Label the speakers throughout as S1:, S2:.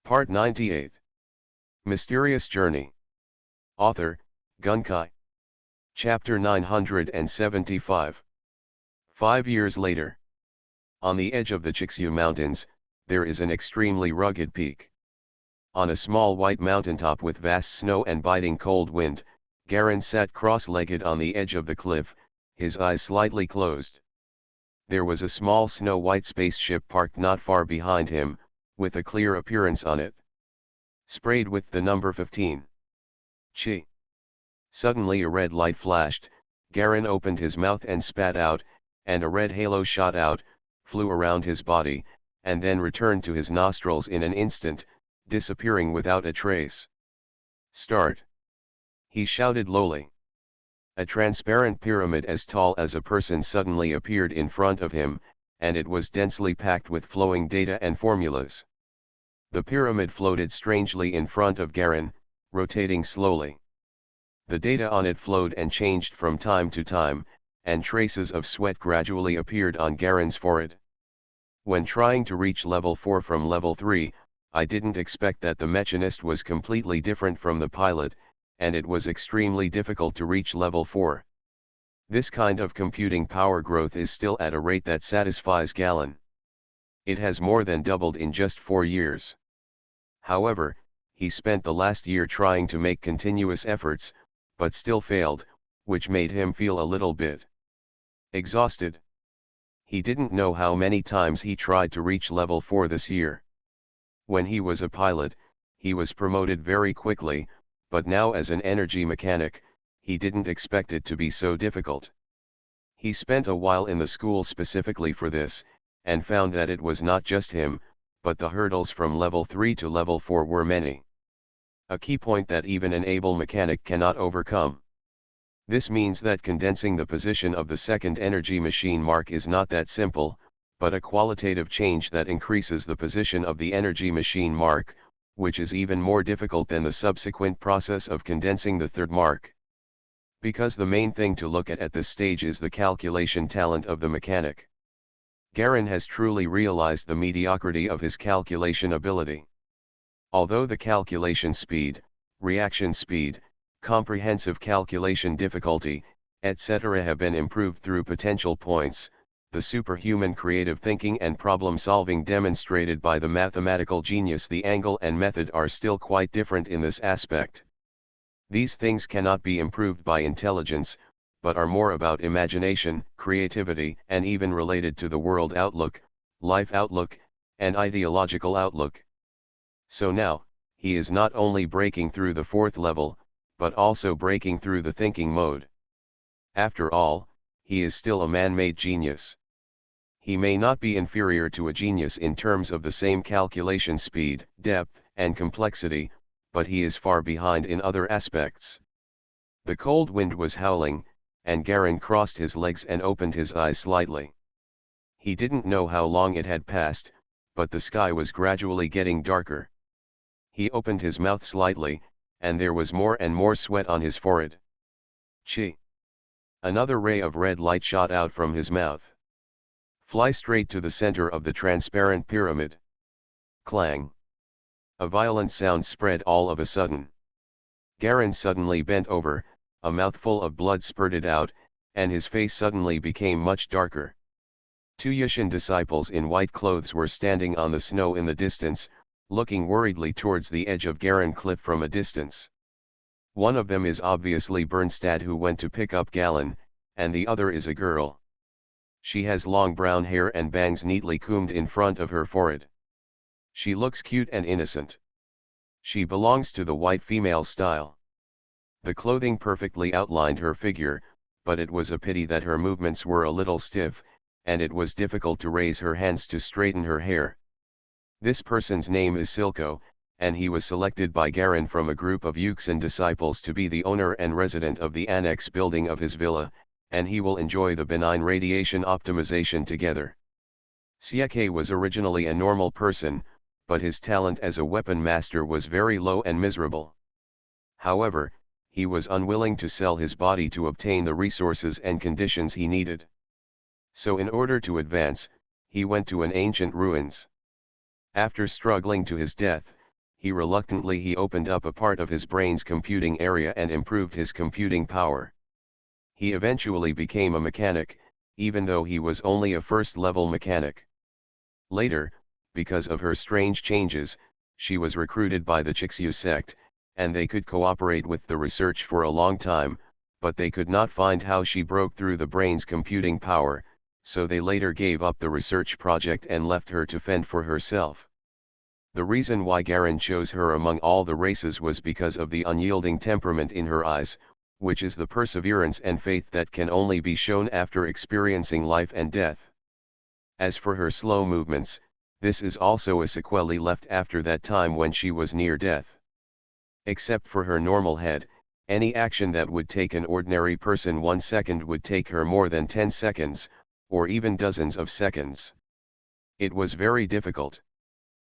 S1: Part 98. Mysterious Journey. Author, Gunkai. Chapter 975. 5 years later. On the edge of the Chiksu Mountains, there is an extremely rugged peak. On a small white mountaintop with vast snow and biting cold wind, Garin sat cross-legged on the edge of the cliff, his eyes slightly closed. There was a small snow-white spaceship parked not far behind him, with a clear appearance on it. Sprayed with the number 15. Chi. Suddenly a red light flashed, Garin opened his mouth and spat out, and a red halo shot out, flew around his body, and then returned to his nostrils in an instant, disappearing without a trace. Start! He shouted lowly. A transparent pyramid as tall as a person suddenly appeared in front of him, and it was densely packed with flowing data and formulas. The pyramid floated strangely in front of Garin, rotating slowly. The data on it flowed and changed from time to time, and traces of sweat gradually appeared on Garin's forehead. When trying to reach level 4 from level 3, I didn't expect that the machinist was completely different from the pilot, and it was extremely difficult to reach level 4. This kind of computing power growth is still at a rate that satisfies Galen. It has more than doubled in just 4 years. However, he spent the last year trying to make continuous efforts, but still failed, which made him feel a little bit exhausted. He didn't know how many times he tried to reach level 4 this year. When he was a pilot, he was promoted very quickly, but now as an energy mechanic, he didn't expect it to be so difficult. He spent a while in the school specifically for this, and found that it was not just him, but the hurdles from level 3 to level 4 were many. A key point that even an able mechanic cannot overcome. This means that condensing the position of the second energy machine mark is not that simple, but a qualitative change that increases the position of the energy machine mark, which is even more difficult than the subsequent process of condensing the third mark. Because the main thing to look at this stage is the calculation talent of the mechanic. Garin has truly realized the mediocrity of his calculation ability. Although the calculation speed, reaction speed, comprehensive calculation difficulty, etc. have been improved through potential points, the superhuman creative thinking and problem-solving demonstrated by the mathematical genius, the angle and method are still quite different in this aspect. These things cannot be improved by intelligence, but are more about imagination, creativity, and even related to the world outlook, life outlook, and ideological outlook. So now, he is not only breaking through the 4th level, but also breaking through the thinking mode. After all, he is still a man-made genius. He may not be inferior to a genius in terms of the same calculation speed, depth, and complexity, but he is far behind in other aspects. The cold wind was howling, and Garin crossed his legs and opened his eyes slightly. He didn't know how long it had passed, but the sky was gradually getting darker. He opened his mouth slightly, and there was more and more sweat on his forehead. Chi! Another ray of red light shot out from his mouth. Fly straight to the center of the transparent pyramid. Clang! A violent sound spread all of a sudden. Garin suddenly bent over, a mouthful of blood spurted out, and his face suddenly became much darker. 2 Yushin disciples in white clothes were standing on the snow in the distance, looking worriedly towards the edge of Garin Cliff from a distance. One of them is obviously Bernstad, who went to pick up Galen, and the other is a girl. She has long brown hair and bangs neatly combed in front of her forehead. She looks cute and innocent. She belongs to the white female style. The clothing perfectly outlined her figure, but it was a pity that her movements were a little stiff, and it was difficult to raise her hands to straighten her hair. This person's name is Silko, and he was selected by Garin from a group of Yuxin disciples to be the owner and resident of the annex building of his villa, and he will enjoy the benign radiation optimization together. Sieke was originally a normal person, but his talent as a weapon master was very low and miserable. However, he was unwilling to sell his body to obtain the resources and conditions he needed. So in order to advance, he went to an ancient ruins. After struggling to his death, he opened up a part of his brain's computing area and improved his computing power. He eventually became a mechanic, even though he was only a first-level mechanic. Later, because of her strange changes, she was recruited by the Chixyu sect, and they could cooperate with the research for a long time, but they could not find how she broke through the brain's computing power, so they later gave up the research project and left her to fend for herself. The reason why Garen chose her among all the races was because of the unyielding temperament in her eyes, which is the perseverance and faith that can only be shown after experiencing life and death. As for her slow movements, this is also a sequelae left after that time when she was near death. Except for her normal head, any action that would take an ordinary person 1 second would take her more than 10 seconds, or even dozens of seconds. It was very difficult.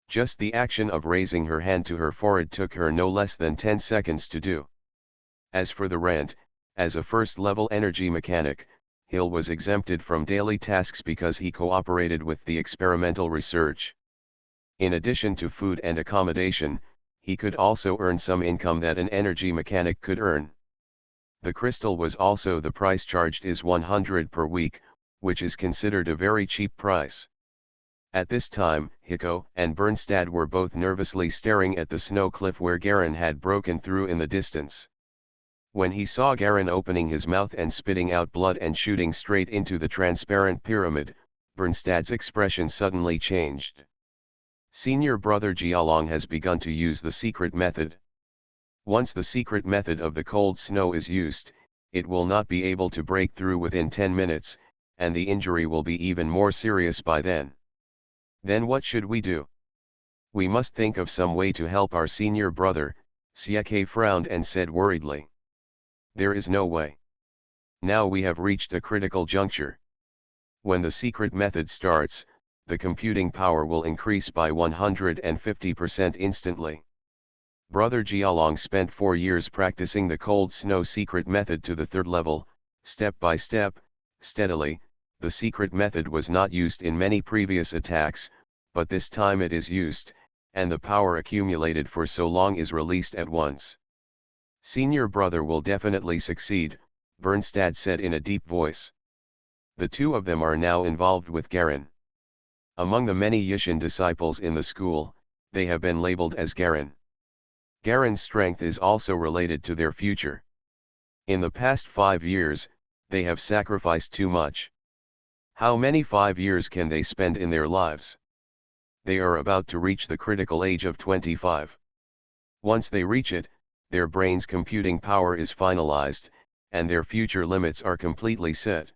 S1: Just the action of raising her hand to her forehead took her no less than 10 seconds to do. As for the rent, as a first-level energy mechanic, Hill was exempted from daily tasks because he cooperated with the experimental research. In addition to food and accommodation, he could also earn some income that an energy mechanic could earn. The crystal was also the price charged is 100 per week, which is considered a very cheap price. At this time, Hiko and Bernstad were both nervously staring at the snow cliff where Garen had broken through in the distance. When he saw Garen opening his mouth and spitting out blood and shooting straight into the transparent pyramid, Bernstad's expression suddenly changed. Senior brother Jialong has begun to use the secret method. Once the secret method of the cold snow is used, it will not be able to break through within 10 minutes, and the injury will be even more serious by then. Then what should we do? We must think of some way to help our senior brother. Sieke frowned and said worriedly. There is no way. Now we have reached a critical juncture. When the secret method starts, the computing power will increase by 150% instantly. Brother Jialong spent 4 years practicing the cold snow secret method to the 3rd level, step by step, steadily. The secret method was not used in many previous attacks, but this time it is used, and the power accumulated for so long is released at once. Senior brother will definitely succeed, Bernstad said in a deep voice. The two of them are now involved with Garen. Among the many Yishin disciples in the school, they have been labeled as Garen. Garen's strength is also related to their future. In the past 5 years, they have sacrificed too much. How many 5 years can they spend in their lives? They are about to reach the critical age of 25. Once they reach it, their brain's computing power is finalized, and their future limits are completely set.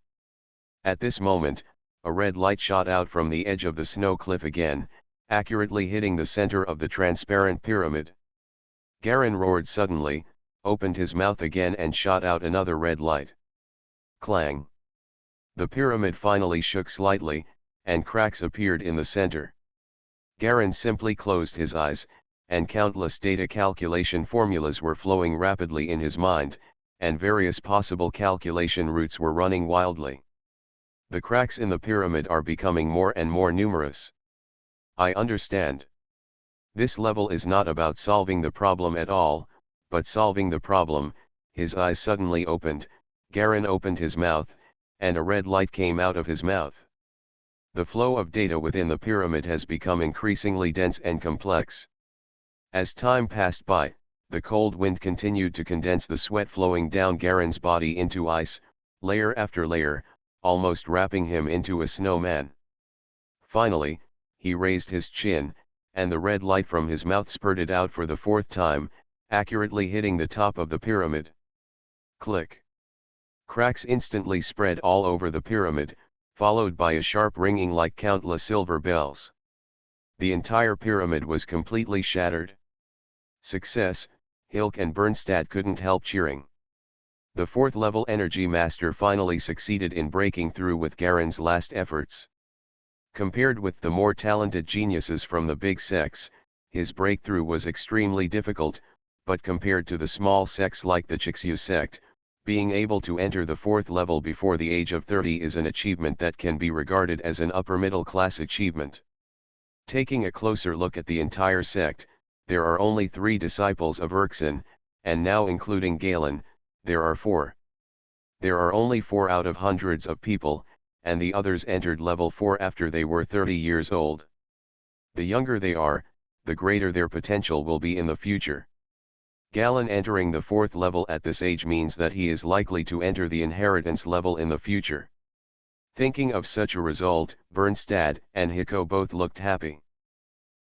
S1: At this moment, a red light shot out from the edge of the snow cliff again, accurately hitting the center of the transparent pyramid. Garen roared suddenly, opened his mouth again and shot out another red light. Clang! The pyramid finally shook slightly, and cracks appeared in the center. Garen simply closed his eyes, and countless data calculation formulas were flowing rapidly in his mind, and various possible calculation routes were running wildly. The cracks in the pyramid are becoming more and more numerous. I understand. This level is not about solving the problem at all, but solving the problem. His eyes suddenly opened, Garen opened his mouth, and a red light came out of his mouth. The flow of data within the pyramid has become increasingly dense and complex. As time passed by, the cold wind continued to condense the sweat flowing down Garen's body into ice, layer after layer, almost wrapping him into a snowman. Finally, he raised his chin, and the red light from his mouth spurted out for the 4th time, accurately hitting the top of the pyramid. Click! Cracks instantly spread all over the pyramid, followed by a sharp ringing like countless silver bells. The entire pyramid was completely shattered. Success, Hilk and Bernstad couldn't help cheering. The 4th level energy master finally succeeded in breaking through with Garen's last efforts. Compared with the more talented geniuses from the big sects, his breakthrough was extremely difficult, but compared to the small sects like the Chixyu sect, being able to enter the 4th level before the age of 30 is an achievement that can be regarded as an upper middle class achievement. Taking a closer look at the entire sect, there are only 3 disciples of Erkson, and now including Galen, there are 4. There are only 4 out of hundreds of people, and the others entered level 4 after they were 30 years old. The younger they are, the greater their potential will be in the future. Galen entering the 4th level at this age means that he is likely to enter the inheritance level in the future. Thinking of such a result, Bernstad and Hiko both looked happy.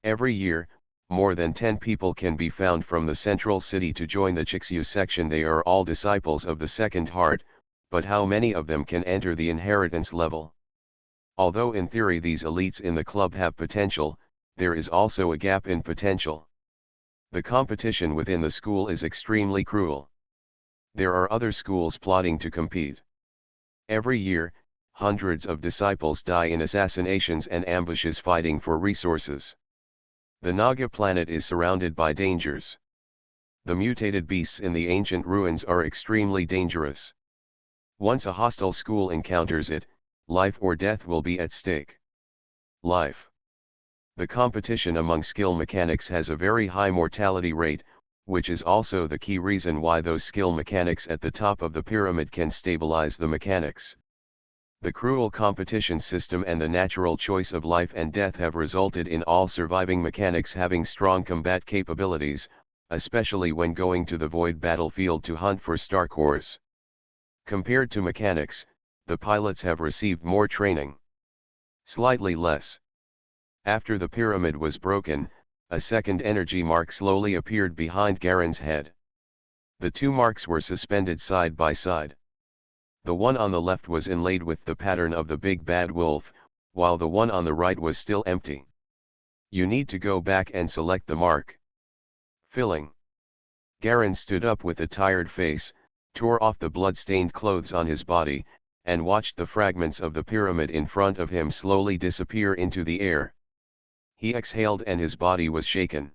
S1: Every year, more than 10 people can be found from the central city to join the Chixu section. They are all disciples of the Second Heart, but how many of them can enter the inheritance level? Although in theory these elites in the club have potential, there is also a gap in potential. The competition within the school is extremely cruel. There are other schools plotting to compete. Every year, hundreds of disciples die in assassinations and ambushes fighting for resources. The Naga planet is surrounded by dangers. The mutated beasts in the ancient ruins are extremely dangerous. Once a hostile school encounters it, life or death will be at stake. Life. The competition among skill mechanics has a very high mortality rate, which is also the key reason why those skill mechanics at the top of the pyramid can stabilize the mechanics. The cruel competition system and the natural choice of life and death have resulted in all surviving mechanics having strong combat capabilities, especially when going to the void battlefield to hunt for star cores. Compared to mechanics, the pilots have received more training. Slightly less. After the pyramid was broken, a second energy mark slowly appeared behind Garen's head. The 2 marks were suspended side by side. The one on the left was inlaid with the pattern of the big bad wolf, while the one on the right was still empty. You need to go back and select the mark. Filling. Garen stood up with a tired face, tore off the blood-stained clothes on his body, and watched the fragments of the pyramid in front of him slowly disappear into the air. He exhaled and his body was shaken.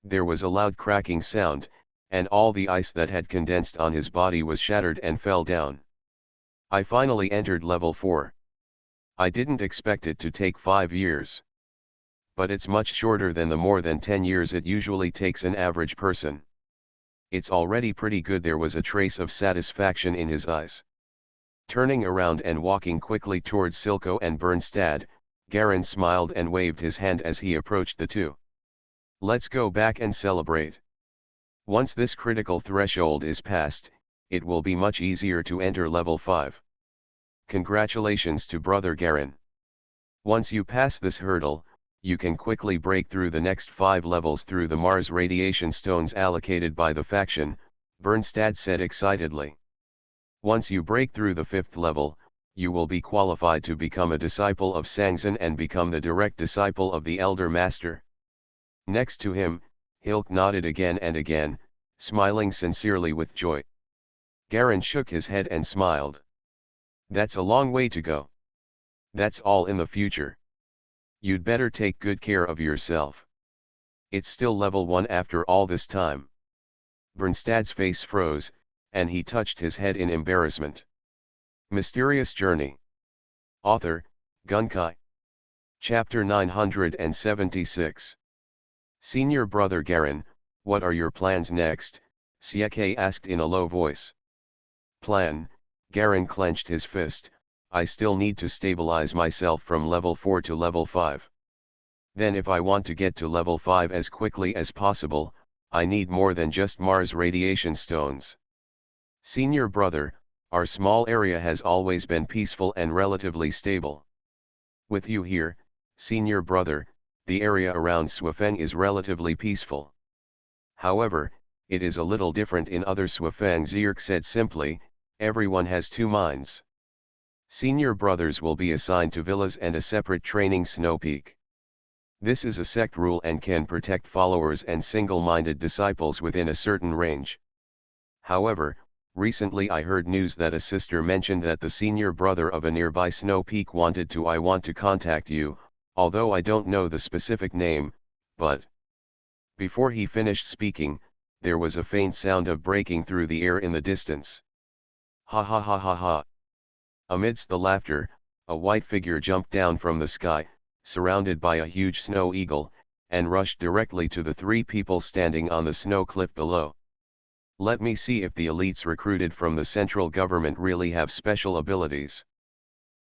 S1: There was a loud cracking sound, and all the ice that had condensed on his body was shattered and fell down. I finally entered level 4. I didn't expect it to take 5 years. But it's much shorter than the more than 10 years it usually takes an average person. It's already pretty good. There was a trace of satisfaction in his eyes. Turning around and walking quickly towards Silko and Bernstad, Garen smiled and waved his hand as he approached the 2. Let's go back and celebrate. Once this critical threshold is passed, it will be much easier to enter level 5. Congratulations to Brother Garen. Once you pass this hurdle, you can quickly break through the next 5 levels through the Mars radiation stones allocated by the faction, Bernstad said excitedly. Once you break through the 5th level, you will be qualified to become a disciple of Sangzan and become the direct disciple of the Elder Master. Next to him, Hilk nodded again and again, smiling sincerely with joy. Garen shook his head and smiled. That's a long way to go. That's all in the future. You'd better take good care of yourself. It's still level 1 after all this time. Bernstad's face froze, and he touched his head in embarrassment. Mysterious Journey. Author, Gunkai. Chapter 976. Senior Brother Garen, what are your plans next? Sieke asked in a low voice. Plan, Garen clenched his fist, I still need to stabilize myself from level 4 to level 5. Then if I want to get to level 5 as quickly as possible, I need more than just Mars radiation stones. Senior Brother, our small area has always been peaceful and relatively stable. With you here, Senior Brother, the area around Swifeng is relatively peaceful. However, it is a little different in other Swifeng. Zierk said simply, everyone has 2 minds. Senior Brothers will be assigned to villas and a separate training snow peak. This is a sect rule and can protect followers and single-minded disciples within a certain range. However, recently I heard news that a sister mentioned that the senior brother of a nearby snow peak I want to contact you, although I don't know the specific name, but... Before he finished speaking, there was a faint sound of breaking through the air in the distance. Ha ha ha ha ha. Amidst the laughter, a white figure jumped down from the sky, surrounded by a huge snow eagle, and rushed directly to the three people standing on the snow cliff below. Let me see if the elites recruited from the central government really have special abilities.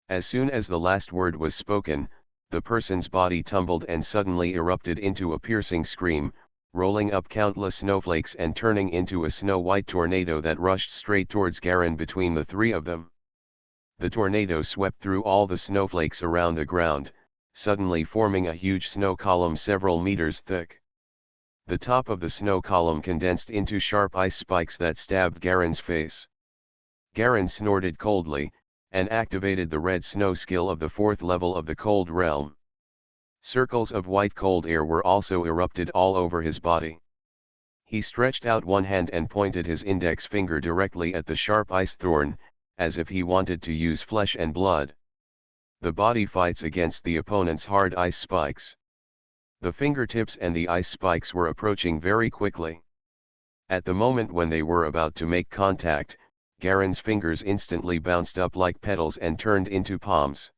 S1: As soon as the last word was spoken, the person's body tumbled and suddenly erupted into a piercing scream, rolling up countless snowflakes and turning into a snow-white tornado that rushed straight towards Garen between the three of them. The tornado swept through all the snowflakes around the ground, suddenly forming a huge snow column several meters thick. The top of the snow column condensed into sharp ice spikes that stabbed Garen's face. Garen snorted coldly, and activated the red snow skill of the 4th level of the cold realm. Circles of white cold air were also erupted all over his body. He stretched out one hand and pointed his index finger directly at the sharp ice thorn, as if he wanted to use flesh and blood. The body fights against the opponent's hard ice spikes. The fingertips and the ice spikes were approaching very quickly. At the moment when they were about to make contact, Garen's fingers instantly bounced up like petals and turned into palms.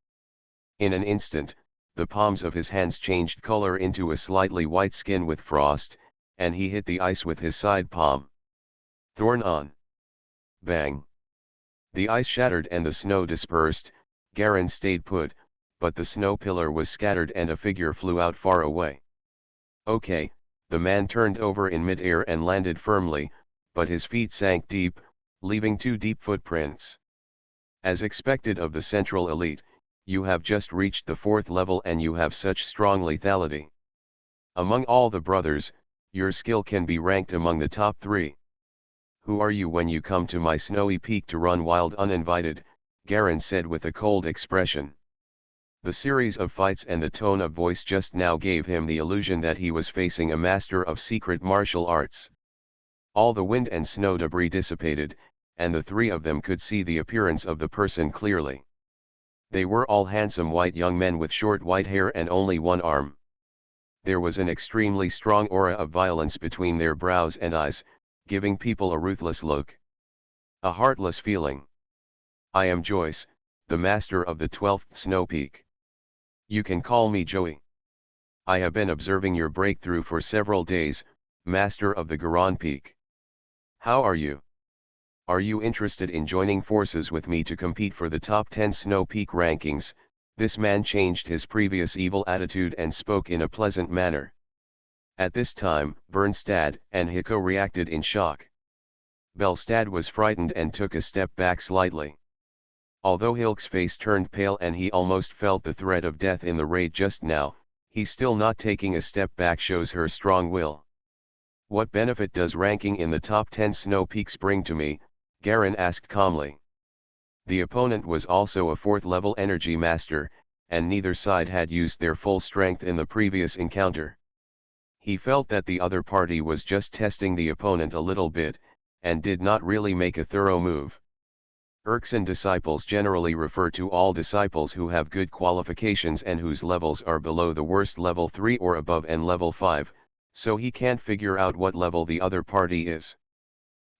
S1: In an instant, the palms of his hands changed color into a slightly white skin with frost, and he hit the ice with his side palm. Thorn on. Bang. The ice shattered and the snow dispersed. Garen stayed put, but the snow pillar was scattered and a figure flew out far away. Okay, the man turned over in mid-air and landed firmly, but his feet sank deep, leaving 2 deep footprints. As expected of the central elite, you have just reached the 4th level and you have such strong lethality. Among all the brothers, your skill can be ranked among the top 3. Who are you when you come to my snowy peak to run wild uninvited? Garen said with a cold expression. The series of fights and the tone of voice just now gave him the illusion that he was facing a master of secret martial arts. All the wind and snow debris dissipated, and the 3 of them could see the appearance of the person clearly. They were all handsome white young men with short white hair and only one arm. There was an extremely strong aura of violence between their brows and eyes, giving people a ruthless look. A heartless feeling. I am Joyce, the master of the 12th snow peak. You can call me Joey. I have been observing your breakthrough for several days, master of the Garan peak. How are you? Are you interested in joining forces with me to compete for the top 10 snow peak rankings? This man changed his previous evil attitude and spoke in a pleasant manner. At this time, Bernstad and Hiko reacted in shock. Belstad was frightened and took a step back slightly. Although Hilk's face turned pale and he almost felt the threat of death in the raid just now, he still not taking a step back shows her strong will. What benefit does ranking in the top 10 snow peaks bring to me? Garen asked calmly. The opponent was also a 4th level energy master, and neither side had used their full strength in the previous encounter. He felt that the other party was just testing the opponent a little bit, and did not really make a thorough move. Erkson disciples generally refer to all disciples who have good qualifications and whose levels are below the worst level 3 or above and level 5, so he can't figure out what level the other party is.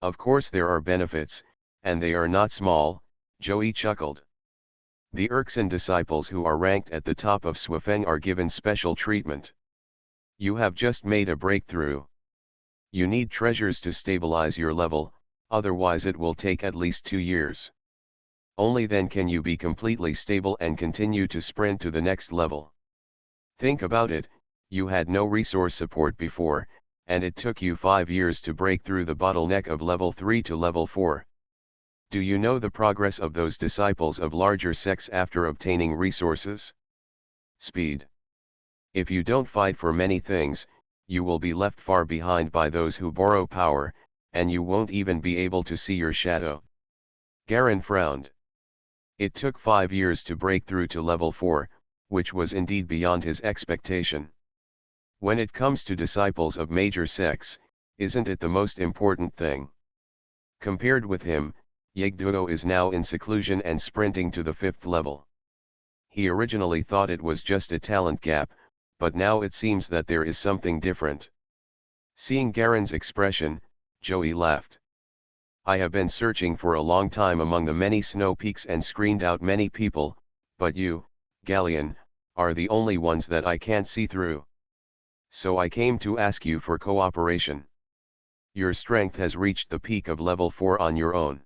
S1: Of course there are benefits, and they are not small, Joey chuckled. The Erkson disciples who are ranked at the top of Swifeng are given special treatment. You have just made a breakthrough. You need treasures to stabilize your level, otherwise it will take at least 2 years. Only then can you be completely stable and continue to sprint to the next level. Think about it, you had no resource support before, and it took you 5 years to break through the bottleneck of level 3 to level 4. Do you know the progress of those disciples of larger sects after obtaining resources? Speed. If you don't fight for many things, you will be left far behind by those who borrow power, and you won't even be able to see your shadow. Garen frowned. It took 5 years to break through to level 4, which was indeed beyond his expectation. When it comes to disciples of major sects, isn't it the most important thing? Compared with him, Yegduo is now in seclusion and sprinting to the 5th level. He originally thought it was just a talent gap, but now it seems that there is something different. Seeing Garen's expression, Joey laughed. I have been searching for a long time among the many snow peaks and screened out many people, but you, Galleon, are the only ones that I can't see through. So I came to ask you for cooperation. Your strength has reached the peak of level 4 on your own.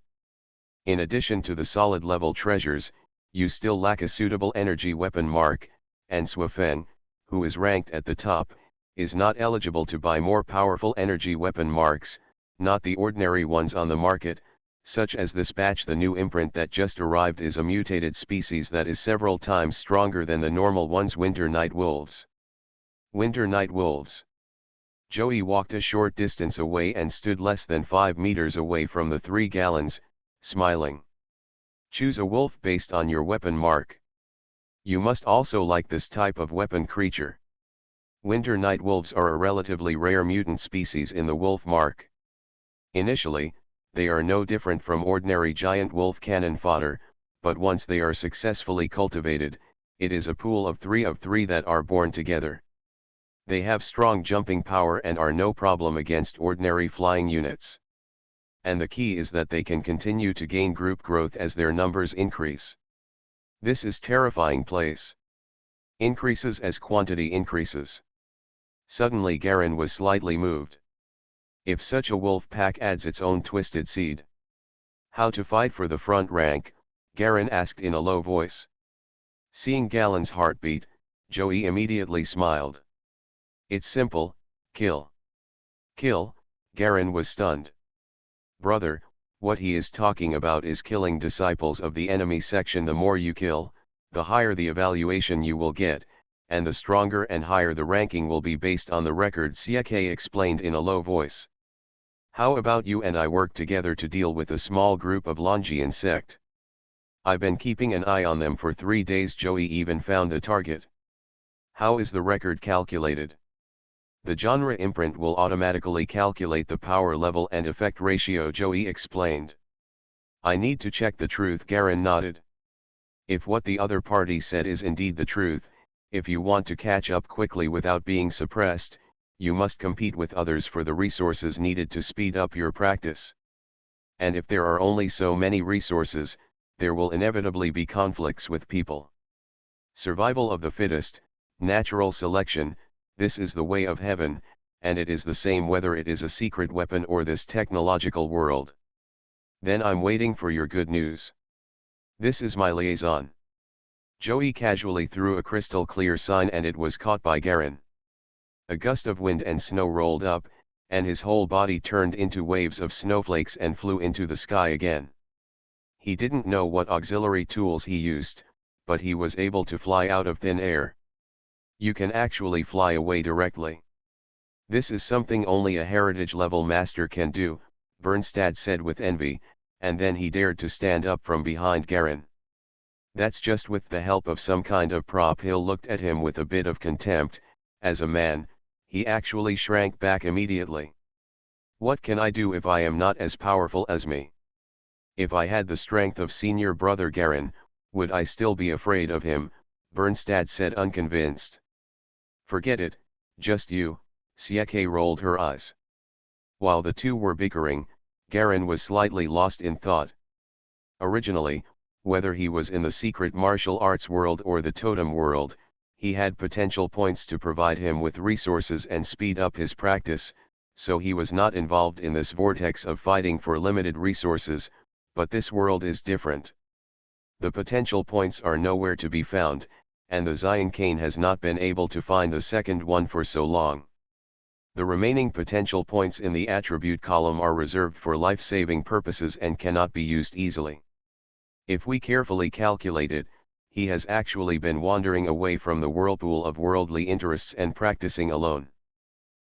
S1: In addition to the solid level treasures, you still lack a suitable energy weapon mark, and Swafeng, who is ranked at the top, is not eligible to buy more powerful energy weapon marks, not the ordinary ones on the market, such as this batch. The new imprint that just arrived is a mutated species that is several times stronger than the normal ones. Winter Night Wolves. Winter Night Wolves. Joey walked a short distance away and stood less than 5 meters away from the 3 gallons, smiling. Choose a wolf based on your weapon mark. You must also like this type of weapon creature. Winter Night Wolves are a relatively rare mutant species in the wolf mark. Initially, they are no different from ordinary giant wolf cannon fodder, but once they are successfully cultivated, it is a pool of 3 that are born together. They have strong jumping power and are no problem against ordinary flying units. And the key is that they can continue to gain group growth as their numbers increase. This is terrifying place. Increases as quantity increases. Suddenly Garen was slightly moved. If such a wolf pack adds its own twisted seed. How to fight for the front rank, Garen asked in a low voice. Seeing Galen's heartbeat, Joey immediately smiled. It's simple, kill. Kill, Garen was stunned. Brother, what he is talking about is killing disciples of the enemy section. The more you kill, the higher the evaluation you will get, and the stronger and higher the ranking will be based on the record, Sieke explained in a low voice. How about you and I work together to deal with a small group of Longian sect? I've been keeping an eye on them for 3 days. Joey even found the target. How is the record calculated? The genre imprint will automatically calculate the power level and effect ratio, Joey explained. I need to check the truth, Garen nodded. If what the other party said is indeed the truth, if you want to catch up quickly without being suppressed, you must compete with others for the resources needed to speed up your practice. And if there are only so many resources, there will inevitably be conflicts with people. Survival of the fittest, natural selection, this is the way of heaven, and it is the same whether it is a secret weapon or this technological world. Then I'm waiting for your good news. This is my liaison. Joey casually threw a crystal clear sign and it was caught by Garen. A gust of wind and snow rolled up, and his whole body turned into waves of snowflakes and flew into the sky again. He didn't know what auxiliary tools he used, but he was able to fly out of thin air. You can actually fly away directly. This is something only a heritage level master can do, Bernstad said with envy, and then he dared to stand up from behind Garen. That's just with the help of some kind of prop. Hill looked at him with a bit of contempt. As a man, he actually shrank back immediately. What can I do if I am not as powerful as me? If I had the strength of senior brother Garen, would I still be afraid of him? Bernstad said, unconvinced. Forget it, just you, Sieke rolled her eyes. While the two were bickering, Garen was slightly lost in thought. Originally, whether he was in the secret martial arts world or the totem world, he had potential points to provide him with resources and speed up his practice, so he was not involved in this vortex of fighting for limited resources, but this world is different. The potential points are nowhere to be found, and the Zion Kane has not been able to find the second one for so long. The remaining potential points in the attribute column are reserved for life-saving purposes and cannot be used easily. If we carefully calculate it, he has actually been wandering away from the whirlpool of worldly interests and practicing alone.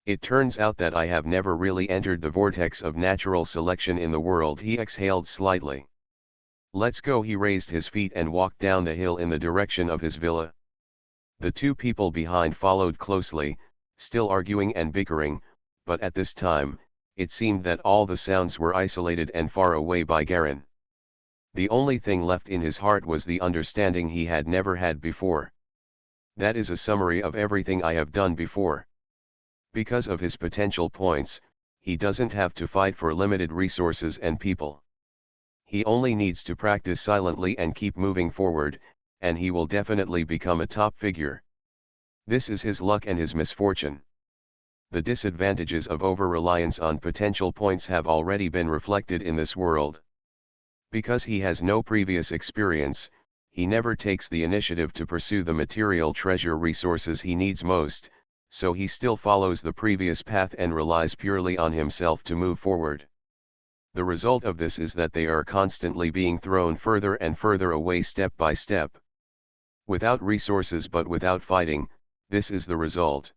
S1: It turns out that I have never really entered the vortex of natural selection in the world. He exhaled slightly. Let's go. He raised his feet and walked down the hill in the direction of his villa. The two people behind followed closely, still arguing and bickering, but at this time, it seemed that all the sounds were isolated and far away by Garen. The only thing left in his heart was the understanding he had never had before. That is a summary of everything I have done before. Because of his potential points, he doesn't have to fight for limited resources and people. He only needs to practice silently and keep moving forward, and he will definitely become a top figure. This is his luck and his misfortune. the disadvantages of over-reliance on potential points have already been reflected in this world. Because he has no previous experience, he never takes the initiative to pursue the material treasure resources he needs most, so he still follows the previous path and relies purely on himself to move forward. The result of this is that they are constantly being thrown further and further away step by step. Without resources but without fighting, this is the result.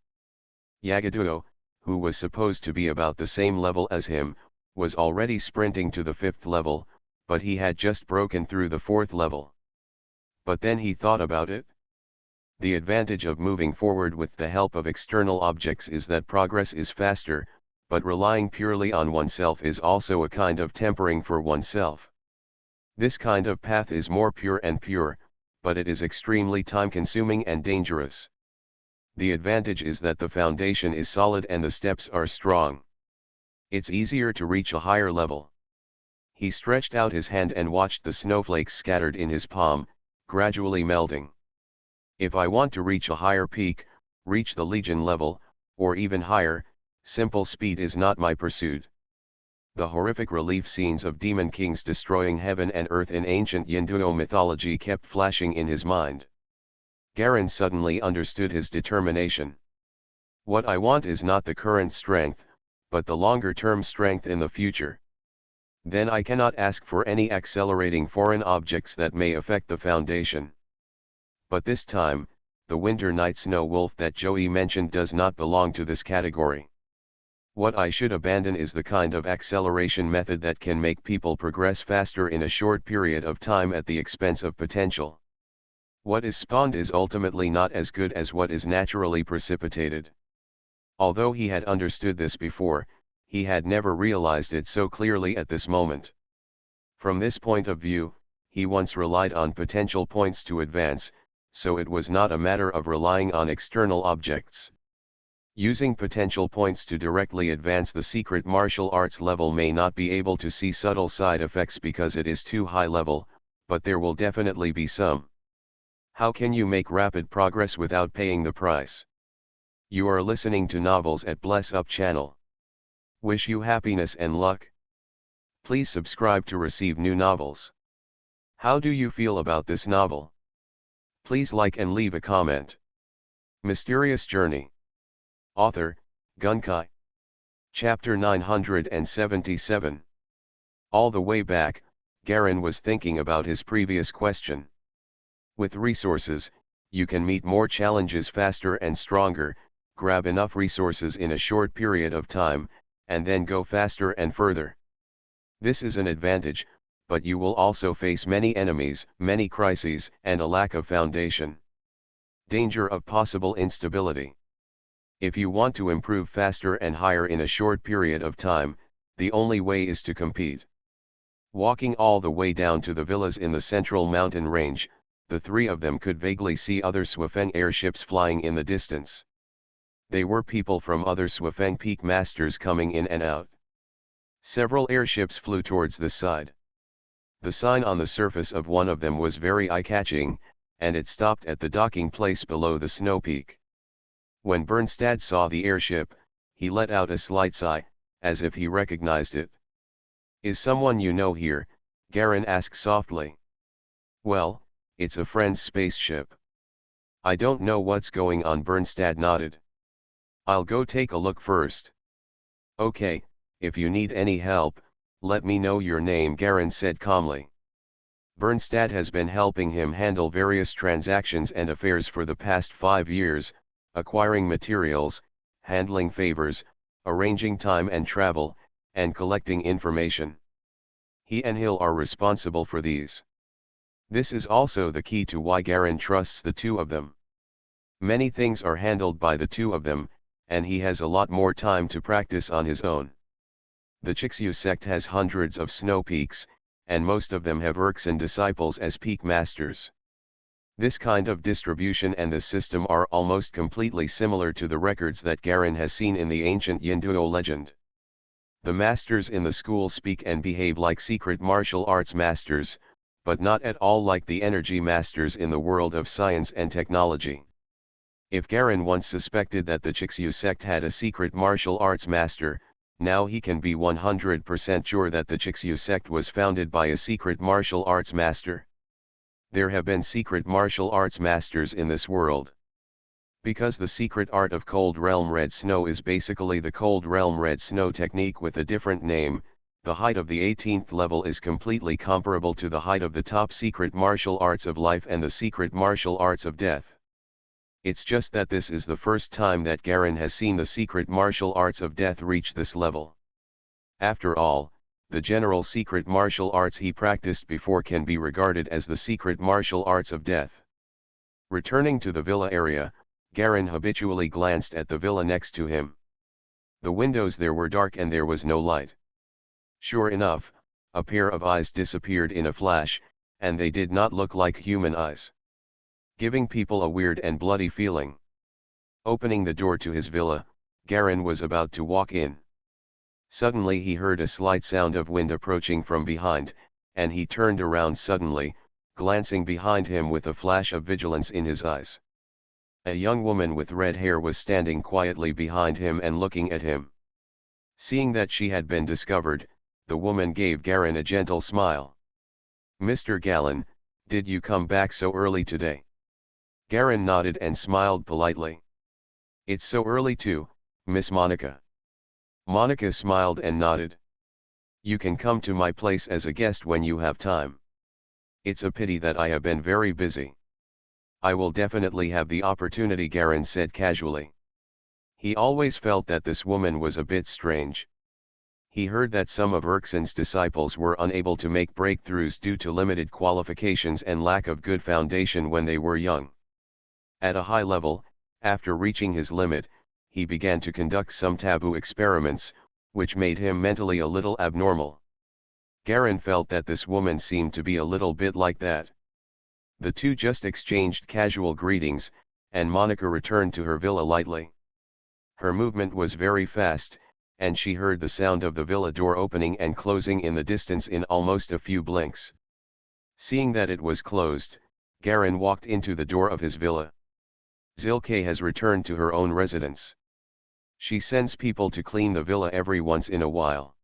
S1: Yagaduo, who was supposed to be about the same level as him, was already sprinting to the 5th level, but he had just broken through the 4th level. But then he thought about it. The advantage of moving forward with the help of external objects is that progress is faster, but relying purely on oneself is also a kind of tempering for oneself. This kind of path is more pure, but it is extremely time-consuming and dangerous. The advantage is that the foundation is solid and the steps are strong. It's easier to reach a higher level. He stretched out his hand and watched the snowflakes scattered in his palm, gradually melting. If I want to reach a higher peak, reach the Legion level, or even higher, simple speed is not my pursuit. The horrific relief scenes of demon kings destroying heaven and earth in ancient Yinduo mythology kept flashing in his mind. Garen suddenly understood his determination. What I want is not the current strength, but the longer-term strength in the future. Then I cannot ask for any accelerating foreign objects that may affect the foundation. But this time, the Winter Night Snow Wolf that Joey mentioned does not belong to this category. What I should abandon is the kind of acceleration method that can make people progress faster in a short period of time at the expense of potential. What is spawned is ultimately not as good as what is naturally precipitated. Although he had understood this before, he had never realized it so clearly at this moment. From this point of view, he once relied on potential points to advance, so it was not a matter of relying on external objects. Using potential points to directly advance the secret martial arts level may not be able to see subtle side effects because it is too high level, but there will definitely be some. How can you make rapid progress without paying the price? You are listening to Novels at Bless Up channel. Wish you happiness and luck. Please subscribe to receive new novels. How do you feel about this novel? Please like and leave a comment. Mysterious Journey. Author, Gunkai. Chapter 977. All the way back, Garen was thinking about his previous question. With resources, you can meet more challenges faster and stronger, grab enough resources in a short period of time, and then go faster and further. This is an advantage, but you will also face many enemies, many crises, and a lack of foundation. Danger of possible instability. If you want to improve faster and higher in a short period of time, the only way is to compete. Walking all the way down to the villas in the central mountain range, the three of them could vaguely see other Swifeng airships flying in the distance. They were people from other Swifeng Peak Masters coming in and out. Several airships flew towards the side. The sign on the surface of one of them was very eye-catching, and it stopped at the docking place below the snow peak. When Bernstad saw the airship, he let out a slight sigh, as if he recognized it. "Is someone you know here?" Garen asked softly. "Well, it's a friend's spaceship." "I don't know what's going on," Bernstad nodded. "I'll go take a look first." "Okay, if you need any help, let me know your name," Garen said calmly. Bernstad has been helping him handle various transactions and affairs for the past 5 years, acquiring materials, handling favors, arranging time and travel, and collecting information. He and Hill are responsible for these. This is also the key to why Garen trusts the two of them. Many things are handled by the two of them, and he has a lot more time to practice on his own. The Chixu sect has hundreds of snow peaks, and most of them have Urkson disciples as peak masters. This kind of distribution and the system are almost completely similar to the records that Garen has seen in the ancient Yinduo legend. The masters in the school speak and behave like secret martial arts masters, but not at all like the energy masters in the world of science and technology. If Garen once suspected that the Chixyu sect had a secret martial arts master, now he can be 100% sure that the Chixyu sect was founded by a secret martial arts master. There have been secret martial arts masters in this world. Because the secret art of Cold Realm Red Snow is basically the Cold Realm Red Snow technique with a different name, the height of the 18th level is completely comparable to the height of the top secret martial arts of life and the secret martial arts of death. It's just that this is the first time that Garen has seen the secret martial arts of death reach this level. After all, the general secret martial arts he practiced before can be regarded as the secret martial arts of death. Returning to the villa area, Garen habitually glanced at the villa next to him. The windows there were dark and there was no light. Sure enough, a pair of eyes disappeared in a flash, and they did not look like human eyes, giving people a weird and bloody feeling. Opening the door to his villa, Garen was about to walk in. Suddenly he heard a slight sound of wind approaching from behind, and he turned around suddenly, glancing behind him with a flash of vigilance in his eyes. A young woman with red hair was standing quietly behind him and looking at him. Seeing that she had been discovered, the woman gave Garen a gentle smile. "Mr. Galen, did you come back so early today?" Garen nodded and smiled politely. "It's so early too, Miss Monica." Monica smiled and nodded. "You can come to my place as a guest when you have time. It's a pity that I have been very busy." "I will definitely have the opportunity," Garen said casually. He always felt that this woman was a bit strange. He heard that some of Erksen's disciples were unable to make breakthroughs due to limited qualifications and lack of good foundation when they were young. At a high level, after reaching his limit, he began to conduct some taboo experiments, which made him mentally a little abnormal. Garen felt that this woman seemed to be a little bit like that. The two just exchanged casual greetings, and Monica returned to her villa lightly. Her movement was very fast, and she heard the sound of the villa door opening and closing in the distance in almost a few blinks. Seeing that it was closed, Garen walked into the door of his villa. Zilke has returned to her own residence. She sends people to clean the villa every once in a while.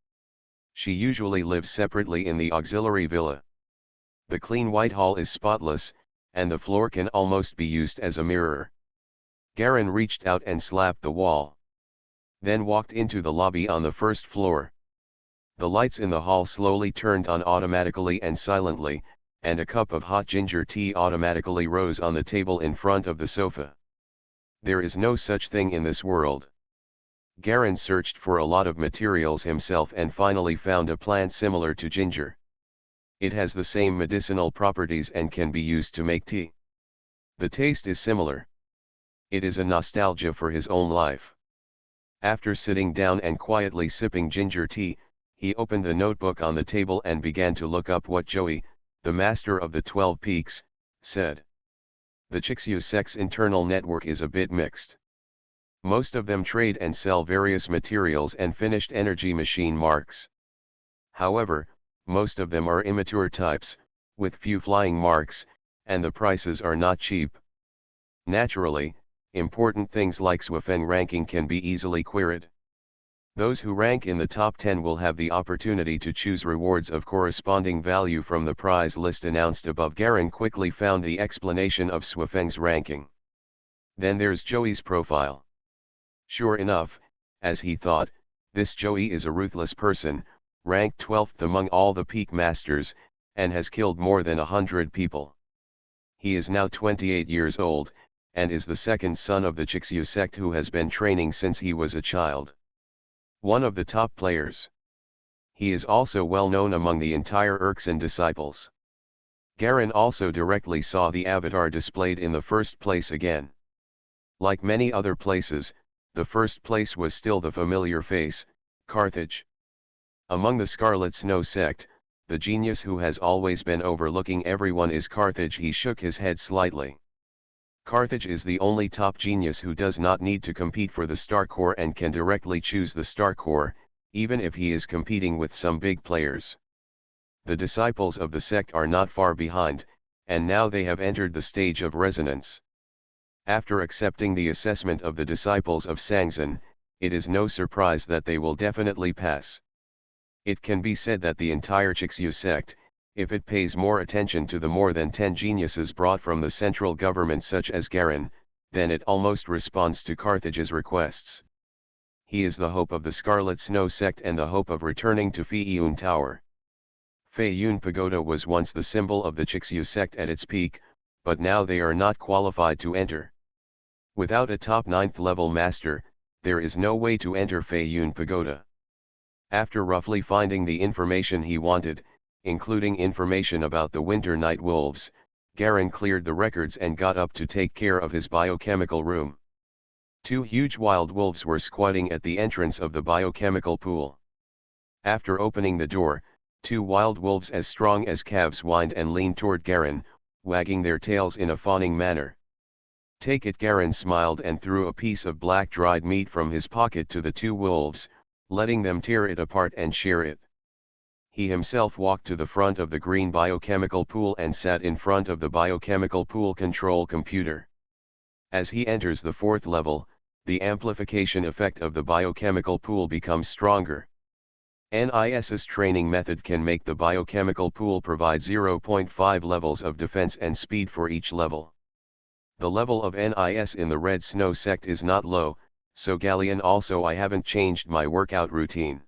S1: She usually lives separately in the auxiliary villa. The clean white hall is spotless, and the floor can almost be used as a mirror. Garen reached out and slapped the wall. Then walked into the lobby on the first floor. The lights in the hall slowly turned on automatically and silently, and a cup of hot ginger tea automatically rose on the table in front of the sofa. There is no such thing in this world. Garen searched for a lot of materials himself and finally found a plant similar to ginger. It has the same medicinal properties and can be used to make tea. The taste is similar. It is a nostalgia for his own life. After sitting down and quietly sipping ginger tea, he opened the notebook on the table and began to look up what Joey, the master of the 12 Peaks, said. The Chixyu sect's internal network is a bit mixed. Most of them trade and sell various materials and finished energy machine marks. However, most of them are immature types, with few flying marks, and the prices are not cheap. Naturally, important things like Swifeng ranking can be easily queried. Those who rank in the top 10 will have the opportunity to choose rewards of corresponding value from the prize list announced above. Garen quickly found the explanation of Swifeng's ranking. Then there's Joey's profile. Sure enough, as he thought, this Joey is a ruthless person, ranked 12th among all the peak masters, and has killed more than 100 people. He is now 28 years old, and is the second son of the Chixyu sect who has been training since he was a child. One of the top players. He is also well known among the entire Erksen disciples. Garen also directly saw the avatar displayed in the first place again. Like many other places, the first place was still the familiar face, Carthage. Among the Scarlet Snow sect, the genius who has always been overlooking everyone is Carthage. He shook his head slightly. Carthage is the only top genius who does not need to compete for the Star Core and can directly choose the Star Core, even if he is competing with some big players. The disciples of the sect are not far behind, and now they have entered the stage of resonance. After accepting the assessment of the disciples of Sangzan, it is no surprise that they will definitely pass. It can be said that the entire Chixu sect, if it pays more attention to the more than 10 geniuses brought from the central government such as Garin, then it almost responds to Carthage's requests. He is the hope of the Scarlet Snow sect and the hope of returning to Feiyun Tower. Feiyun Pagoda was once the symbol of the Chixu sect at its peak, but now they are not qualified to enter. Without a top 9th level master, there is no way to enter Feiyun Pagoda. After roughly finding the information he wanted, including information about the Winter Night Wolves, Garin cleared the records and got up to take care of his biochemical room. 2 huge wild wolves were squatting at the entrance of the biochemical pool. After opening the door, 2 wild wolves as strong as calves whined and leaned toward Garin, wagging their tails in a fawning manner. "Take it." Garin smiled and threw a piece of black dried meat from his pocket to the 2 wolves, letting them tear it apart and share it. He himself walked to the front of the green biochemical pool and sat in front of the biochemical pool control computer. As he enters the 4th level, the amplification effect of the biochemical pool becomes stronger. NIS's training method can make the biochemical pool provide 0.5 levels of defense and speed for each level. The level of NIS in the Red Snow sect is not low, so Galleon also I haven't changed my workout routine.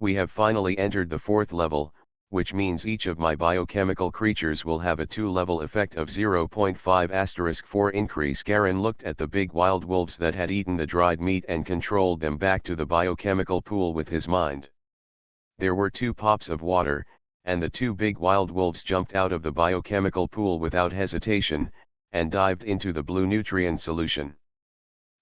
S1: We have finally entered the 4th level, which means each of my biochemical creatures will have a 2-level effect of 0.5*4 increase. Garin looked at the big wild wolves that had eaten the dried meat and controlled them back to the biochemical pool with his mind. There were 2 pops of water, and the 2 big wild wolves jumped out of the biochemical pool without hesitation, and dived into the blue nutrient solution.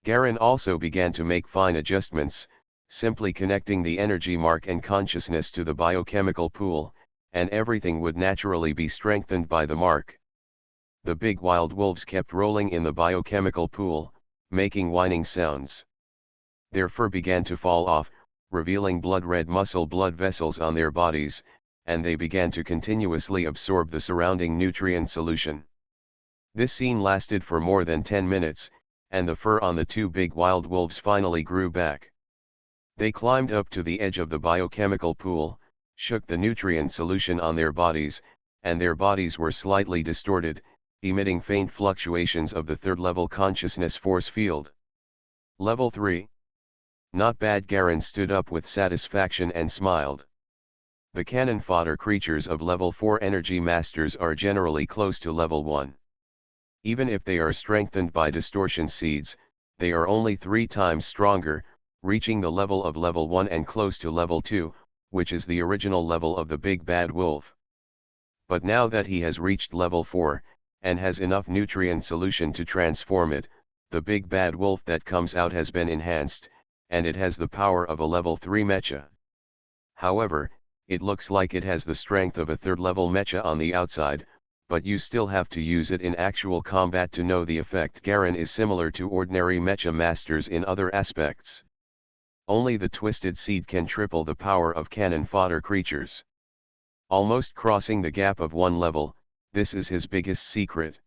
S1: Garin also began to make fine adjustments, simply connecting the energy mark and consciousness to the biochemical pool, and everything would naturally be strengthened by the mark. The big wild wolves kept rolling in the biochemical pool, making whining sounds. Their fur began to fall off, revealing blood-red muscle blood vessels on their bodies, and they began to continuously absorb the surrounding nutrient solution. This scene lasted for more than 10 minutes, and the fur on the 2 big wild wolves finally grew back. They climbed up to the edge of the biochemical pool, shook the nutrient solution on their bodies, and their bodies were slightly distorted, emitting faint fluctuations of the 3rd-level consciousness force field. Level 3. Not bad. Garin stood up with satisfaction and smiled. The cannon fodder creatures of level 4 energy masters are generally close to level 1. Even if they are strengthened by distortion seeds, they are only 3 times stronger, reaching the level of level 1 and close to level 2, which is the original level of the big bad wolf. But now that he has reached level 4, and has enough nutrient solution to transform it, the big bad wolf that comes out has been enhanced, and it has the power of a level 3 mecha. However, it looks like it has the strength of a 3rd-level mecha on the outside, but you still have to use it in actual combat to know the effect. Garin is similar to ordinary mecha masters in other aspects. Only the Twisted Seed can triple the power of cannon fodder creatures. Almost crossing the gap of 1 level, this is his biggest secret.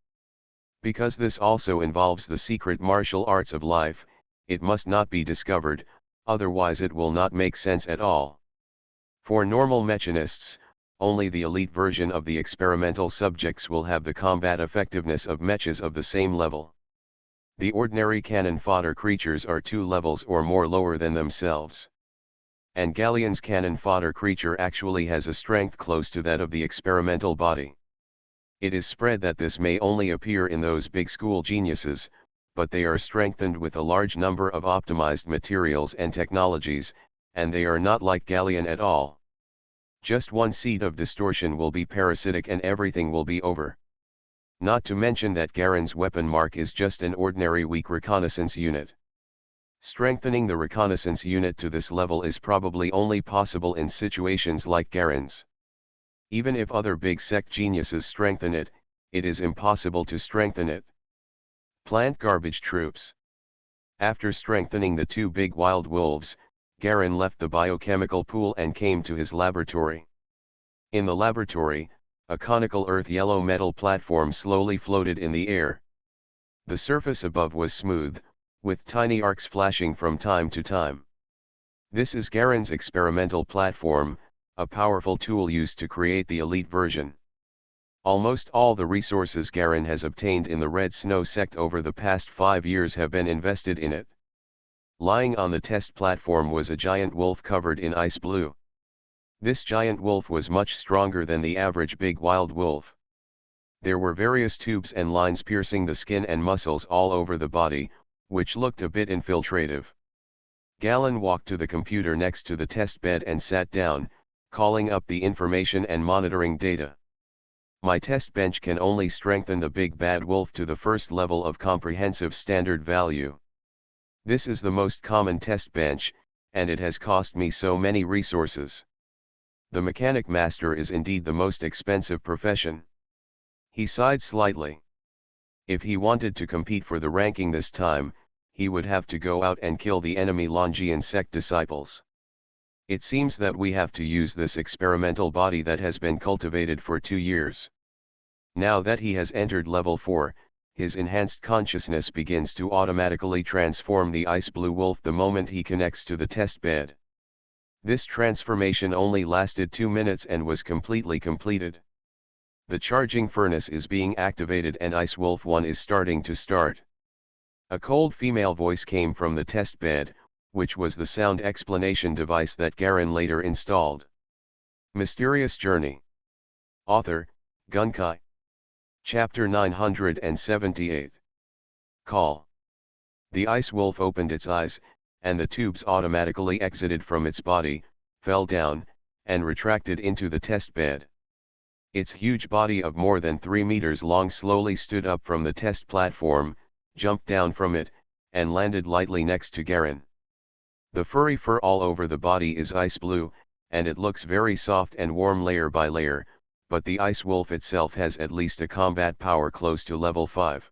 S1: Because this also involves the secret martial arts of life, it must not be discovered, otherwise it will not make sense at all. For normal mechanists, only the elite version of the experimental subjects will have the combat effectiveness of mechas of the same level. The ordinary cannon fodder creatures are 2 levels or more lower than themselves. And Galleon's cannon fodder creature actually has a strength close to that of the experimental body. It is spread that this may only appear in those big school geniuses, but they are strengthened with a large number of optimized materials and technologies, and they are not like Galleon at all. Just 1 seed of distortion will be parasitic and everything will be over. Not to mention that Garin's weapon mark is just an ordinary weak reconnaissance unit. Strengthening the reconnaissance unit to this level is probably only possible in situations like Garin's. Even if other big sect geniuses strengthen it, it is impossible to strengthen it. Plant garbage troops. After strengthening the 2 big wild wolves, Garin left the biochemical pool and came to his laboratory. In the laboratory, a conical earth yellow metal platform slowly floated in the air. The surface above was smooth, with tiny arcs flashing from time to time. This is Garen's experimental platform, a powerful tool used to create the elite version. Almost all the resources Garen has obtained in the Red Snow sect over the past 5 years have been invested in it. Lying on the test platform was a giant wolf covered in ice blue. This giant wolf was much stronger than the average big wild wolf. There were various tubes and lines piercing the skin and muscles all over the body, which looked a bit infiltrative. Galen walked to the computer next to the test bed and sat down, calling up the information and monitoring data. My test bench can only strengthen the big bad wolf to the first level of comprehensive standard value. This is the most common test bench, and it has cost me so many resources. The mechanic master is indeed the most expensive profession. He sighed slightly. If he wanted to compete for the ranking this time, he would have to go out and kill the enemy Longian sect disciples. It seems that we have to use this experimental body that has been cultivated for 2 years. Now that he has entered level 4, his enhanced consciousness begins to automatically transform the ice blue wolf the moment he connects to the test bed. This transformation only lasted 2 minutes and was completely completed. The charging furnace is being activated and Ice Wolf 1 is starting to start. A cold female voice came from the test bed, which was the sound explanation device that Garen later installed. Mysterious Journey. Author, Gunkai. Chapter 978. Call. The Ice Wolf opened its eyes, and the tubes automatically exited from its body, fell down, and retracted into the test bed. Its huge body of more than 3 meters long slowly stood up from the test platform, jumped down from it, and landed lightly next to Garen. The furry fur all over the body is ice blue, and it looks very soft and warm layer by layer, but the ice wolf itself has at least a combat power close to level 5.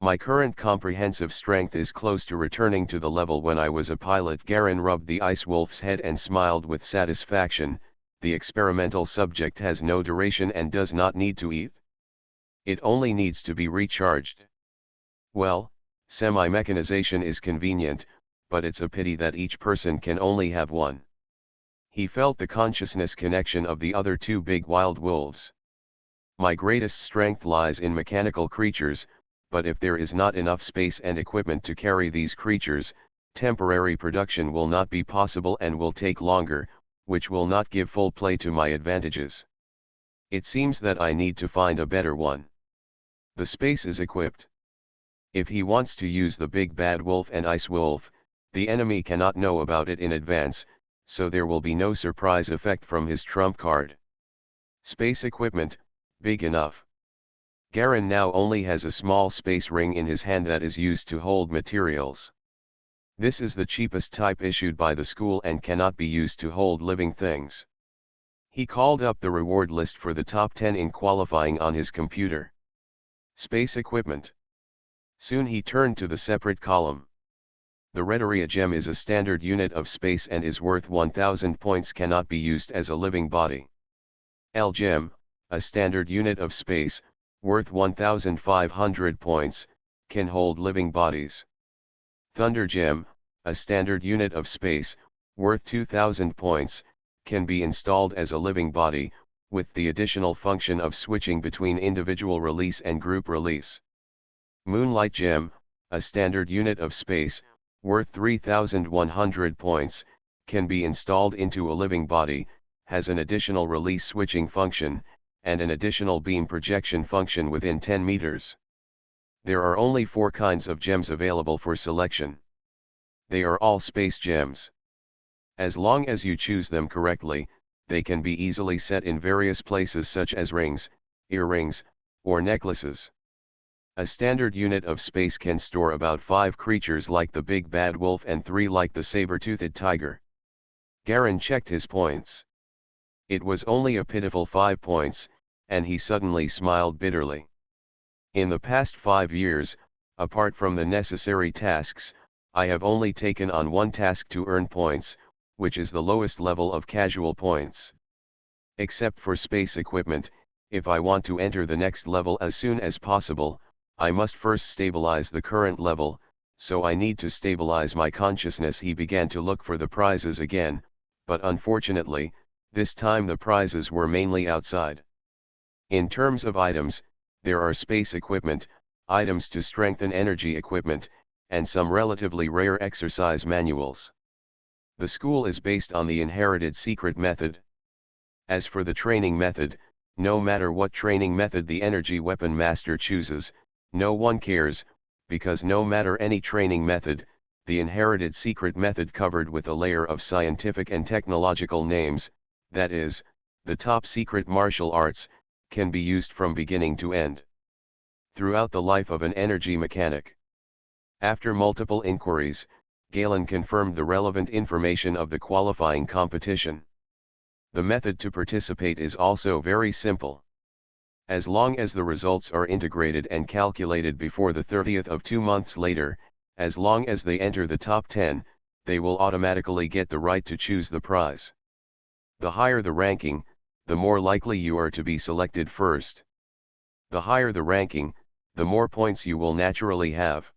S1: My current comprehensive strength is close to returning to the level when I was a pilot. Garen rubbed the ice wolf's head and smiled with satisfaction. The experimental subject has no duration and does not need to eat. It only needs to be recharged. Well, semi-mechanization is convenient, but it's a pity that each person can only have one. He felt the consciousness connection of the other 2 big wild wolves. My greatest strength lies in mechanical creatures, but if there is not enough space and equipment to carry these creatures, temporary production will not be possible and will take longer, which will not give full play to my advantages. It seems that I need to find a better one. The space is equipped. If he wants to use the big bad wolf and ice wolf, the enemy cannot know about it in advance, so there will be no surprise effect from his trump card. Space equipment, big enough. Garen now only has a small space ring in his hand that is used to hold materials. This is the cheapest type issued by the school and cannot be used to hold living things. He called up the reward list for the top 10 in qualifying on his computer. Space equipment. Soon he turned to the separate column. The Rhedoria gem is a standard unit of space and is worth 1000 points, cannot be used as a living body. L gem, a standard unit of space, worth 1500 points, can hold living bodies. Thunder gem, a standard unit of space, worth 2000 points, can be installed as a living body, with the additional function of switching between individual release and group release. Moonlight gem, a standard unit of space, worth 3100 points, can be installed into a living body, has an additional release switching function, and an additional beam projection function within 10 meters. There are only 4 kinds of gems available for selection. They are all space gems. As long as you choose them correctly, they can be easily set in various places such as rings, earrings, or necklaces. A standard unit of space can store about 5 creatures like the big bad wolf and 3 like the saber-toothed tiger. Garen checked his points. It was only a pitiful 5 points, and he suddenly smiled bitterly. In the past 5 years, apart from the necessary tasks, I have only taken on one task to earn points, which is the lowest level of casual points. Except for space equipment, if I want to enter the next level as soon as possible, I must first stabilize the current level, so I need to stabilize my consciousness. He began to look for the prizes again, but unfortunately, this time the prizes were mainly outside. In terms of items, there are space equipment, items to strengthen energy equipment, and some relatively rare exercise manuals. The school is based on the inherited secret method. As for the training method, no matter what training method the energy weapon master chooses, no one cares, because no matter any training method, the inherited secret method covered with a layer of scientific and technological names, that is, the top secret martial arts, can be used from beginning to end. Throughout the life of an energy mechanic. After multiple inquiries, Galen confirmed the relevant information of the qualifying competition. The method to participate is also very simple. As long as the results are integrated and calculated before the 30th of 2 months later, as long as they enter the top 10, they will automatically get the right to choose the prize. The higher the ranking, the more likely you are to be selected first. The higher the ranking, the more points you will naturally have.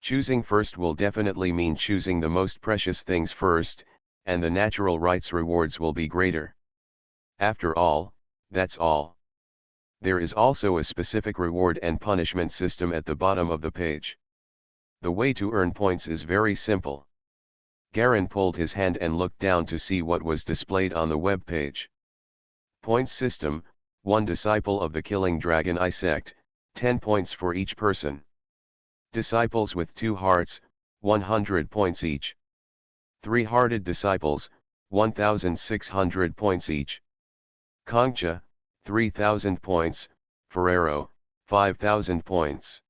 S1: Choosing first will definitely mean choosing the most precious things first, and the natural rights rewards will be greater. After all, that's all. There is also a specific reward and punishment system at the bottom of the page. The way to earn points is very simple. Garen pulled his hand and looked down to see what was displayed on the web page. Points system: 1 disciple of the Killing Dragon I sect, 10 points for each person. Disciples with 2 hearts, 100 points each. 3-hearted disciples, 1,600 points each. Concha, 3,000 points, Ferrero, 5,000 points.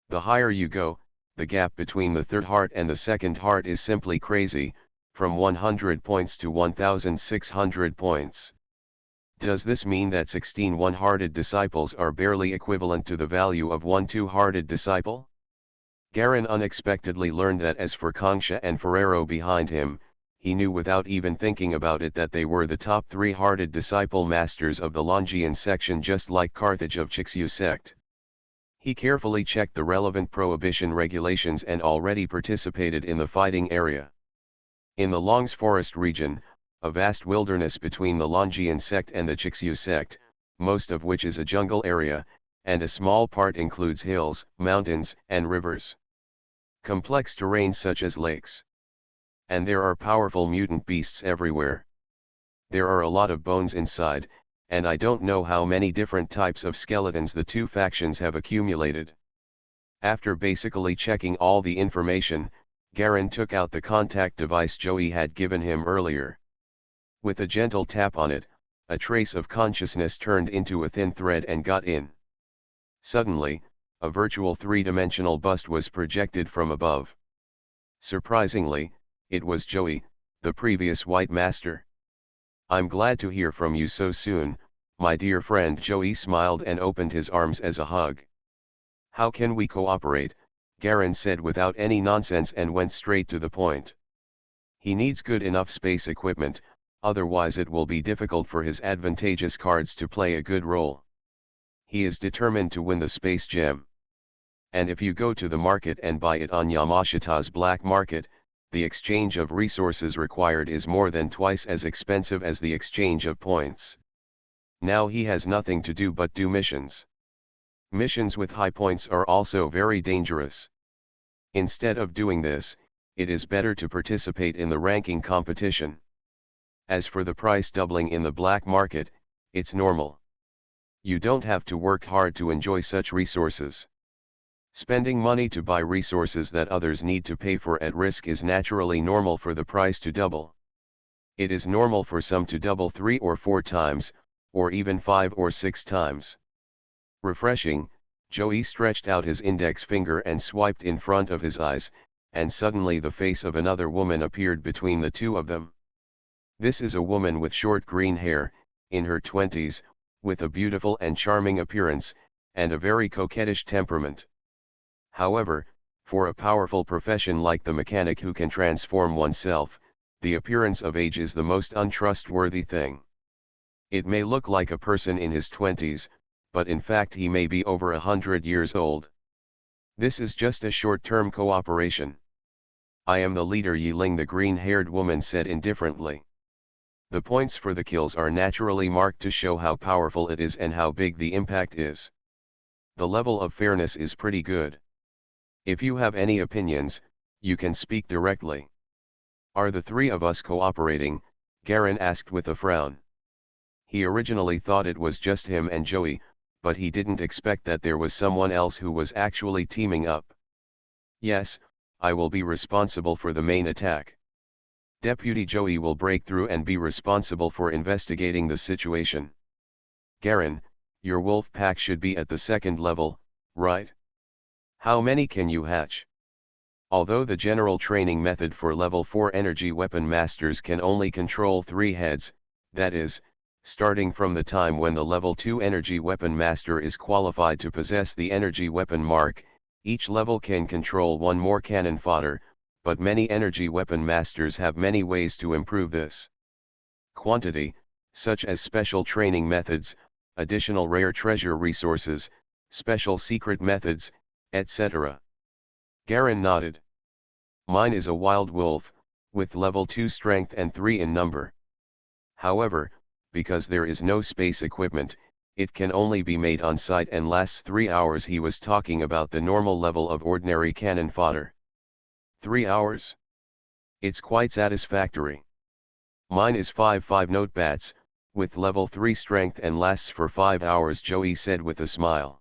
S1: The higher you go, the gap between the third heart and the second heart is simply crazy, from 100 points to 1,600 points. Does this mean that 16 one-hearted disciples are barely equivalent to the value of 1 two-hearted disciple? Garen unexpectedly learned that as for Concha and Ferrero behind him, he knew without even thinking about it that they were the top 3-hearted disciple masters of the Longian section, just like Carthage of Chixu sect. He carefully checked the relevant prohibition regulations and already participated in the fighting area. In the Longs Forest region, a vast wilderness between the Longian sect and the Chixu sect, most of which is a jungle area, and a small part includes hills, mountains, and rivers. Complex terrain such as lakes. And there are powerful mutant beasts everywhere. There are a lot of bones inside, and I don't know how many different types of skeletons the two factions have accumulated. After basically checking all the information, Garen took out the contact device Joey had given him earlier. With a gentle tap on it, a trace of consciousness turned into a thin thread and got in. Suddenly, a virtual three-dimensional bust was projected from above. Surprisingly, it was Joey, the previous White Master. "I'm glad to hear from you so soon, my dear friend." Joey smiled and opened his arms as a hug. "How can we cooperate?" Garen said without any nonsense and went straight to the point. He needs good enough space equipment, otherwise it will be difficult for his advantageous cards to play a good role. He is determined to win the space gem. And if you go to the market and buy it on Yamashita's black market, the exchange of resources required is more than twice as expensive as the exchange of points. Now he has nothing to do but do missions. Missions with high points are also very dangerous. Instead of doing this, it is better to participate in the ranking competition. As for the price doubling in the black market, it's normal. You don't have to work hard to enjoy such resources. Spending money to buy resources that others need to pay for at risk is naturally normal for the price to double. It is normal for some to double 3 or 4 times, or even 5 or 6 times. Refreshing, Joey stretched out his index finger and swiped in front of his eyes, and suddenly the face of another woman appeared between the two of them. This is a woman with short green hair, in her 20s, with a beautiful and charming appearance, and a very coquettish temperament. However, for a powerful profession like the mechanic who can transform oneself, the appearance of age is the most untrustworthy thing. It may look like a person in his 20s, but in fact he may be over 100 years old. This is just a short-term cooperation. I am the leader, Yiling, the green-haired woman said indifferently. The points for the kills are naturally marked to show how powerful it is and how big the impact is. The level of fairness is pretty good. If you have any opinions, you can speak directly. Are the three of us cooperating? Garen asked with a frown. He originally thought it was just him and Joey, but he didn't expect that there was someone else who was actually teaming up. Yes, I will be responsible for the main attack. Deputy Joey will break through and be responsible for investigating the situation. Garen, your wolf pack should be at the second level, right? How many can you hatch? Although the general training method for level 4 energy weapon masters can only control 3 heads, that is, starting from the time when the level 2 energy weapon master is qualified to possess the energy weapon mark, each level can control one more cannon fodder, but many energy weapon masters have many ways to improve this quantity, such as special training methods, additional rare treasure resources, special secret methods, etc. Garen nodded. Mine is a wild wolf, with level 2 strength and 3 in number. However, because there is no space equipment, it can only be made on site and lasts 3 hours. He was talking about the normal level of ordinary cannon fodder. 3 hours? It's quite satisfactory. Mine is 5 note bats, with level 3 strength and lasts for 5 hours, Joey said with a smile.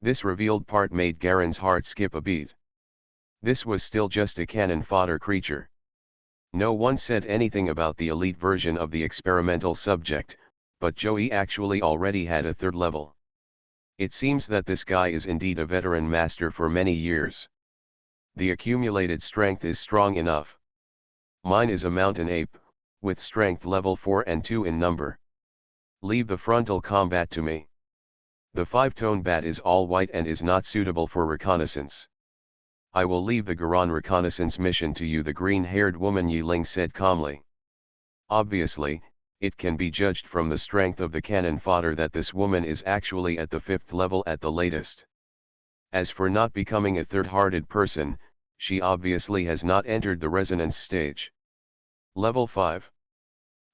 S1: This revealed part made Garen's heart skip a beat. This was still just a cannon fodder creature. No one said anything about the elite version of the experimental subject, but Joey actually already had a 3rd level. It seems that this guy is indeed a veteran master for many years. The accumulated strength is strong enough. Mine is a mountain ape, with strength level 4 and 2 in number. Leave the frontal combat to me. The 5-tone bat is all white and is not suitable for reconnaissance. I will leave the Garan reconnaissance mission to you, the green-haired woman Yiling said calmly. Obviously, it can be judged from the strength of the cannon fodder that this woman is actually at the 5th level at the latest. As for not becoming a third-hearted person, she obviously has not entered the resonance stage. Level 5.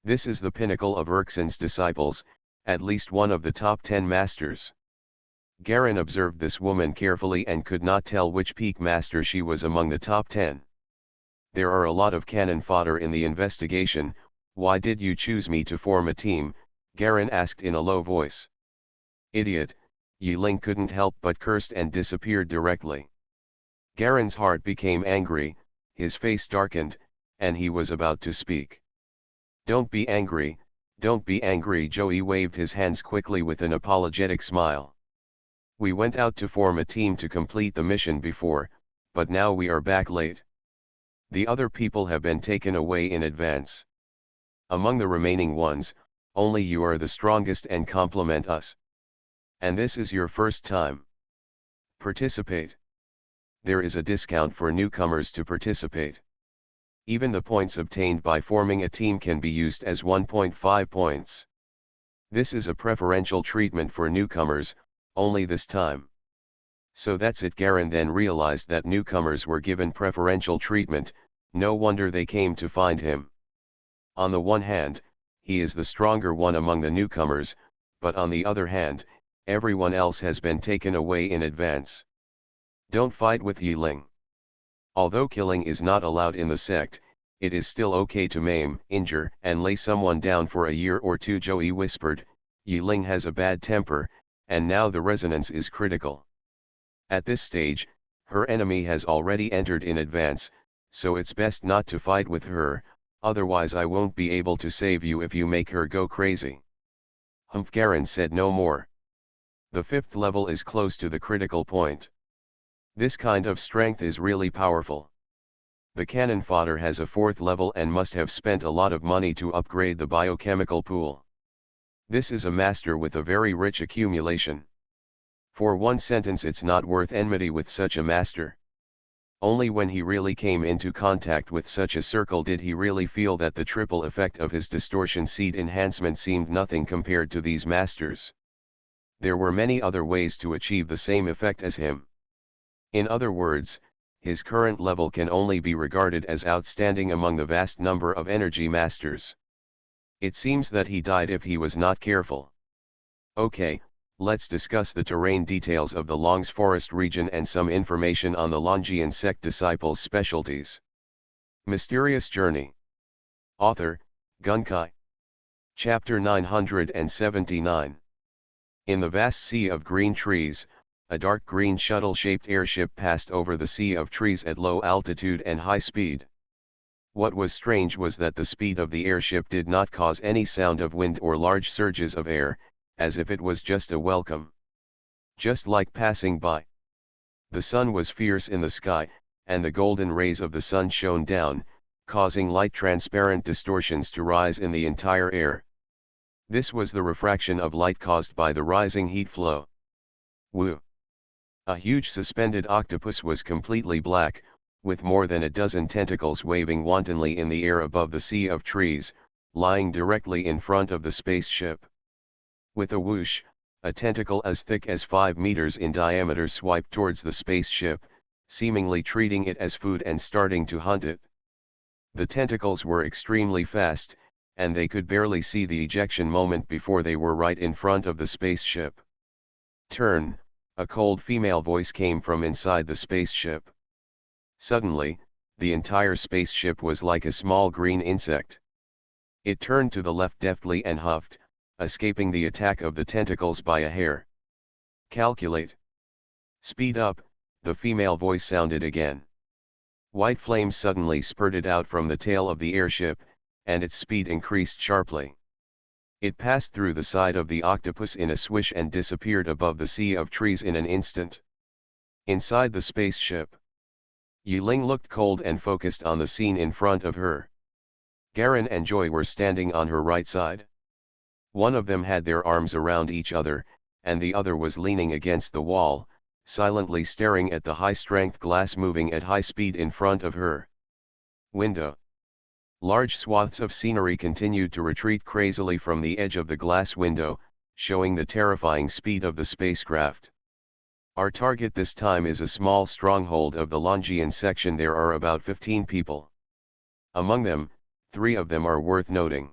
S1: This is the pinnacle of Erksen's disciples, at least one of the top 10 masters. Garen observed this woman carefully and could not tell which peak master she was among the top 10. There are a lot of cannon fodder in the investigation. Why did you choose me to form a team? Garen asked in a low voice. Idiot, Yiling couldn't help but cursed and disappeared directly. Garen's heart became angry, his face darkened, and he was about to speak. Don't be angry, Joey waved his hands quickly with an apologetic smile. We went out to form a team to complete the mission before, but now we are back late. The other people have been taken away in advance. Among the remaining ones, only you are the strongest and complement us. And this is your first time. Participate. There is a discount for newcomers to participate. Even the points obtained by forming a team can be used as 1.5 points. This is a preferential treatment for newcomers, only this time. So that's it. Garen then realized that newcomers were given preferential treatment, no wonder they came to find him. On the one hand, he is the stronger one among the newcomers, but on the other hand, everyone else has been taken away in advance. Don't fight with Yiling. Although killing is not allowed in the sect, it is still okay to maim, injure, and lay someone down for a year or two, Joey whispered. Yiling has a bad temper, and now the resonance is critical. At this stage, her enemy has already entered in advance, so it's best not to fight with her, otherwise I won't be able to save you if you make her go crazy. Humph. Garen said no more. The 5th level is close to the critical point. This kind of strength is really powerful. The cannon fodder has a 4th level and must have spent a lot of money to upgrade the biochemical pool. This is a master with a very rich accumulation. For one sentence, it's not worth enmity with such a master. Only when he really came into contact with such a circle did he really feel that the triple effect of his distortion seed enhancement seemed nothing compared to these masters. There were many other ways to achieve the same effect as him. In other words, his current level can only be regarded as outstanding among the vast number of energy masters. It seems that he died if he was not careful. Okay, let's discuss the terrain details of the Long's Forest region and some information on the Longian sect disciples' specialties. Mysterious Journey. Author, Gunkai. Chapter 979. In the vast sea of green trees, a dark green shuttle-shaped airship passed over the sea of trees at low altitude and high speed. What was strange was that the speed of the airship did not cause any sound of wind or large surges of air, as if it was just a welcome. Just like passing by. The sun was fierce in the sky, and the golden rays of the sun shone down, causing light transparent distortions to rise in the entire air. This was the refraction of light caused by the rising heat flow. Woo! A huge suspended octopus was completely black, with more than a dozen tentacles waving wantonly in the air above the sea of trees, lying directly in front of the spaceship. With a whoosh, a tentacle as thick as 5 meters in diameter swiped towards the spaceship, seemingly treating it as food and starting to hunt it. The tentacles were extremely fast, and they could barely see the ejection moment before they were right in front of the spaceship. Turn, a cold female voice came from inside the spaceship. Suddenly, the entire spaceship was like a small green insect. It turned to the left deftly and huffed, escaping the attack of the tentacles by a hair. Calculate. Speed up, the female voice sounded again. White flames suddenly spurted out from the tail of the airship, and its speed increased sharply. It passed through the side of the octopus in a swish and disappeared above the sea of trees in an instant. Inside the spaceship, Yiling looked cold and focused on the scene in front of her. Garen and Joy were standing on her right side. One of them had their arms around each other, and the other was leaning against the wall, silently staring at the high-strength glass moving at high speed in front of her. Window. Large swaths of scenery continued to retreat crazily from the edge of the glass window, showing the terrifying speed of the spacecraft. Our target this time is a small stronghold of the Longian section. There are about 15 people. Among them, 3 of them are worth noting.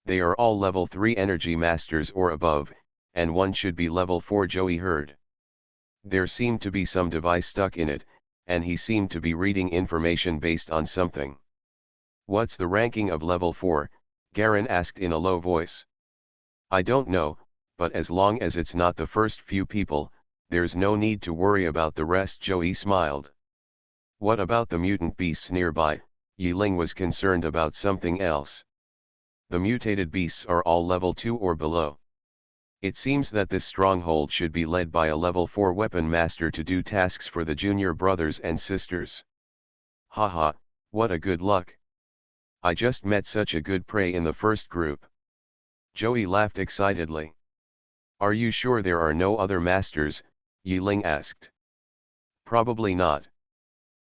S1: They are all level 3 energy masters or above, and one should be level 4. Joey heard. There seemed to be some device stuck in it, and he seemed to be reading information based on something. What's the ranking of level 4? Garen asked in a low voice. I don't know, but as long as it's not the first few people, there's no need to worry about the rest. Joey smiled. What about the mutant beasts nearby? Yiling was concerned about something else. The mutated beasts are all level 2 or below. It seems that this stronghold should be led by a level 4 weapon master to do tasks for the junior brothers and sisters. Haha, what a good luck. I just met such a good prey in the first group. Joey laughed excitedly. Are you sure there are no other masters? Yiling asked. Probably not.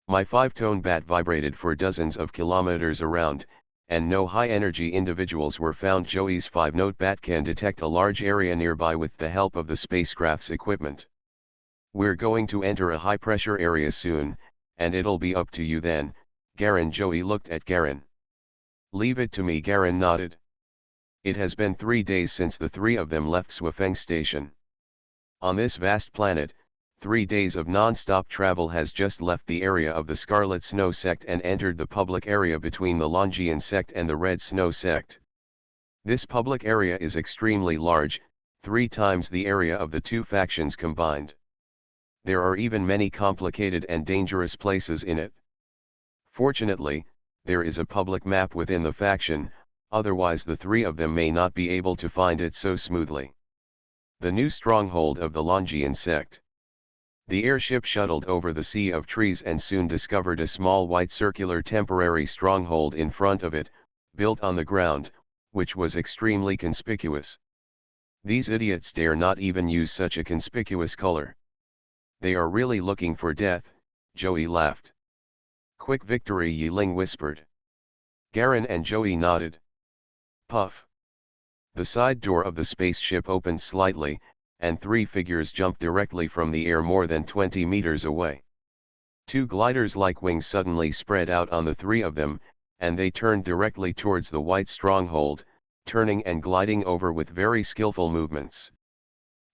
S1: My 5-tone bat vibrated for dozens of kilometers around, and no high-energy individuals were found. Joey's 5-note bat can detect a large area nearby with the help of the spacecraft's equipment. We're going to enter a high-pressure area soon, and it'll be up to you then, Garen. Joey looked at Garen. Leave it to me. Garen nodded. It has been 3 days since the 3 of them left Swifeng Station. On this vast planet, 3 days of non-stop travel has just left the area of the Scarlet Snow Sect and entered the public area between the Longian Sect and the Red Snow Sect. This public area is extremely large, 3 times the area of the 2 factions combined. There are even many complicated and dangerous places in it. Fortunately, there is a public map within the faction, otherwise the 3 of them may not be able to find it so smoothly. The new stronghold of the Longian sect. The airship shuttled over the sea of trees and soon discovered a small white circular temporary stronghold in front of it, built on the ground, which was extremely conspicuous. These idiots dare not even use such a conspicuous color. They are really looking for death, Joey laughed. Quick victory, Yiling whispered. Garen and Joey nodded. Puff. The side door of the spaceship opened slightly, and 3 figures jumped directly from the air more than 20 meters away. 2 gliders like wings suddenly spread out on the 3 of them, and they turned directly towards the white stronghold, turning and gliding over with very skillful movements.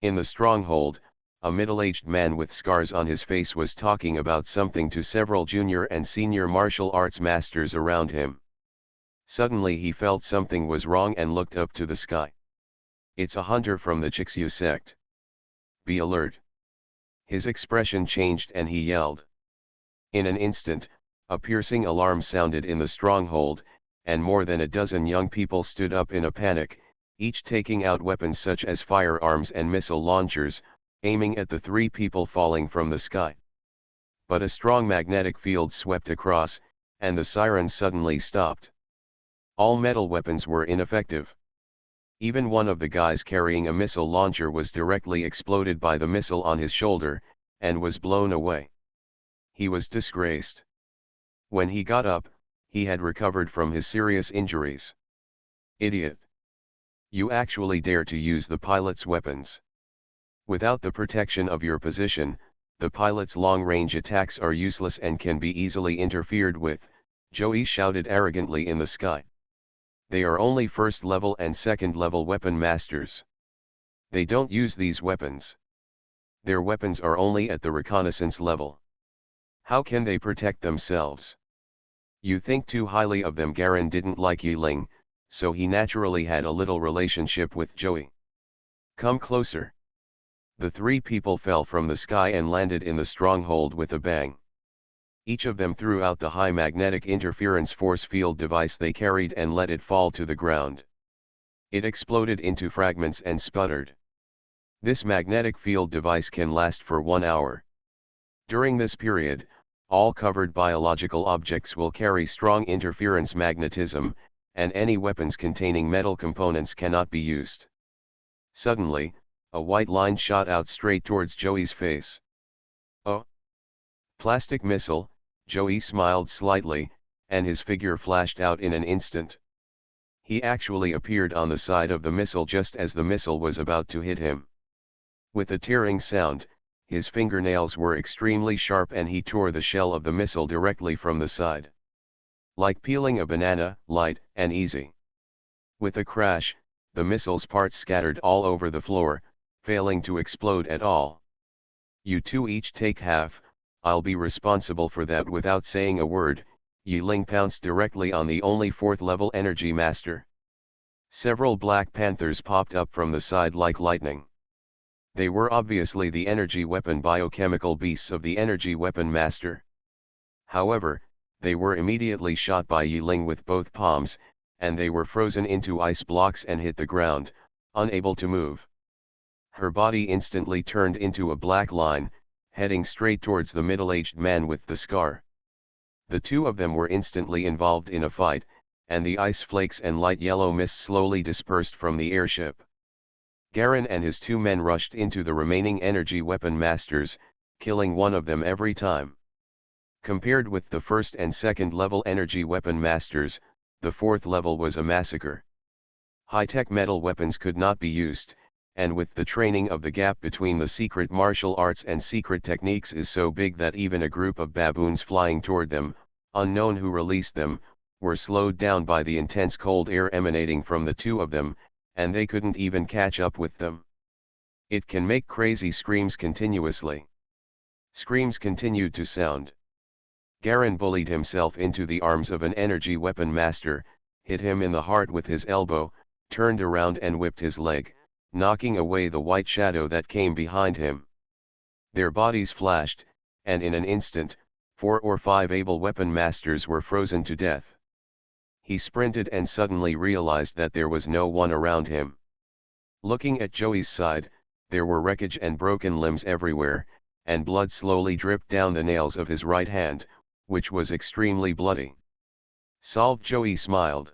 S1: In the stronghold, a middle-aged man with scars on his face was talking about something to several junior and senior martial arts masters around him. Suddenly he felt something was wrong and looked up to the sky. "It's a hunter from the Chixu sect. Be alert." His expression changed and he yelled. In an instant, a piercing alarm sounded in the stronghold, and more than a dozen young people stood up in a panic, each taking out weapons such as firearms and missile launchers, aiming at the 3 people falling from the sky. But a strong magnetic field swept across, and the sirens suddenly stopped. All metal weapons were ineffective. Even one of the guys carrying a missile launcher was directly exploded by the missile on his shoulder, and was blown away. He was disgraced. When he got up, he had recovered from his serious injuries. "Idiot! You actually dare to use the pilot's weapons. Without the protection of your position, the pilot's long-range attacks are useless and can be easily interfered with," Joey shouted arrogantly in the sky. "They are only first-level and second-level weapon masters. They don't use these weapons. Their weapons are only at the reconnaissance level. How can they protect themselves? You think too highly of them." Garen didn't like Yiling, so he naturally had a little relationship with Joey. "Come closer." The 3 people fell from the sky and landed in the stronghold with a bang. Each of them threw out the high magnetic interference force field device they carried and let it fall to the ground. It exploded into fragments and sputtered. This magnetic field device can last for 1 hour. During this period, all covered biological objects will carry strong interference magnetism, and any weapons containing metal components cannot be used. Suddenly, a white line shot out straight towards Joey's face. "Oh! Plastic missile," Joey smiled slightly, and his figure flashed out in an instant. He actually appeared on the side of the missile just as the missile was about to hit him. With a tearing sound, his fingernails were extremely sharp and he tore the shell of the missile directly from the side. Like peeling a banana, light and easy. With a crash, the missile's parts scattered all over the floor, failing to explode at all. "You 2 each take half, I'll be responsible for that." Without saying a word, Yiling pounced directly on the only 4th-level energy master. Several black panthers popped up from the side like lightning. They were obviously the energy weapon biochemical beasts of the energy weapon master. However, they were immediately shot by Yiling with both palms, and they were frozen into ice blocks and hit the ground, unable to move. Her body instantly turned into a black line, heading straight towards the middle-aged man with the scar. The 2 of them were instantly involved in a fight, and the ice flakes and light yellow mist slowly dispersed from the airship. Garen and his 2 men rushed into the remaining energy weapon masters, killing one of them every time. Compared with the 1st and 2nd level energy weapon masters, the 4th level was a massacre. High-tech metal weapons could not be used, and with the training of the gap between the secret martial arts and secret techniques is so big that even a group of baboons flying toward them, unknown who released them, were slowed down by the intense cold air emanating from the 2 of them, and they couldn't even catch up with them. It can make crazy screams continuously. Screams continued to sound. Garen bullied himself into the arms of an energy weapon master, hit him in the heart with his elbow, turned around and whipped his leg, knocking away the white shadow that came behind him. Their bodies flashed, and in an instant, 4 or 5 able weapon masters were frozen to death. He sprinted and suddenly realized that there was no one around him. Looking at Joey's side, there were wreckage and broken limbs everywhere, and blood slowly dripped down the nails of his right hand, which was extremely bloody. "Solved," Joey smiled.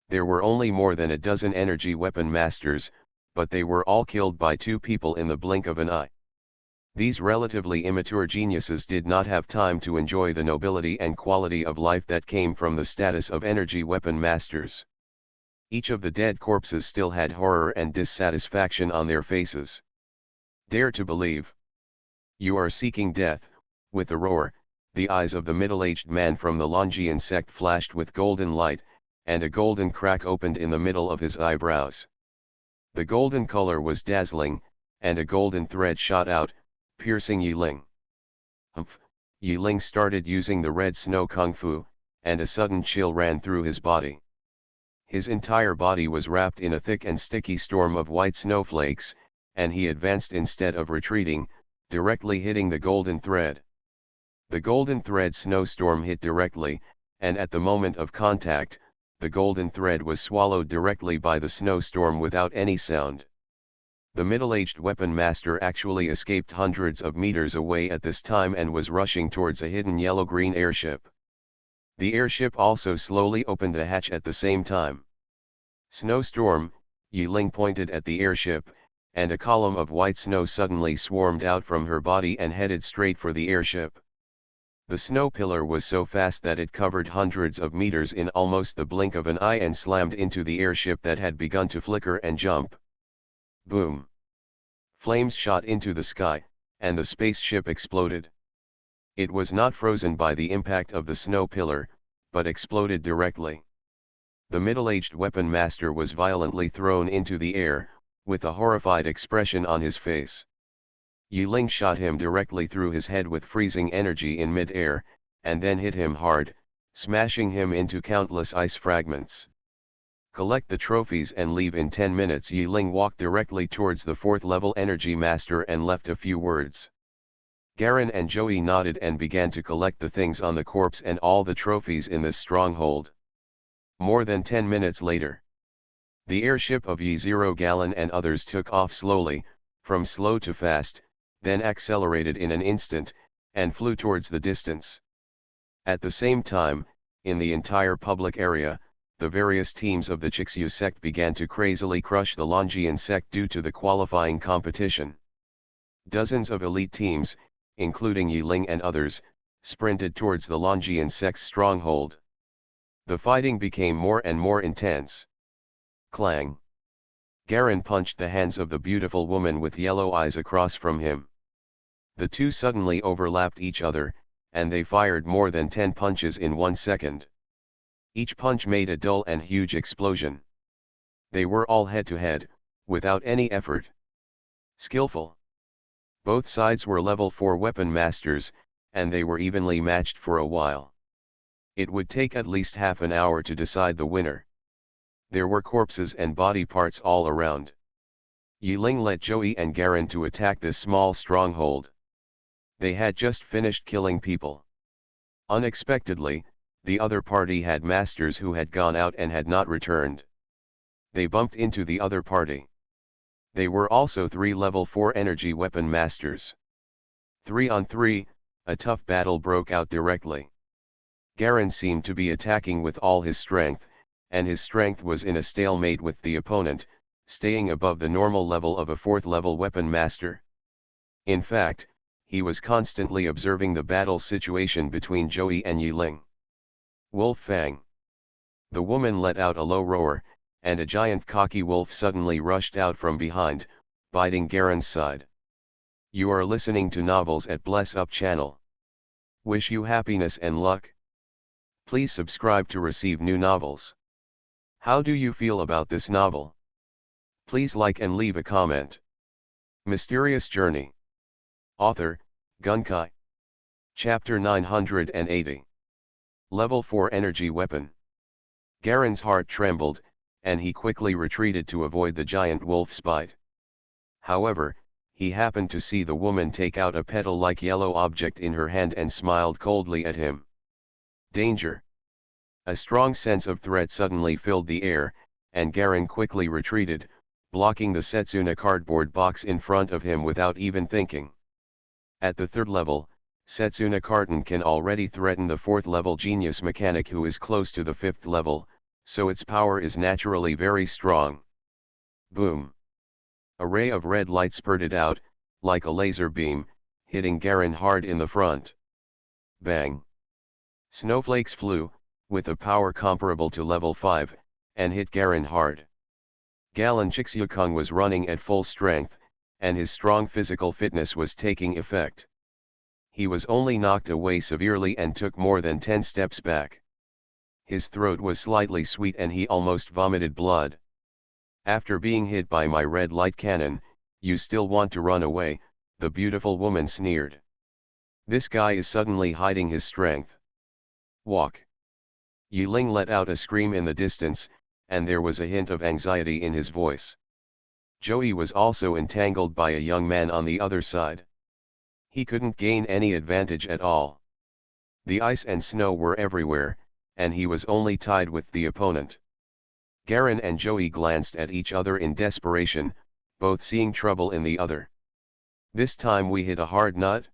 S1: There were only more than a dozen energy weapon masters, but they were all killed by 2 people in the blink of an eye. These relatively immature geniuses did not have time to enjoy the nobility and quality of life that came from the status of energy weapon masters. Each of the dead corpses still had horror and dissatisfaction on their faces. Dare to believe. You are seeking death. With a roar, the eyes of the middle-aged man from the Longian sect flashed with golden light, and a golden crack opened in the middle of his eyebrows. The golden color was dazzling, and a golden thread shot out, piercing Yi Ling. Humph! Yi Ling started using the red snow kung fu, and a sudden chill ran through his body. His entire body was wrapped in a thick and sticky storm of white snowflakes, and he advanced instead of retreating, directly hitting the golden thread. The golden thread snowstorm hit directly, and at the moment of contact, the golden thread was swallowed directly by the snowstorm without any sound. The middle-aged weapon master actually escaped hundreds of meters away at this time and was rushing towards a hidden yellow-green airship. The airship also slowly opened the hatch at the same time. Snowstorm, Yi Ling pointed at the airship, and a column of white snow suddenly swarmed out from her body and headed straight for the airship. The snow pillar was so fast that it covered hundreds of meters in almost the blink of an eye and slammed into the airship that had begun to flicker and jump. Boom! Flames shot into the sky, and the spaceship exploded. It was not frozen by the impact of the snow pillar, but exploded directly. The middle-aged weapon master was violently thrown into the air, with a horrified expression on his face. Yi Ling shot him directly through his head with freezing energy in mid-air, and then hit him hard, smashing him into countless ice fragments. Collect the trophies and leave in 10 minutes. Yi Ling walked directly towards the 4th level energy master and left a few words. Garen and Joey nodded and began to collect the things on the corpse and all the trophies in this stronghold. More than 10 minutes later, the airship of Yi Zero Gallon and others took off slowly, from slow to fast, then accelerated in an instant, and flew towards the distance. At the same time, in the entire public area, the various teams of the Chixu sect began to crazily crush the Longian sect due to the qualifying competition. Dozens of elite teams, including Yi Ling and others, sprinted towards the Longian sect's stronghold. The fighting became more and more intense. Clang! Garen punched the hands of the beautiful woman with yellow eyes across from him. The two suddenly overlapped each other, and they fired more than 10 punches in 1 second. Each punch made a dull and huge explosion. They were all head-to-head, without any effort. Skillful. Both sides were level 4 weapon masters, and they were evenly matched for a while. It would take at least half an hour to decide the winner. There were corpses and body parts all around. Yi Ling led Joey and Garen to attack this small stronghold. They had just finished killing people. Unexpectedly, the other party had masters who had gone out and had not returned. They bumped into the other party. They were also 3 level 4 energy weapon masters. 3 on 3, a tough battle broke out directly. Garen seemed to be attacking with all his strength, and his strength was in a stalemate with the opponent, staying above the normal level of a 4th level weapon master. In fact, he was constantly observing the battle situation between Joey and Yi Ling. Wolf Fang. The woman let out a low roar, and a giant cocky wolf suddenly rushed out from behind, biting Garen's side. You are listening to Novels at Bless Up channel. Wish you happiness and luck. Please subscribe to receive new novels. How do you feel about this novel? Please like and leave a comment. Mysterious Journey. Author, Gunkai. Chapter 980. Level 4 Energy Weapon. Garen's heart trembled, and he quickly retreated to avoid the giant wolf's bite. However, he happened to see the woman take out a petal-like yellow object in her hand and smiled coldly at him. Danger! A strong sense of threat suddenly filled the air, and Garen quickly retreated, blocking the Setsuna cardboard box in front of him without even thinking. At the 3rd level, Setsuna Carton can already threaten the 4th level genius mechanic who is close to the 5th level, so its power is naturally very strong. Boom! A ray of red light spurted out, like a laser beam, hitting Garen hard in the front. Bang! Snowflakes flew, with a power comparable to level 5, and hit Garen hard. Galen Chixyukung was running at full strength, and his strong physical fitness was taking effect. He was only knocked away severely and took more than 10 steps back. His throat was slightly sweet and he almost vomited blood. "After being hit by my red light cannon, you still want to run away," the beautiful woman sneered. "This guy is suddenly hiding his strength. Walk." Yiling let out a scream in the distance, and there was a hint of anxiety in his voice. Joey was also entangled by a young man on the other side. He couldn't gain any advantage at all. The ice and snow were everywhere, and he was only tied with the opponent. Garen and Joey glanced at each other in desperation, both seeing trouble in the other. "This time we hit a hard nut?"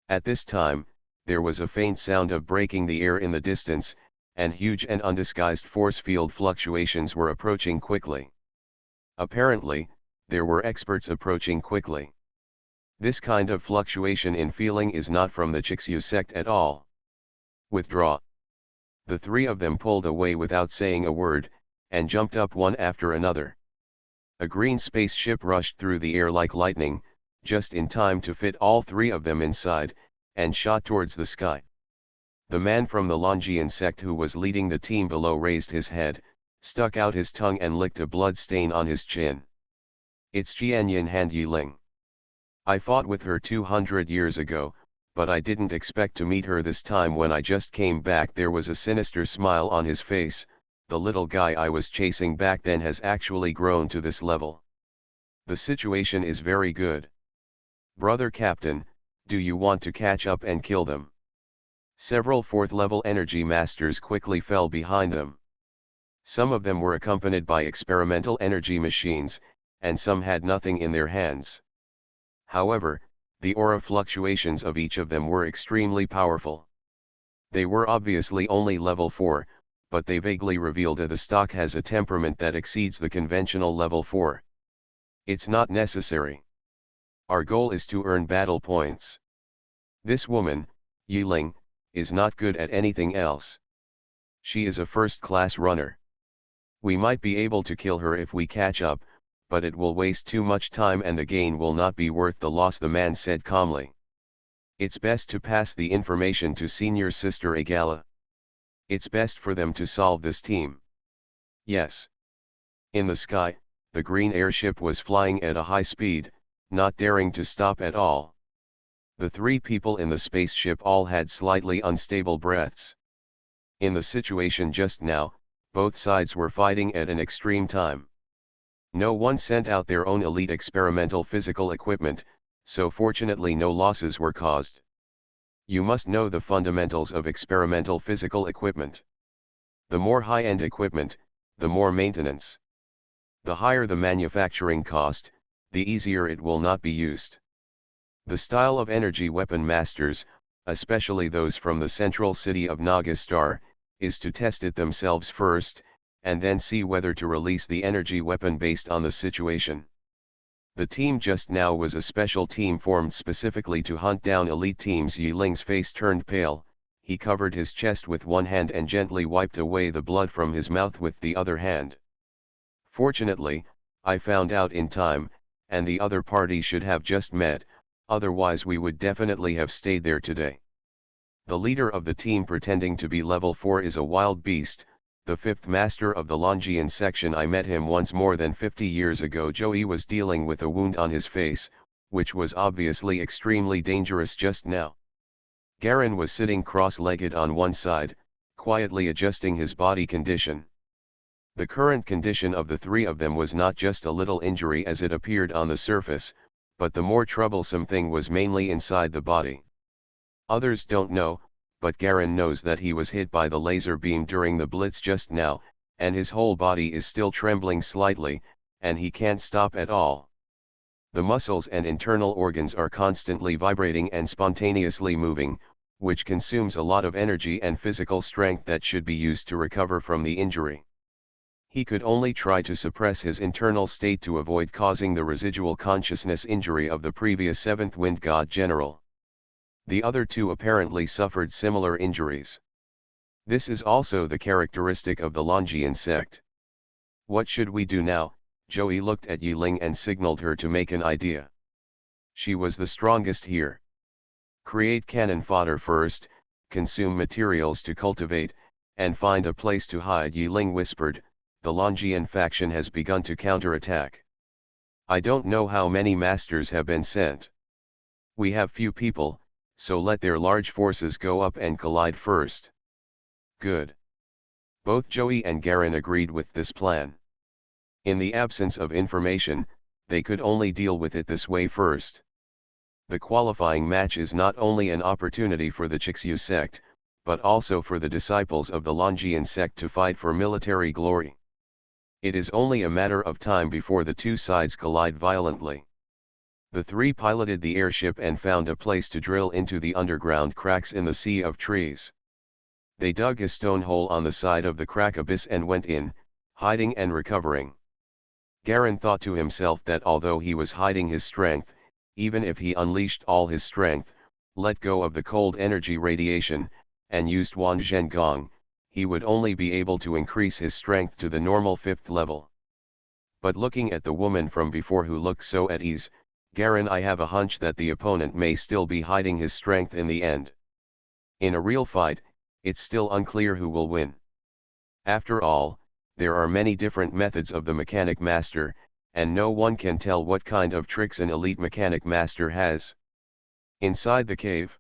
S1: At this time, there was a faint sound of breaking the air in the distance, and huge and undisguised force field fluctuations were approaching quickly. Apparently, there were experts approaching quickly. This kind of fluctuation in feeling is not from the Chixu sect at all. "Withdraw." The three of them pulled away without saying a word, and jumped up one after another. A green spaceship rushed through the air like lightning, just in time to fit all three of them inside, and shot towards the sky. The man from the Longian sect who was leading the team below raised his head, stuck out his tongue and licked a blood stain on his chin. "It's Jianyan Han Yiling. I fought with her 200 years ago, but I didn't expect to meet her this time when I just came back." There was a sinister smile on his face. "The little guy I was chasing back then has actually grown to this level. The situation is very good. Brother Captain, do you want to catch up and kill them?" Several fourth-level energy masters quickly fell behind them. Some of them were accompanied by experimental energy machines, and some had nothing in their hands. However, the aura fluctuations of each of them were extremely powerful. They were obviously only level 4, but they vaguely revealed that the stock has a temperament that exceeds the conventional level 4. It's not necessary. Our goal is to earn battle points. This woman, Yiling, is not good at anything else. She is a first-class runner. We might be able to kill her if we catch up, but it will waste too much time and the gain will not be worth the loss," the man said calmly. "It's best to pass the information to Senior Sister Agala. It's best for them to solve this team." "Yes." In the sky, the green airship was flying at a high speed, not daring to stop at all. The three people in the spaceship all had slightly unstable breaths. In the situation just now, both sides were fighting at an extreme time. No one sent out their own elite experimental physical equipment, so fortunately no losses were caused. You must know the fundamentals of experimental physical equipment. The more high-end equipment, the more maintenance. The higher the manufacturing cost, the easier it will not be used. The style of energy weapon masters, especially those from the central city of Nagastar, is to test it themselves first, and then see whether to release the energy weapon based on the situation. The team just now was a special team formed specifically to hunt down elite teams. Yiling's face turned pale, he covered his chest with one hand and gently wiped away the blood from his mouth with the other hand. "Fortunately, I found out in time, and the other party should have just met, otherwise we would definitely have stayed there today. The leader of the team pretending to be level 4 is a wild beast, the 5th master of the Longian section. I met him once more than 50 years ago." Joey was dealing with a wound on his face, which was obviously extremely dangerous just now. Garen was sitting cross-legged on one side, quietly adjusting his body condition. The current condition of the three of them was not just a little injury as it appeared on the surface, but the more troublesome thing was mainly inside the body. Others don't know, but Garen knows that he was hit by the laser beam during the blitz just now, and his whole body is still trembling slightly, and he can't stop at all. The muscles and internal organs are constantly vibrating and spontaneously moving, which consumes a lot of energy and physical strength that should be used to recover from the injury. He could only try to suppress his internal state to avoid causing the residual consciousness injury of the previous 7th Wind God General. The other two apparently suffered similar injuries. This is also the characteristic of the Longian sect. "What should we do now?" Joey looked at Yiling and signaled her to make an idea. She was the strongest here. Create cannon fodder first, consume materials to cultivate, and find a place to hide. Yiling whispered, the Longian faction has begun to counterattack. I don't know how many masters have been sent. We have few people, so let their large forces go up and collide first. Good. Both Joey and Garen agreed with this plan. In the absence of information, they could only deal with it this way first. The qualifying match is not only an opportunity for the Chixyu sect, but also for the disciples of the Longian sect to fight for military glory. It is only a matter of time before the two sides collide violently. The three piloted the airship and found a place to drill into the underground cracks in the sea of trees. They dug a stone hole on the side of the crack abyss and went in, hiding and recovering. Garen thought to himself that although he was hiding his strength, even if he unleashed all his strength, let go of the cold energy radiation, and used Wanzhen Gong, he would only be able to increase his strength to the normal 5th level. But looking at the woman from before who looked so at ease, Garen, I have a hunch that the opponent may still be hiding his strength in the end. In a real fight, it's still unclear who will win. After all, there are many different methods of the mechanic master, and no one can tell what kind of tricks an elite mechanic master has. Inside the cave,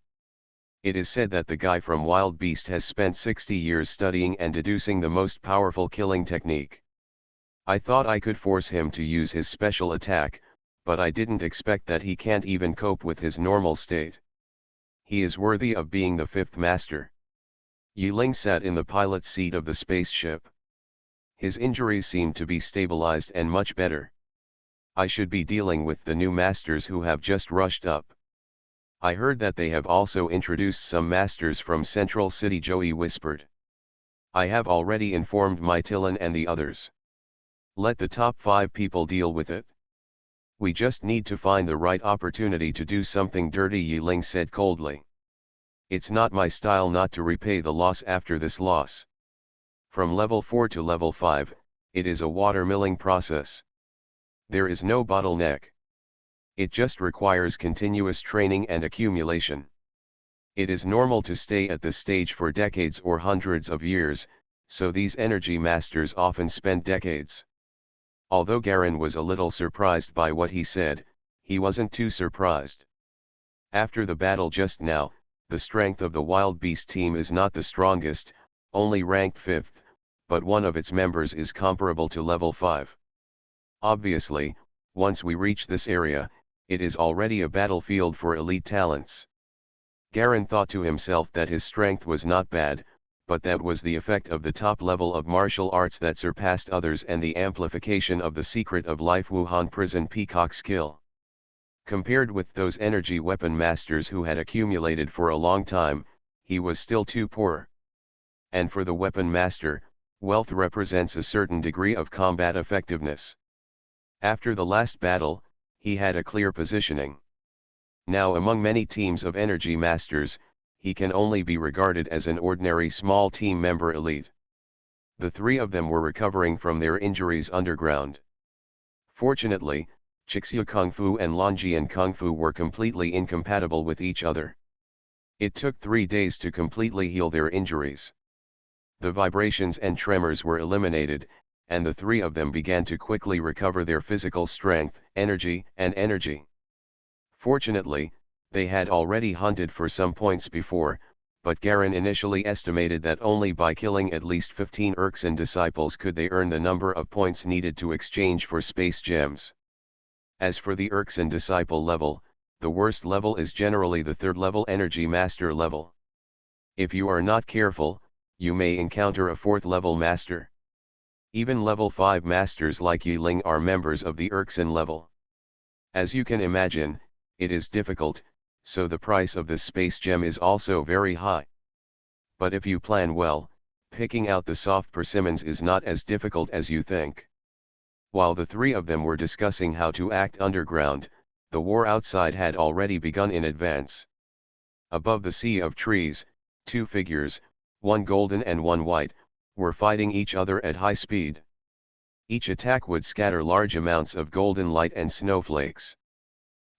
S1: it is said that the guy from Wild Beast has spent 60 years studying and deducing the most powerful killing technique. I thought I could force him to use his special attack, but I didn't expect that he can't even cope with his normal state. He is worthy of being the 5th master. Yiling sat in the pilot's seat of the spaceship. His injuries seemed to be stabilized and much better. I should be dealing with the new masters who have just rushed up. I heard that they have also introduced some masters from Central City, Joey whispered. I have already informed Mytilin and the others. Let the top 5 people deal with it. We just need to find the right opportunity to do something dirty, Yiling said coldly. It's not my style not to repay the loss after this loss. From level 4 to level 5, it is a watermilling process. There is no bottleneck. It just requires continuous training and accumulation. It is normal to stay at this stage for decades or hundreds of years, so these energy masters often spend decades. Although Garen was a little surprised by what he said, he wasn't too surprised. After the battle just now, the strength of the Wild Beast team is not the strongest, only ranked 5th, but one of its members is comparable to level 5. Obviously, once we reach this area, it is already a battlefield for elite talents. Garen thought to himself that his strength was not bad, but that was the effect of the top level of martial arts that surpassed others and the amplification of the secret of life Wuhan prison peacock skill. Compared with those energy weapon masters who had accumulated for a long time, he was still too poor. And for the weapon master, wealth represents a certain degree of combat effectiveness. After the last battle, he had a clear positioning. Now among many teams of energy masters, he can only be regarded as an ordinary small team member elite. The 3 of them were recovering from their injuries underground. Fortunately, Chixia Kung Fu and Longian Kung Fu were completely incompatible with each other. It took 3 days to completely heal their injuries. The vibrations and tremors were eliminated, and the 3 of them began to quickly recover their physical strength, energy. Fortunately, they had already hunted for some points before, but Garen initially estimated that only by killing at least 15 Erkson disciples could they earn the number of points needed to exchange for space gems. As for the Erkson disciple level, the worst level is generally the 3rd level energy master level. If you are not careful, you may encounter a 4th level master. Even level 5 masters like Yiling are members of the Erkson level. As you can imagine, it is difficult, so the price of this space gem is also very high. But if you plan well, picking out the soft persimmons is not as difficult as you think. While the 3 of them were discussing how to act underground, the war outside had already begun in advance. Above the sea of trees, 2 figures, one golden and one white, were fighting each other at high speed. Each attack would scatter large amounts of golden light and snowflakes.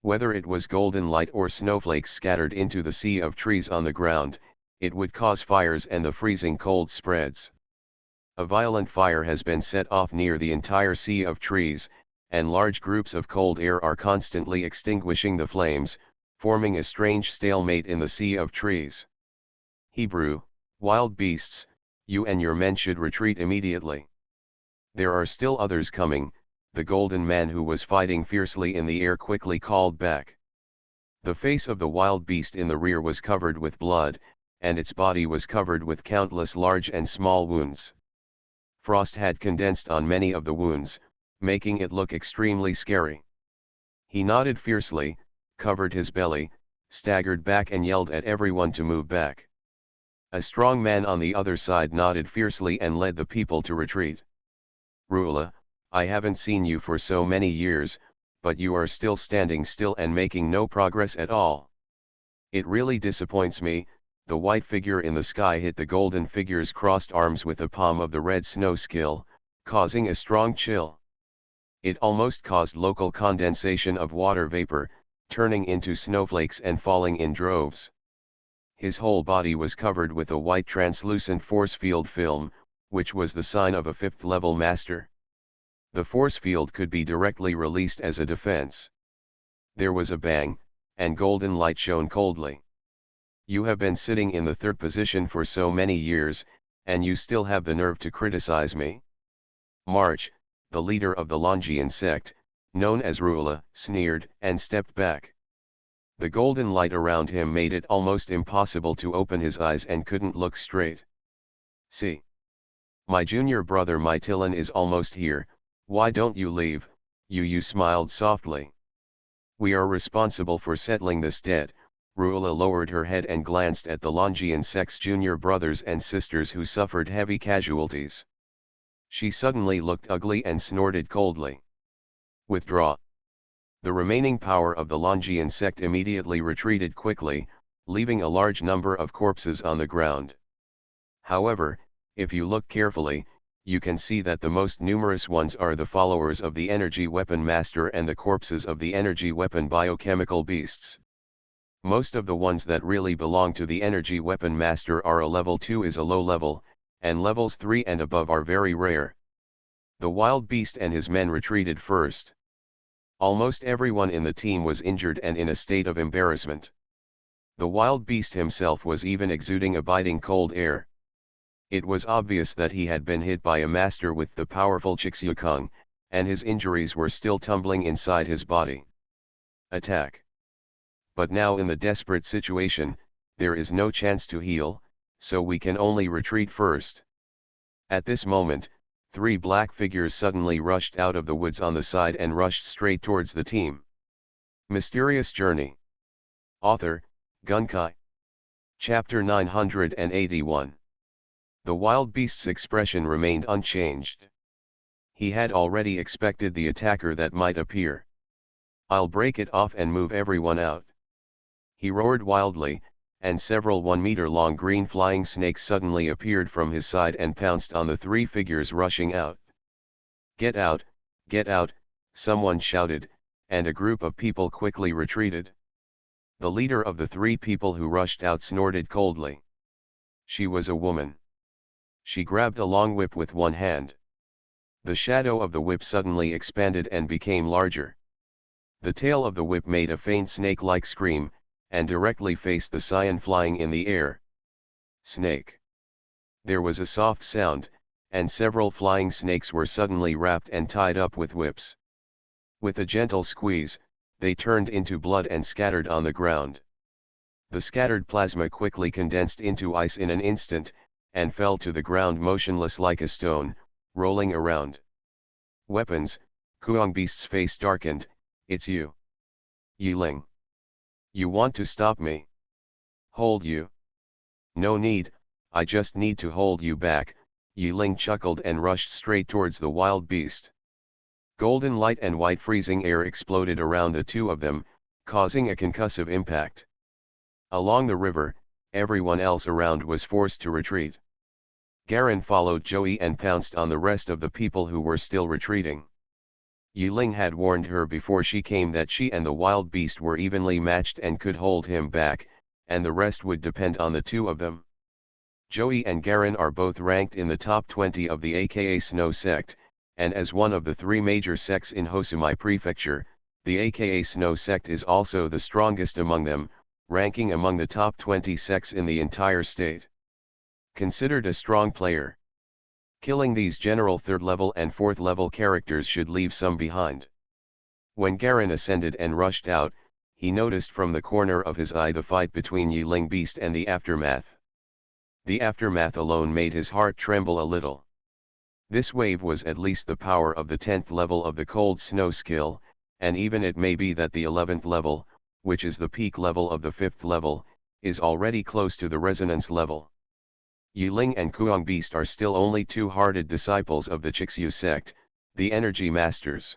S1: Whether it was golden light or snowflakes scattered into the sea of trees on the ground, it would cause fires and the freezing cold spreads. A violent fire has been set off near the entire sea of trees, and large groups of cold air are constantly extinguishing the flames, forming a strange stalemate in the sea of trees. Hebrew, wild beasts, you and your men should retreat immediately. There are still others coming, the golden man who was fighting fiercely in the air quickly called back. The face of the wild beast in the rear was covered with blood, and its body was covered with countless large and small wounds. Frost had condensed on many of the wounds, making it look extremely scary. He nodded fiercely, covered his belly, staggered back and yelled at everyone to move back. A strong man on the other side nodded fiercely and led the people to retreat. Rula, I haven't seen you for so many years, but you are still standing still and making no progress at all. It really disappoints me. The white figure in the sky hit the golden figure's crossed arms with the palm of the red snow skill, causing a strong chill. It almost caused local condensation of water vapor, turning into snowflakes and falling in droves. His whole body was covered with a white translucent force field film, which was the sign of a fifth-level master. The force field could be directly released as a defense. There was a bang, and golden light shone coldly. You have been sitting in the third position for so many years, and you still have the nerve to criticize me? March, the leader of the Longian sect, known as Rula, sneered and stepped back. The golden light around him made it almost impossible to open his eyes and couldn't look straight. See. My junior brother Mytilin is almost here, why don't you leave? You smiled softly. We are responsible for settling this debt. Rula lowered her head and glanced at the Longian sect's junior brothers and sisters who suffered heavy casualties. She suddenly looked ugly and snorted coldly. Withdraw. The remaining power of the Longian sect immediately retreated quickly, leaving a large number of corpses on the ground. However, if you look carefully, you can see that the most numerous ones are the followers of the Energy Weapon Master and the corpses of the Energy Weapon Biochemical Beasts. Most of the ones that really belong to the Energy Weapon Master are a level 2 is a low level, and levels 3 and above are very rare. The wild beast and his men retreated first. Almost everyone in the team was injured and in a state of embarrassment. The wild beast himself was even exuding a biting cold air. It was obvious that he had been hit by a master with the powerful Chixyukung, and his injuries were still tumbling inside his body. Attack. But now in the desperate situation, there is no chance to heal, so we can only retreat first. At this moment, 3 black figures suddenly rushed out of the woods on the side and rushed straight towards the team. Mysterious Journey. Author, Gunkai. Chapter 981. The wild beast's expression remained unchanged. He had already expected the attacker that might appear. I'll break it off and move everyone out. He roared wildly, and several 1-meter-long green flying snakes suddenly appeared from his side and pounced on the 3 figures rushing out. Get out, someone shouted, and a group of people quickly retreated. The leader of the 3 people who rushed out snorted coldly. She was a woman. She grabbed a long whip with one hand. The shadow of the whip suddenly expanded and became larger. The tail of the whip made a faint snake-like scream, and directly faced the scion flying in the air. Snake. There was a soft sound, and several flying snakes were suddenly wrapped and tied up with whips. With a gentle squeeze, they turned into blood and scattered on the ground. The scattered plasma quickly condensed into ice in an instant, and fell to the ground motionless like a stone, rolling around. Weapons. Kuang Beast's face darkened. It's you. Yiling. You want to stop me? Hold you? No need, I just need to hold you back. Yiling chuckled and rushed straight towards the wild beast. Golden light and white freezing air exploded around the 2 of them, causing a concussive impact. Along the river, everyone else around was forced to retreat. Garen followed Joey and pounced on the rest of the people who were still retreating. Yiling had warned her before she came that she and the wild beast were evenly matched and could hold him back, and the rest would depend on the two of them. Joey and Garen are both ranked in the top 20 of the aka Snow sect, and as one of the three major sects in Hosumi Prefecture, the aka Snow sect is also the strongest among them, ranking among the top 20 sects in the entire state. Considered a strong player. Killing these general 3rd level and 4th level characters should leave some behind. When Garen ascended and rushed out, he noticed from the corner of his eye the fight between Yiling Beast and the Aftermath. The Aftermath alone made his heart tremble a little. This wave was at least the power of the 10th level of the Cold Snow skill, and even it may be that the 11th level, which is the peak level of the 5th level, is already close to the resonance level. Yiling and Kuang Beast are still only two-hearted disciples of the Chixu sect, the Energy Masters.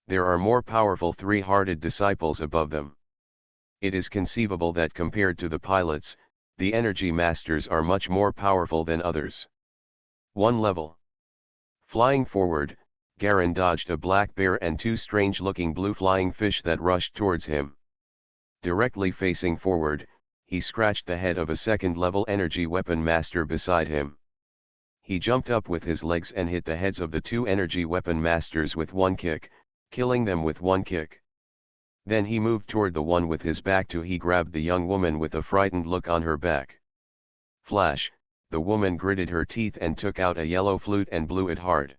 S1: There are more powerful three-hearted disciples above them. It is conceivable that compared to the pilots, the Energy Masters are much more powerful than others. 1 level. Flying forward, Garen dodged a black bear and two strange-looking blue flying fish that rushed towards him. Directly facing forward, he scratched the head of a 2nd-level energy weapon master beside him. He jumped up with his legs and hit the heads of the two energy weapon masters with one kick, killing them with one kick. Then he moved toward the one with his back to he grabbed the young woman with a frightened look on her back. Flash, the woman gritted her teeth and took out a yellow flute and blew it hard.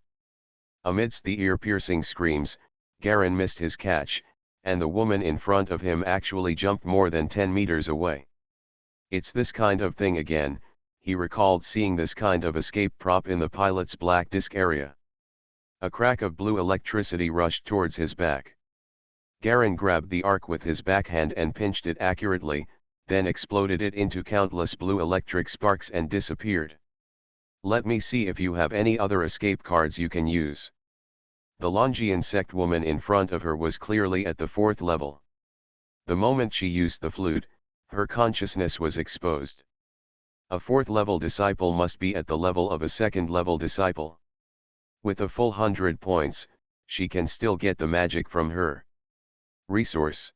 S1: Amidst the ear-piercing screams, Garen missed his catch, and the woman in front of him actually jumped more than 10 meters away. It's this kind of thing again, he recalled seeing this kind of escape prop in the pilot's black disc area. A crack of blue electricity rushed towards his back. Garen grabbed the arc with his backhand and pinched it accurately, then exploded it into countless blue electric sparks and disappeared. Let me see if you have any other escape cards you can use. The Longian sect woman in front of her was clearly at the 4th level. The moment she used the flute, her consciousness was exposed. A 4th level disciple must be at the level of a 2nd level disciple. With a full 100 points, she can still get the magic from her. Resource.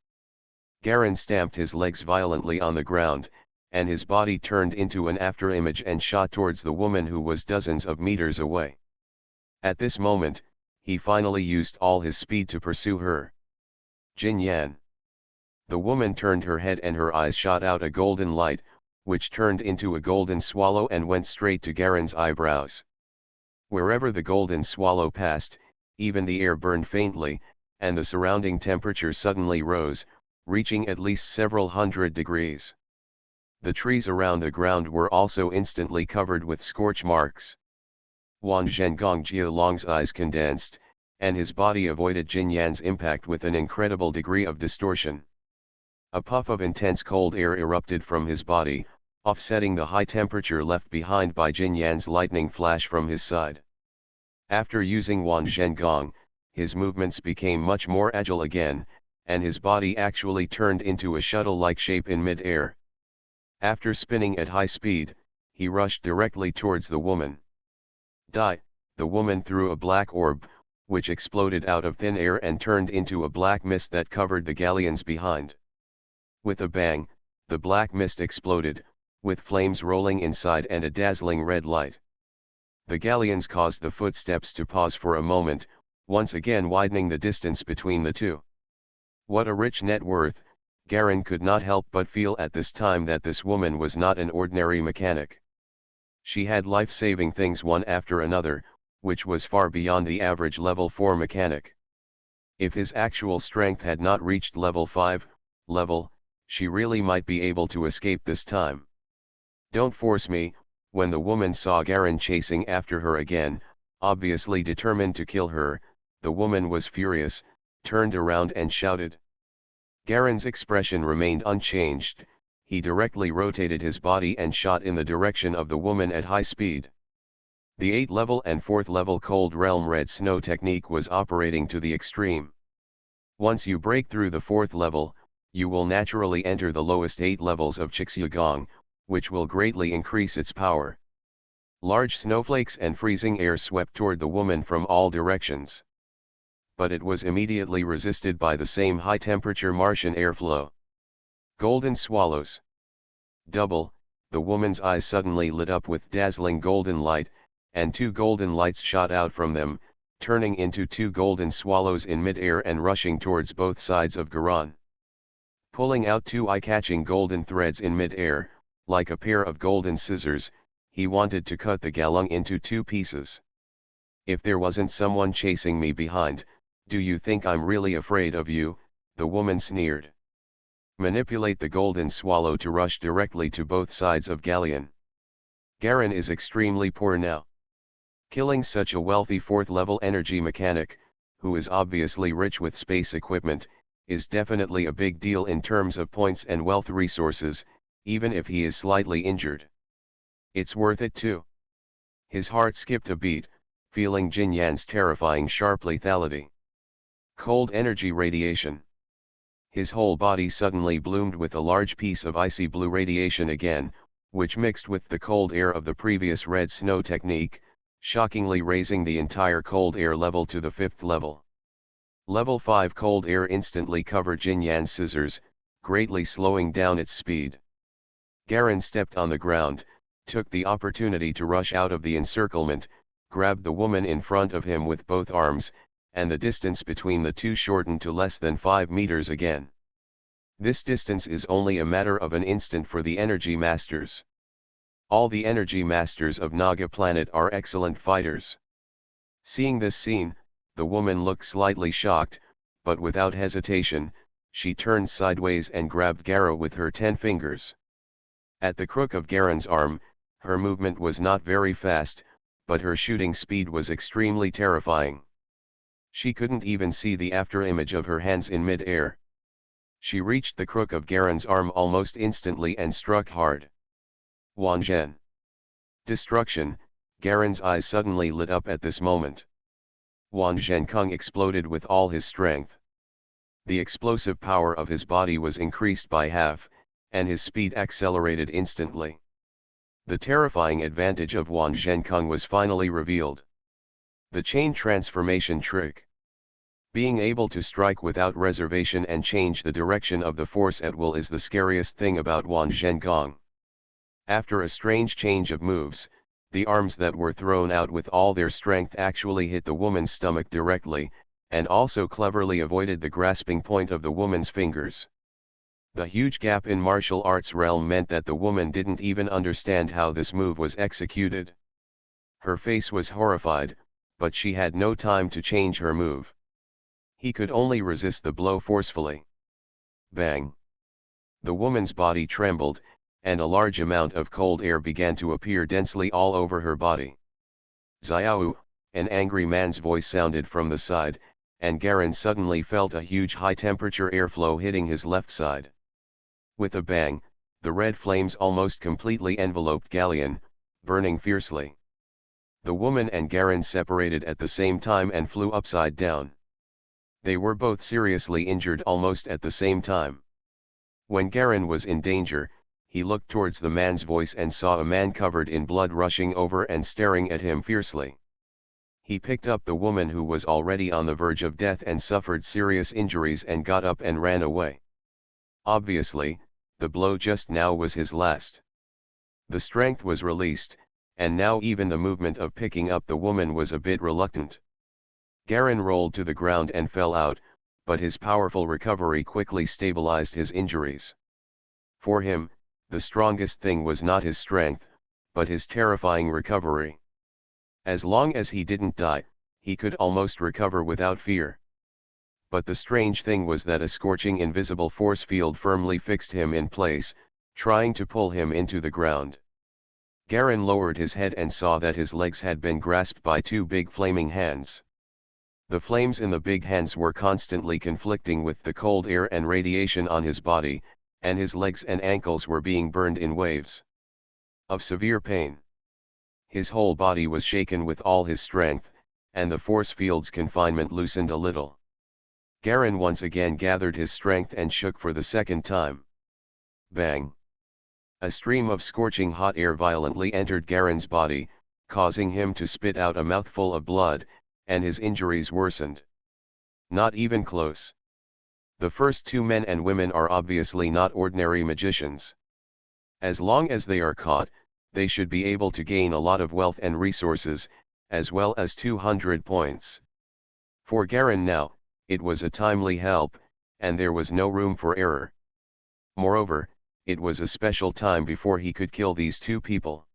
S1: Garen stamped his legs violently on the ground, and his body turned into an afterimage and shot towards the woman who was dozens of meters away. At this moment, he finally used all his speed to pursue her. Jin Yan. The woman turned her head and her eyes shot out a golden light, which turned into a golden swallow and went straight to Garen's eyebrows. Wherever the golden swallow passed, even the air burned faintly, and the surrounding temperature suddenly rose, reaching at least several hundred degrees. The trees around the ground were also instantly covered with scorch marks. Wan Zhengong Jialong's eyes condensed, and his body avoided Jin Yan's impact with an incredible degree of distortion. A puff of intense cold air erupted from his body, offsetting the high temperature left behind by Jin Yan's lightning flash from his side. After using Wan Zhengong, his movements became much more agile again, and his body actually turned into a shuttle-like shape in mid-air. After spinning at high speed, he rushed directly towards the woman. Die! The woman threw a black orb, which exploded out of thin air and turned into a black mist that covered the galleons behind. With a bang, the black mist exploded, with flames rolling inside and a dazzling red light. The galleons caused the footsteps to pause for a moment, once again widening the distance between the two. What a rich net worth! Garen could not help but feel at this time that this woman was not an ordinary mechanic. She had life-saving things one after another, which was far beyond the average level 4 mechanic. If his actual strength had not reached level 5, she really might be able to escape this time. Don't force me. When the woman saw Garen chasing after her again, obviously determined to kill her, the woman was furious, turned around and shouted. Garen's expression remained unchanged. He directly rotated his body and shot in the direction of the woman at high speed. The 8th level and 4th level Cold Realm Red Snow technique was operating to the extreme. Once you break through the 4th level, you will naturally enter the lowest 8 levels of Chixu Gong, which will greatly increase its power. Large snowflakes and freezing air swept toward the woman from all directions. But it was immediately resisted by the same high-temperature Martian airflow. Golden swallows. Double, the woman's eyes suddenly lit up with dazzling golden light, and two golden lights shot out from them, turning into two golden swallows in mid-air and rushing towards both sides of Garan. Pulling out two eye-catching golden threads in mid-air, like a pair of golden scissors, he wanted to cut the Galung into two pieces. "If there wasn't someone chasing me behind, do you think I'm really afraid of you?" the woman sneered. Manipulate the golden swallow to rush directly to both sides of Gallion. Garan is extremely poor now. Killing such a wealthy fourth-level energy mechanic, who is obviously rich with space equipment, is definitely a big deal in terms of points and wealth resources, even if he is slightly injured. It's worth it too. His heart skipped a beat, feeling Jin Yan's terrifying sharp lethality. Cold energy radiation. His whole body suddenly bloomed with a large piece of icy blue radiation again, which mixed with the cold air of the previous red snow technique, shockingly raising the entire cold air level to the 5th level. Level 5 cold air instantly covered Jin Yan's scissors, greatly slowing down its speed. Garan stepped on the ground, took the opportunity to rush out of the encirclement, grabbed the woman in front of him with both arms, and the distance between the two shortened to less than 5 meters again. This distance is only a matter of an instant for the Energy Masters. All the Energy Masters of Naga Planet are excellent fighters. Seeing this scene, the woman looked slightly shocked, but without hesitation, she turned sideways and grabbed Gara with her 10 fingers. At the crook of Garen's arm, her movement was not very fast, but her shooting speed was extremely terrifying. She couldn't even see the afterimage of her hands in mid-air. She reached the crook of Garen's arm almost instantly and struck hard. Wanzhen. Destruction. Garen's eyes suddenly lit up at this moment. Wanzhen Kung exploded with all his strength. The explosive power of his body was increased by half, and his speed accelerated instantly. The terrifying advantage of Wanzhen Kung was finally revealed. The chain transformation trick. Being able to strike without reservation and change the direction of the force at will is the scariest thing about Wanzhen Kung. After a strange change of moves, the arms that were thrown out with all their strength actually hit the woman's stomach directly, and also cleverly avoided the grasping point of the woman's fingers. The huge gap in martial arts realm meant that the woman didn't even understand how this move was executed. Her face was horrified, but she had no time to change her move. He could only resist the blow forcefully. Bang! The woman's body trembled, and a large amount of cold air began to appear densely all over her body. Xiao, an angry man's voice sounded from the side, and Garan suddenly felt a huge high-temperature airflow hitting his left side. With a bang, the red flames almost completely enveloped Gallion, burning fiercely. The woman and Garan separated at the same time and flew upside down. They were both seriously injured almost at the same time. When Garan was in danger, he looked towards the man's voice and saw a man covered in blood rushing over and staring at him fiercely. He picked up the woman who was already on the verge of death and suffered serious injuries and got up and ran away. Obviously, the blow just now was his last. The strength was released, and now even the movement of picking up the woman was a bit reluctant. Garan rolled to the ground and fell out, but his powerful recovery quickly stabilized his injuries. For him, the strongest thing was not his strength, but his terrifying recovery. As long as he didn't die, he could almost recover without fear. But the strange thing was that a scorching invisible force field firmly fixed him in place, trying to pull him into the ground. Garan lowered his head and saw that his legs had been grasped by two big flaming hands. The flames in the big hands were constantly conflicting with the cold air and radiation on his body, and his legs and ankles were being burned in waves of severe pain. His whole body was shaken with all his strength, and the force field's confinement loosened a little. Garan once again gathered his strength and shook for the second time. Bang! A stream of scorching hot air violently entered Garen's body, causing him to spit out a mouthful of blood, and his injuries worsened. Not even close. The first two men and women are obviously not ordinary magicians. As long as they are caught, they should be able to gain a lot of wealth and resources, as well as 200 points. For Garin now, it was a timely help, and there was no room for error. Moreover, it was a special time before he could kill these two people.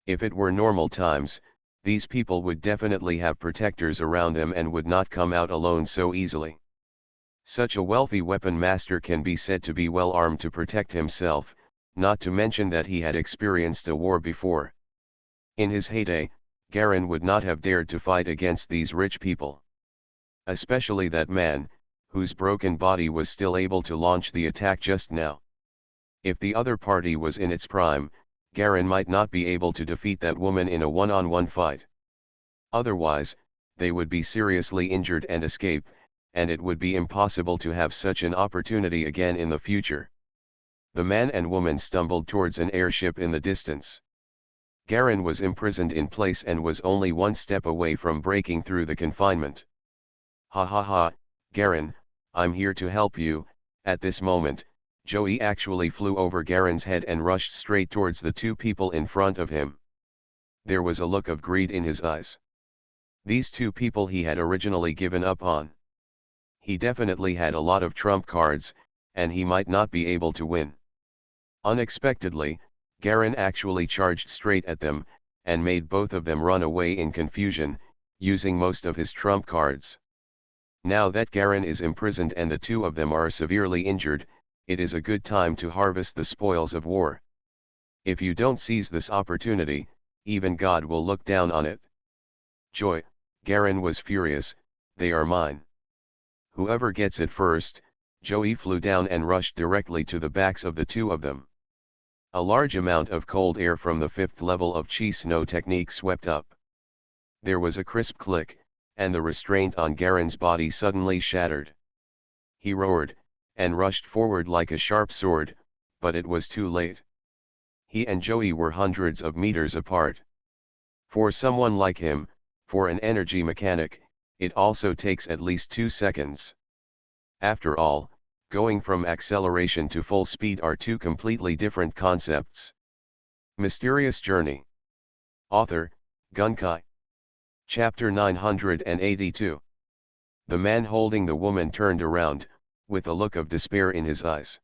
S1: If it were normal times, these people would definitely have protectors around them and would not come out alone so easily. Such a wealthy weapon master can be said to be well armed to protect himself, not to mention that he had experienced a war before. In his heyday, Garin would not have dared to fight against these rich people. Especially that man, whose broken body was still able to launch the attack just now. If the other party was in its prime, Garin might not be able to defeat that woman in a one-on-one fight. Otherwise, they would be seriously injured and escape, and it would be impossible to have such an opportunity again in the future. The man and woman stumbled towards an airship in the distance. Garin was imprisoned in place and was only one step away from breaking through the confinement. Ha ha ha, Garin, I'm here to help you. At this moment, Joey actually flew over Garin's head and rushed straight towards the two people in front of him. There was a look of greed in his eyes. These two people he had originally given up on. He definitely had a lot of trump cards, and he might not be able to win. Unexpectedly, Garin actually charged straight at them, and made both of them run away in confusion, using most of his trump cards. Now that Garin is imprisoned and the two of them are severely injured, it is a good time to harvest the spoils of war. If you don't seize this opportunity, even God will look down on it. Joy, Garin was furious, they are mine. Whoever gets it first, Joey flew down and rushed directly to the backs of the two of them. A large amount of cold air from the fifth level of Chi Snow technique swept up. There was a crisp click, and the restraint on Garin's body suddenly shattered. He roared, and rushed forward like a sharp sword, but it was too late. He and Joey were hundreds of meters apart. For someone like him, for an energy mechanic, it also takes at least 2 seconds. After all, going from acceleration to full speed are two completely different concepts. Mysterious Journey. Author, Gunkai. Chapter 982. The man holding the woman turned around, with a look of despair in his eyes.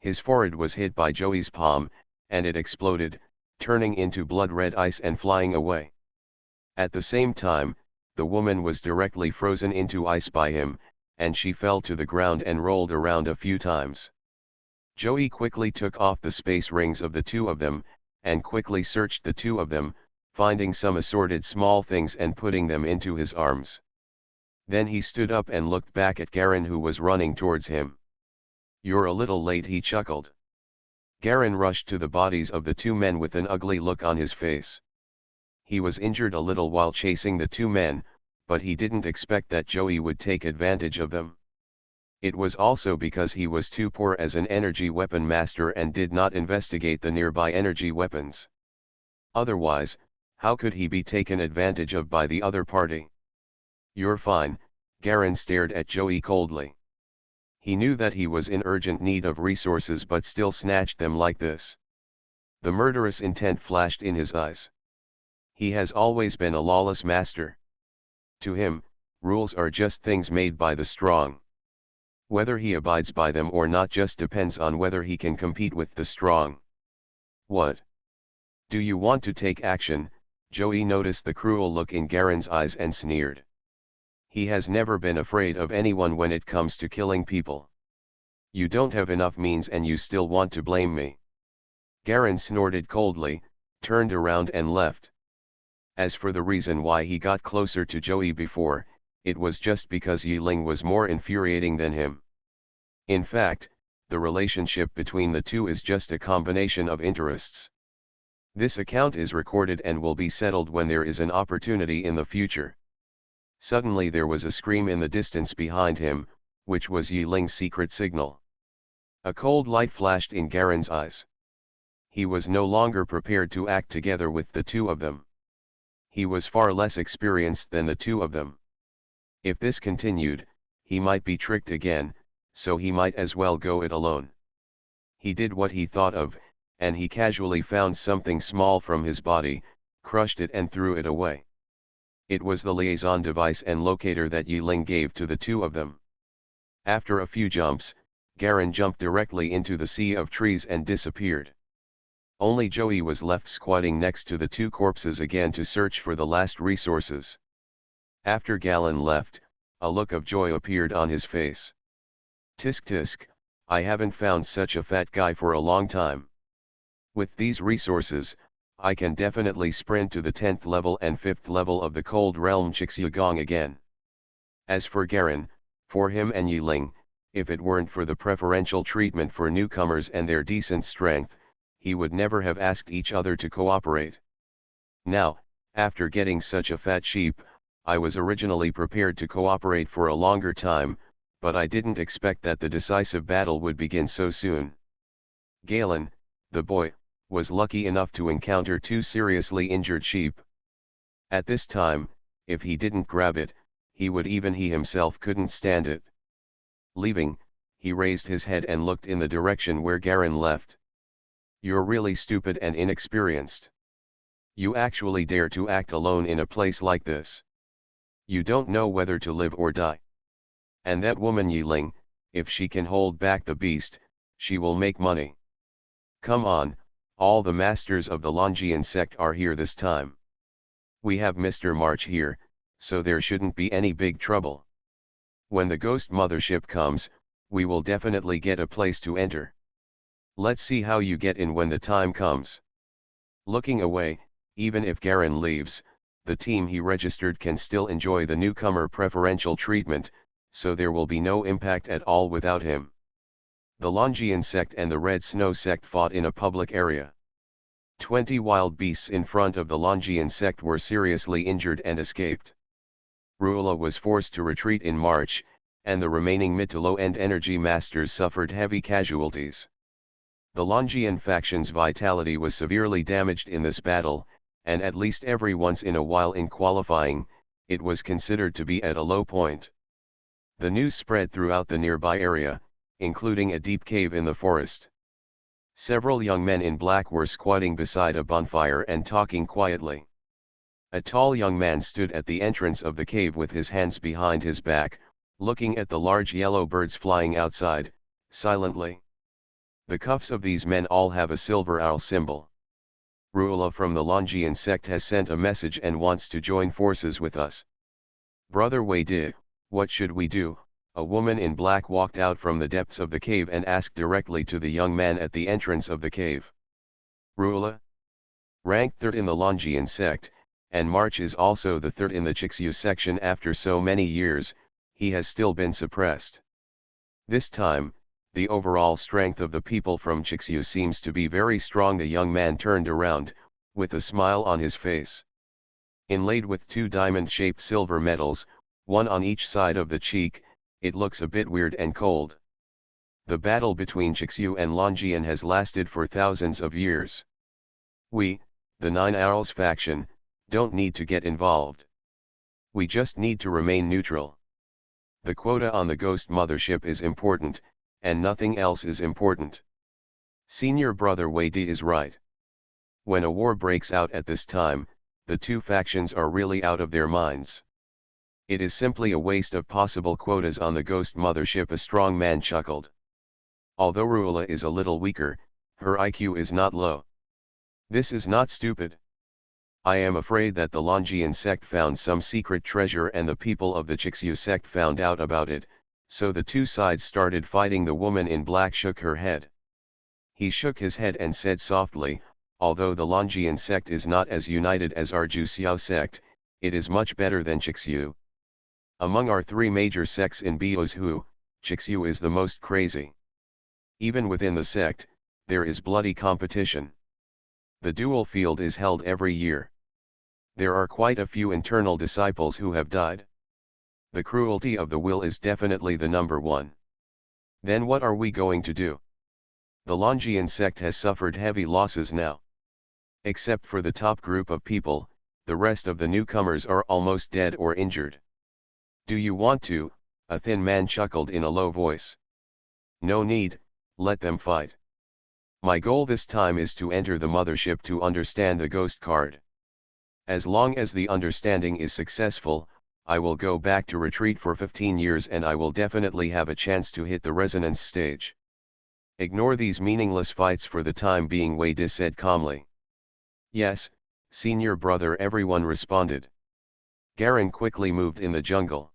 S1: His forehead was hit by Joey's palm, and it exploded, turning into blood-red ice and flying away. At the same time, the woman was directly frozen into ice by him, and she fell to the ground and rolled around a few times. Joey quickly took off the space rings of the two of them, and quickly searched the two of them, finding some assorted small things and putting them into his arms. Then he stood up and looked back at Garin, who was running towards him. "You're a little late," he chuckled. Garin rushed to the bodies of the two men with an ugly look on his face. He was injured a little while chasing the two men, but he didn't expect that Joey would take advantage of them. It was also because he was too poor as an energy weapon master and did not investigate the nearby energy weapons. Otherwise, how could he be taken advantage of by the other party? "You're fine," Garin stared at Joey coldly. He knew that he was in urgent need of resources but still snatched them like this. The murderous intent flashed in his eyes. He has always been a lawless master. To him, rules are just things made by the strong. Whether he abides by them or not just depends on whether he can compete with the strong. "What? Do you want to take action?" Joey noticed the cruel look in Garin's eyes and sneered. He has never been afraid of anyone when it comes to killing people. "You don't have enough means and you still want to blame me." Garin snorted coldly, turned around and left. As for the reason why he got closer to Joey before, it was just because Yiling was more infuriating than him. In fact, the relationship between the two is just a combination of interests. This account is recorded and will be settled when there is an opportunity in the future. Suddenly there was a scream in the distance behind him, which was Yiling's secret signal. A cold light flashed in Garin's eyes. He was no longer prepared to act together with the two of them. He was far less experienced than the two of them. If this continued, he might be tricked again, so he might as well go it alone. He did what he thought of, and he casually found something small from his body, crushed it and threw it away. It was the liaison device and locator that Yi Ling gave to the two of them. After a few jumps, Garen jumped directly into the sea of trees and disappeared. Only Joey was left squatting next to the two corpses again to search for the last resources. After Galen left, a look of joy appeared on his face. Tisk tisk, I haven't found such a fat guy for a long time. With these resources, I can definitely sprint to the 10th level and 5th level of the Cold Realm Chixyugong again. As for Garen, for him and Yi Ling, if it weren't for the preferential treatment for newcomers and their decent strength, he would never have asked each other to cooperate. Now, after getting such a fat sheep, I was originally prepared to cooperate for a longer time, but I didn't expect that the decisive battle would begin so soon. Galen, the boy, was lucky enough to encounter two seriously injured sheep. At this time, if he didn't grab it, he himself couldn't stand it. Leaving, he raised his head and looked in the direction where Garen left. You're really stupid and inexperienced. You actually dare to act alone in a place like this. You don't know whether to live or die. And that woman Yi Ling, if she can hold back the beast, she will make money. Come on, all the masters of the Longian sect are here this time. We have Mr. March here, so there shouldn't be any big trouble. When the ghost mothership comes, we will definitely get a place to enter. Let's see how you get in when the time comes. Looking away, even if Garen leaves, the team he registered can still enjoy the newcomer preferential treatment, so there will be no impact at all without him. The Longian sect and the Red Snow sect fought in a public area. 20 wild beasts in front of the Longian sect were seriously injured and escaped. Ruela was forced to retreat in March, and the remaining mid to low-end energy masters suffered heavy casualties. The Longian faction's vitality was severely damaged in this battle, and at least every once in a while in qualifying, it was considered to be at a low point. The news spread throughout the nearby area, including a deep cave in the forest. Several young men in black were squatting beside a bonfire and talking quietly. A tall young man stood at the entrance of the cave with his hands behind his back, looking at the large yellow birds flying outside, silently. The cuffs of these men all have a silver owl symbol. Ruela from the Longian sect has sent a message and wants to join forces with us. Brother Wei Di, what should we do? A woman in black walked out from the depths of the cave and asked directly to the young man at the entrance of the cave. Ruela? Ranked third in the Longian sect, and March is also the third in the Chixyu section after so many years, he has still been suppressed. This time, the overall strength of the people from Chixyu seems to be very strong. The young man turned around, with a smile on his face. Inlaid with two diamond-shaped silver medals, one on each side of the cheek, it looks a bit weird and cold. The battle between Chixyu and Longian has lasted for thousands of years. We, the Nine Owls faction, don't need to get involved. We just need to remain neutral. The quota on the Ghost Mothership is important, and nothing else is important. Senior Brother Wei Di is right. When a war breaks out at this time, the two factions are really out of their minds. It is simply a waste of possible quotas on the Ghost Mothership. A strong man chuckled. Although Ruela is a little weaker, her IQ is not low. This is not stupid. I am afraid that the Longian sect found some secret treasure and the people of the Chixyu sect found out about it, so the two sides started fighting. The woman in black shook her head. He shook his head and said softly, although the Longian sect is not as united as our Juxiao sect, it is much better than Chixyu. Among our three major sects in Biozhu, Chixyu is the most crazy. Even within the sect, there is bloody competition. The dual field is held every year. There are quite a few internal disciples who have died. The cruelty of the will is definitely the number one. Then what are we going to do? The Longian sect has suffered heavy losses now. Except for the top group of people, The rest of the newcomers are almost dead or injured. Do you want to? A thin man chuckled in a low voice. No need, let them fight. My goal this time is to enter the mothership to understand the ghost card. As long as the understanding is successful, I will go back to retreat for 15 years and I will definitely have a chance to hit the resonance stage. Ignore these meaningless fights for the time being, Wade said calmly. Yes, senior brother, everyone responded. Garen quickly moved in the jungle.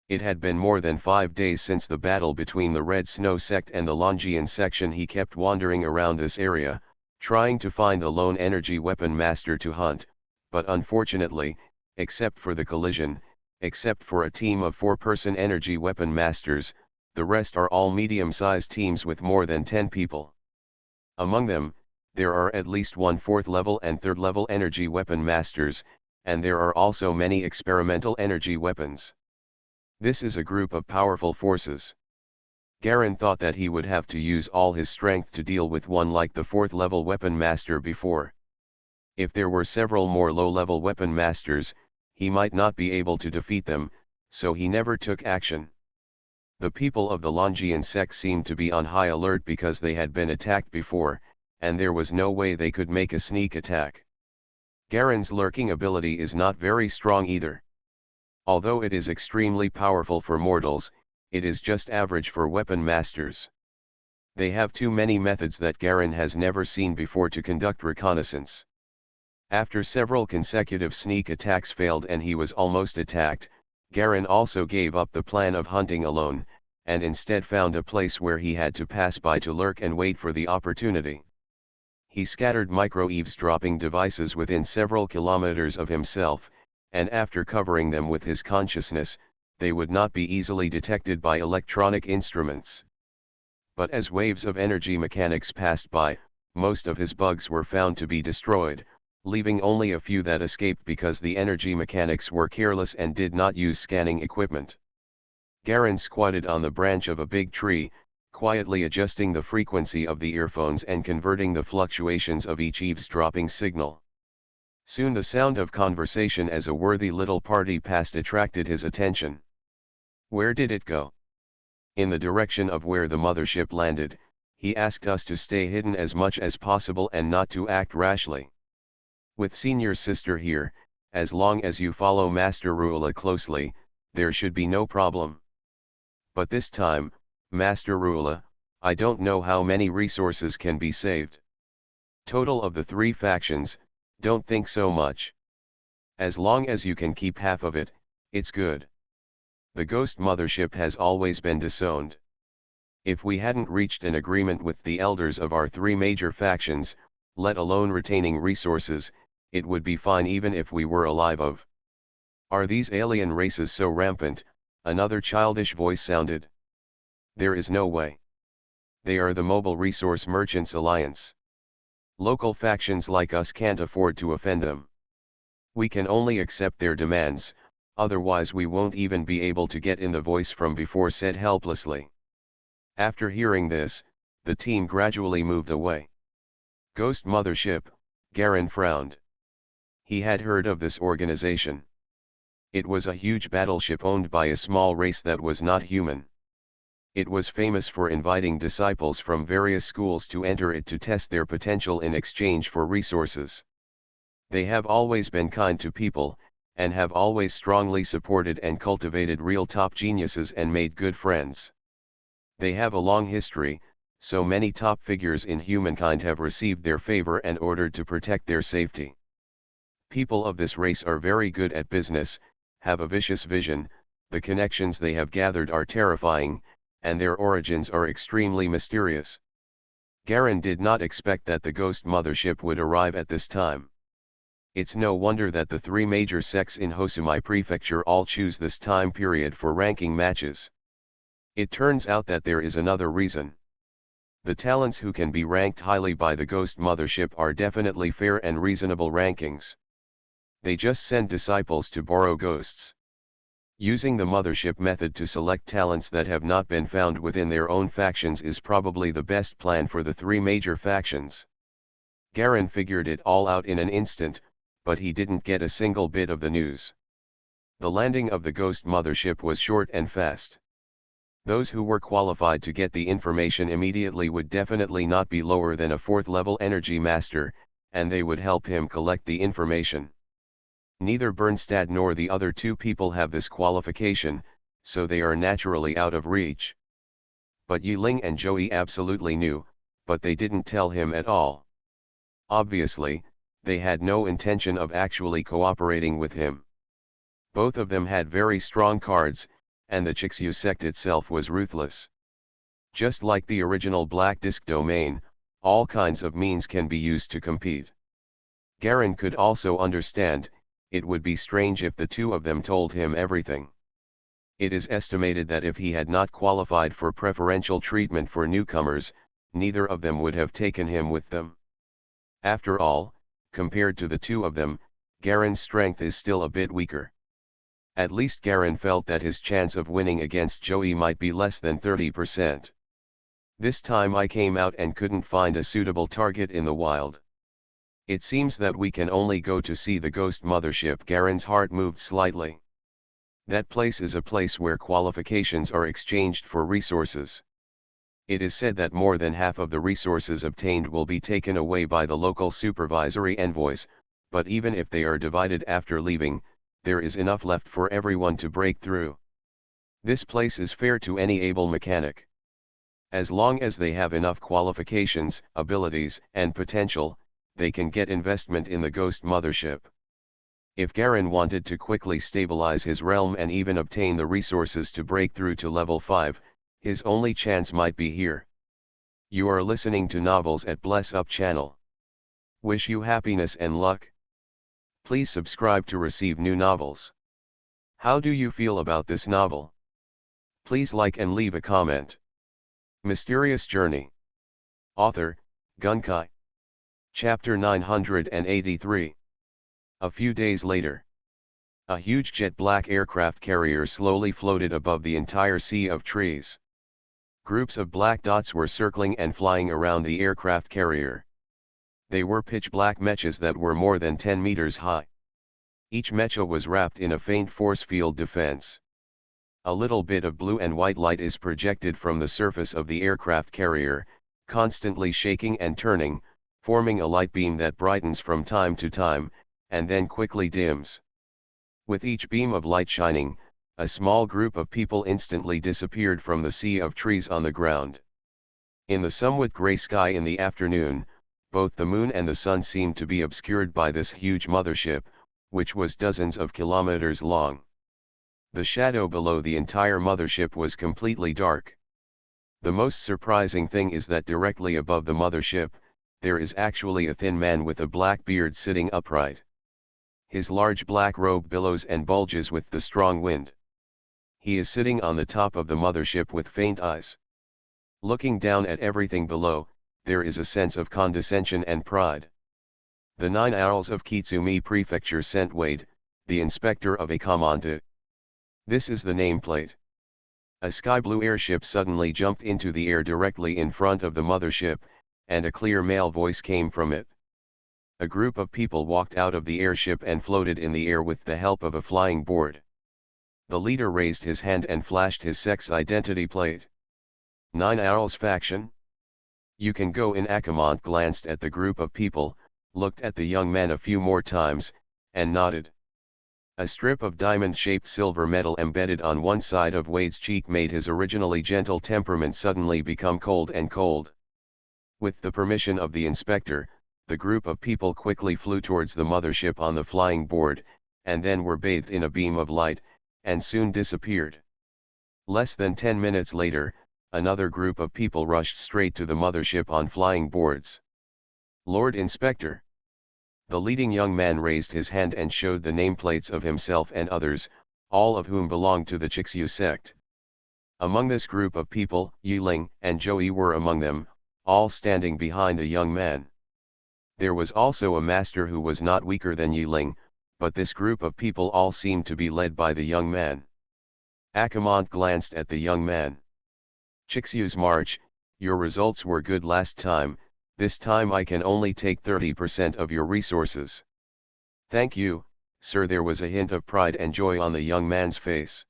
S1: It had been more than 5 days since the battle between the Red Snow sect and the Longian section. He kept wandering around this area, trying to find the lone energy weapon master to hunt, but unfortunately, except for the collision, except for a team of 4-person energy weapon masters, the rest are all medium-sized teams with more than 10 people. Among them, there are at least 1 4th level and 3rd level energy weapon masters, and there are also many experimental energy weapons. This is a group of powerful forces. Garen thought that he would have to use all his strength to deal with one like the 4th level weapon master before. If there were several more low-level weapon masters, he might not be able to defeat them, so he never took action. The people of the Longian sect seemed to be on high alert because they had been attacked before, and there was no way they could make a sneak attack. Garen's lurking ability is not very strong either. Although it is extremely powerful for mortals, it is just average for weapon masters. They have too many methods that Garen has never seen before to conduct reconnaissance. After several consecutive sneak attacks failed and he was almost attacked, Garen also gave up the plan of hunting alone, and instead found a place where he had to pass by to lurk and wait for the opportunity. He scattered micro-eavesdropping devices within several kilometers of himself, and after covering them with his consciousness, they would not be easily detected by electronic instruments. But as waves of energy mechanics passed by, most of his bugs were found to be destroyed, leaving only a few that escaped because the energy mechanics were careless and did not use scanning equipment. Garen squatted on the branch of a big tree, quietly adjusting the frequency of the earphones and converting the fluctuations of each eavesdropping signal. Soon the sound of conversation as a worthy little party passed attracted his attention. Where did it go? In the direction of where the mothership landed. He asked us to stay hidden as much as possible and not to act rashly. With senior sister here, as long as you follow Master Ruula closely, there should be no problem. But this time, Master Ruula, I don't know how many resources can be saved. Total of the 3 factions, don't think so much. As long as you can keep half of it, it's good. The Ghost Mothership has always been disowned. If we hadn't reached an agreement with the elders of our 3 major factions, let alone retaining resources, it would be fine even if we were alive of. Are these alien races so rampant? Another childish voice sounded. There is no way. They are the Mobile Resource Merchants Alliance. Local factions like us can't afford to offend them. We can only accept their demands, otherwise we won't even be able to get in, the voice from before said helplessly. After hearing this, the team gradually moved away. Ghost Mothership, Garen frowned. He had heard of this organization. It was a huge battleship owned by a small race that was not human. It was famous for inviting disciples from various schools to enter it to test their potential in exchange for resources. They have always been kind to people, and have always strongly supported and cultivated real top geniuses and made good friends. They have a long history, so many top figures in humankind have received their favor and ordered to protect their safety. People of this race are very good at business, have a vicious vision, the connections they have gathered are terrifying, and their origins are extremely mysterious. Garen did not expect that the Ghost Mothership would arrive at this time. It's no wonder that the 3 major sects in Hosumai Prefecture all choose this time period for ranking matches. It turns out that there is another reason. The talents who can be ranked highly by the Ghost Mothership are definitely fair and reasonable rankings. They just send disciples to borrow ghosts. Using the mothership method to select talents that have not been found within their own factions is probably the best plan for the 3 major factions. Garen figured it all out in an instant, but he didn't get a single bit of the news. The landing of the ghost mothership was short and fast. Those who were qualified to get the information immediately would definitely not be lower than a 4th level energy master, and they would help him collect the information. Neither Bernstad nor the other 2 people have this qualification, so they are naturally out of reach. But Yiling and Joey absolutely knew, but they didn't tell him at all. Obviously, they had no intention of actually cooperating with him. Both of them had very strong cards, and the Chixu sect itself was ruthless. Just like the original Black Disk domain, all kinds of means can be used to compete. Garen could also understand, it would be strange if the 2 of them told him everything. It is estimated that if he had not qualified for preferential treatment for newcomers, neither of them would have taken him with them. After all, compared to the 2 of them, Garen's strength is still a bit weaker. At least Garen felt that his chance of winning against Joey might be less than 30%. This time I came out and couldn't find a suitable target in the wild. It seems that we can only go to see the ghost mothership. Garen's heart moved slightly. That place is a place where qualifications are exchanged for resources. It is said that more than half of the resources obtained will be taken away by the local supervisory envoys, but even if they are divided after leaving, there is enough left for everyone to break through. This place is fair to any able mechanic. As long as they have enough qualifications, abilities, and potential, they can get investment in the ghost mothership. If Garen wanted to quickly stabilize his realm and even obtain the resources to break through to level 5, his only chance might be here. You are listening to Novels at Bless Up channel. Wish you happiness and luck. Please subscribe to receive new novels. How do you feel about this novel? Please like and leave a comment. Mysterious Journey. Author, Gunkai. Chapter 983. A few days later. A huge jet-black aircraft carrier slowly floated above the entire sea of trees. Groups of black dots were circling and flying around the aircraft carrier. They were pitch-black mechas that were more than 10 meters high. Each mecha was wrapped in a faint force field defense. A little bit of blue and white light is projected from the surface of the aircraft carrier, constantly shaking and turning, forming a light beam that brightens from time to time, and then quickly dims. With each beam of light shining, a small group of people instantly disappeared from the sea of trees on the ground. In the somewhat gray sky in the afternoon, both the moon and the sun seemed to be obscured by this huge mothership, which was dozens of kilometers long. The shadow below the entire mothership was completely dark. The most surprising thing is that directly above the mothership, there is actually a thin man with a black beard sitting upright. His large black robe billows and bulges with the strong wind. He is sitting on the top of the mothership with faint eyes. Looking down at everything below, there is a sense of condescension and pride. The 9 Owls of Kitsumi Prefecture sent Wade, the inspector of a commandant. This is the nameplate. A sky blue airship suddenly jumped into the air directly in front of the mothership, and a clear male voice came from it. A group of people walked out of the airship and floated in the air with the help of a flying board. The leader raised his hand and flashed his sex identity plate. 9 Owls faction? You can go in. Akamont glanced at the group of people, looked at the young man a few more times, and nodded. A strip of diamond-shaped silver metal embedded on one side of Wade's cheek made his originally gentle temperament suddenly become cold and cold. With the permission of the inspector, the group of people quickly flew towards the mothership on the flying board, and then were bathed in a beam of light, and soon disappeared. Less than 10 minutes later, another group of people rushed straight to the mothership on flying boards. Lord Inspector. The leading young man raised his hand and showed the nameplates of himself and others, all of whom belonged to the Chixu sect. Among this group of people, Yiling and Joey were among them, all standing behind the young man. There was also a master who was not weaker than Yiling, but this group of people all seemed to be led by the young man. Akamont glanced at the young man. Chixu's march, your results were good last time, this time I can only take 30% of your resources. Thank you, sir. There was a hint of pride and joy on the young man's face.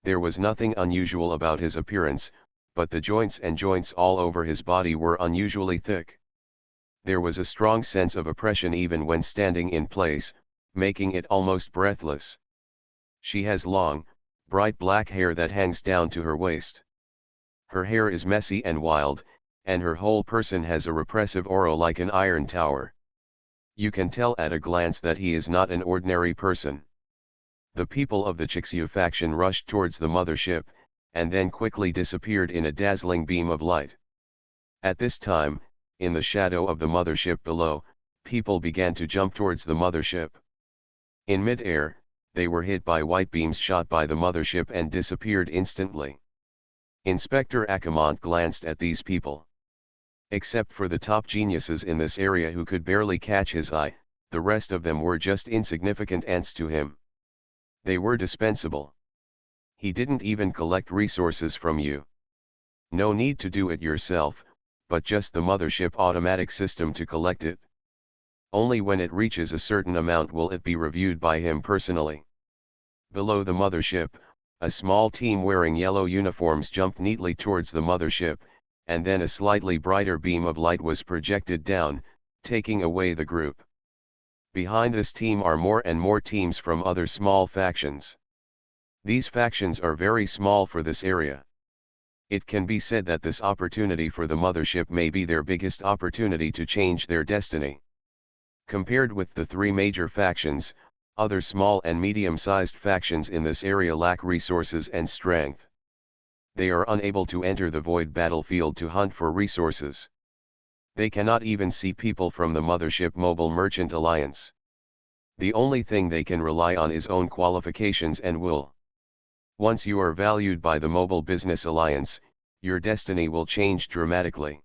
S1: There was nothing unusual about his appearance, but the joints and joints all over his body were unusually thick. There was a strong sense of oppression even when standing in place, making it almost breathless. She has long, bright black hair that hangs down to her waist. Her hair is messy and wild, and her whole person has a repressive aura like an iron tower. You can tell at a glance that he is not an ordinary person. The people of the Chixu faction rushed towards the mothership, and then quickly disappeared in a dazzling beam of light. At this time, in the shadow of the mothership below, people began to jump towards the mothership. In mid-air, they were hit by white beams shot by the mothership and disappeared instantly. Inspector Akamont glanced at these people. Except for the top geniuses in this area who could barely catch his eye, the rest of them were just insignificant ants to him. They were dispensable. He didn't even collect resources from you. No need to do it yourself, but just the mothership automatic system to collect it. Only when it reaches a certain amount will it be reviewed by him personally. Below the mothership, a small team wearing yellow uniforms jumped neatly towards the mothership, and then a slightly brighter beam of light was projected down, taking away the group. Behind this team are more and more teams from other small factions. These factions are very small for this area. It can be said that this opportunity for the mothership may be their biggest opportunity to change their destiny. Compared with the three major factions, other small and medium-sized factions in this area lack resources and strength. They are unable to enter the void battlefield to hunt for resources. They cannot even see people from the Mothership Mobile Merchant Alliance. The only thing they can rely on is own qualifications and will. Once you are valued by the Mobile Business Alliance, your destiny will change dramatically.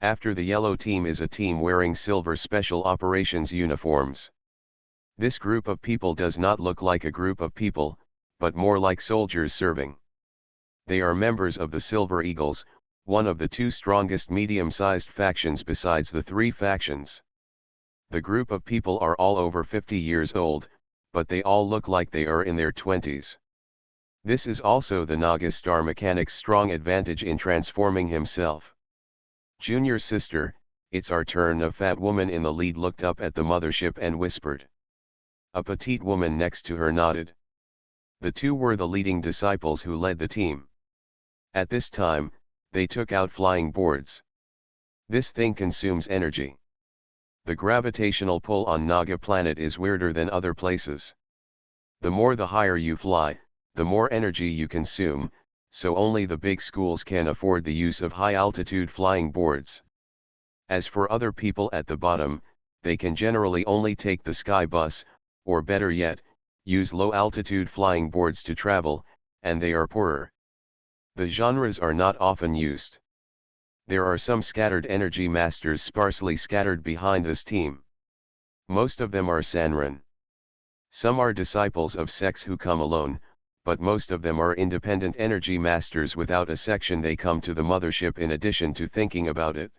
S1: After the yellow team is a team wearing silver special operations uniforms. This group of people does not look like a group of people, but more like soldiers serving. They are members of the Silver Eagles, one of the two strongest medium-sized factions besides the three factions. The group of people are all over 50 years old, but they all look like they are in their 20s. This is also the Naga Star Mechanic's strong advantage in transforming himself. Junior sister, it's our turn. A fat woman in the lead looked up at the mothership and whispered. A petite woman next to her nodded. The two were the leading disciples who led the team. At this time, they took out flying boards. This thing consumes energy. The gravitational pull on Naga planet is weirder than other places. The more the higher you fly, the more energy you consume, so only the big schools can afford the use of high-altitude flying boards. As for other people at the bottom, they can generally only take the sky bus, or better yet, use low-altitude flying boards to travel, and they are poorer. The genres are not often used. There are some scattered energy masters sparsely scattered behind this team. Most of them are Sanrin. Some are disciples of sects who come alone, but most of them are independent energy masters without a section. They come to the mothership in addition to thinking about it.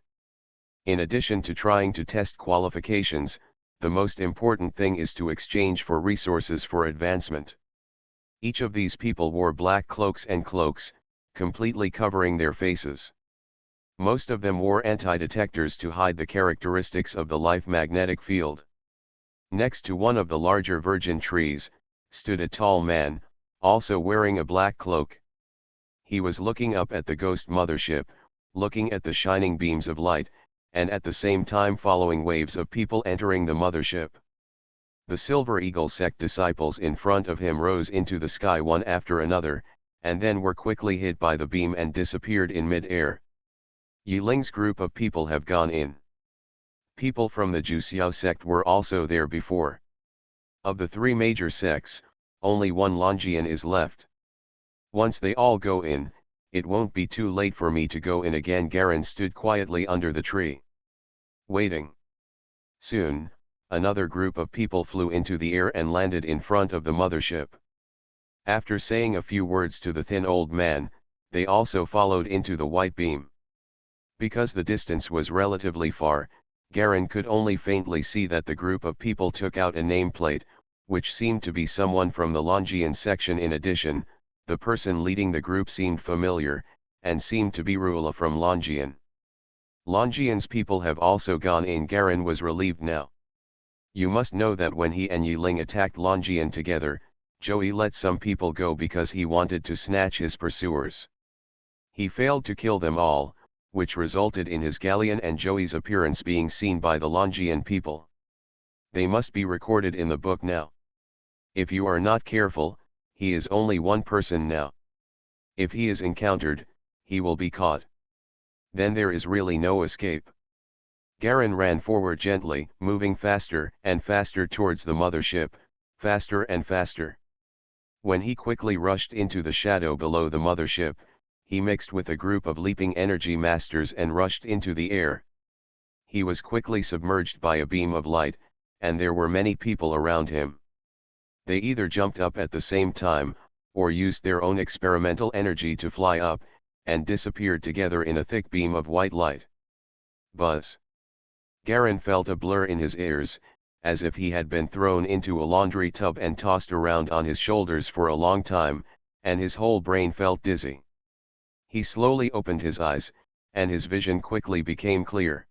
S1: In addition to trying to test qualifications, the most important thing is to exchange for resources for advancement. Each of these people wore black cloaks and cloaks, completely covering their faces. Most of them wore anti-detectors to hide the characteristics of the life magnetic field. Next to one of the larger virgin trees, stood a tall man, also wearing a black cloak. He was looking up at the ghost mothership, looking at the shining beams of light, and at the same time following waves of people entering the mothership. The Silver Eagle sect disciples in front of him rose into the sky one after another, and then were quickly hit by the beam and disappeared in mid-air. Yiling's group of people have gone in. People from the Juxiao sect were also there before. Of the three major sects, only one Longian is left. Once they all go in, it won't be too late for me to go in again. Garen stood quietly under the tree, waiting. Soon, another group of people flew into the air and landed in front of the mothership. After saying a few words to the thin old man, they also followed into the white beam. Because the distance was relatively far, Garen could only faintly see that the group of people took out a nameplate, which seemed to be someone from the Longian section. In addition, the person leading the group seemed familiar, and seemed to be Rula from Longian. Longian's people have also gone in. Garen was relieved now. You must know that when he and Yiling attacked Longian together, Joey let some people go because he wanted to snatch his pursuers. He failed to kill them all, which resulted in his galleon and Joey's appearance being seen by the Longian people. They must be recorded in the book now. If you are not careful, he is only one person now. If he is encountered, he will be caught. Then there is really no escape. Garen ran forward gently, moving faster and faster towards the mothership, faster and faster. When he quickly rushed into the shadow below the mothership, he mixed with a group of leaping energy masters and rushed into the air. He was quickly submerged by a beam of light, and there were many people around him. They either jumped up at the same time, or used their own experimental energy to fly up, and disappeared together in a thick beam of white light. Buzz. Garen felt a blur in his ears, as if he had been thrown into a laundry tub and tossed around on his shoulders for a long time, and his whole brain felt dizzy. He slowly opened his eyes, and his vision quickly became clear.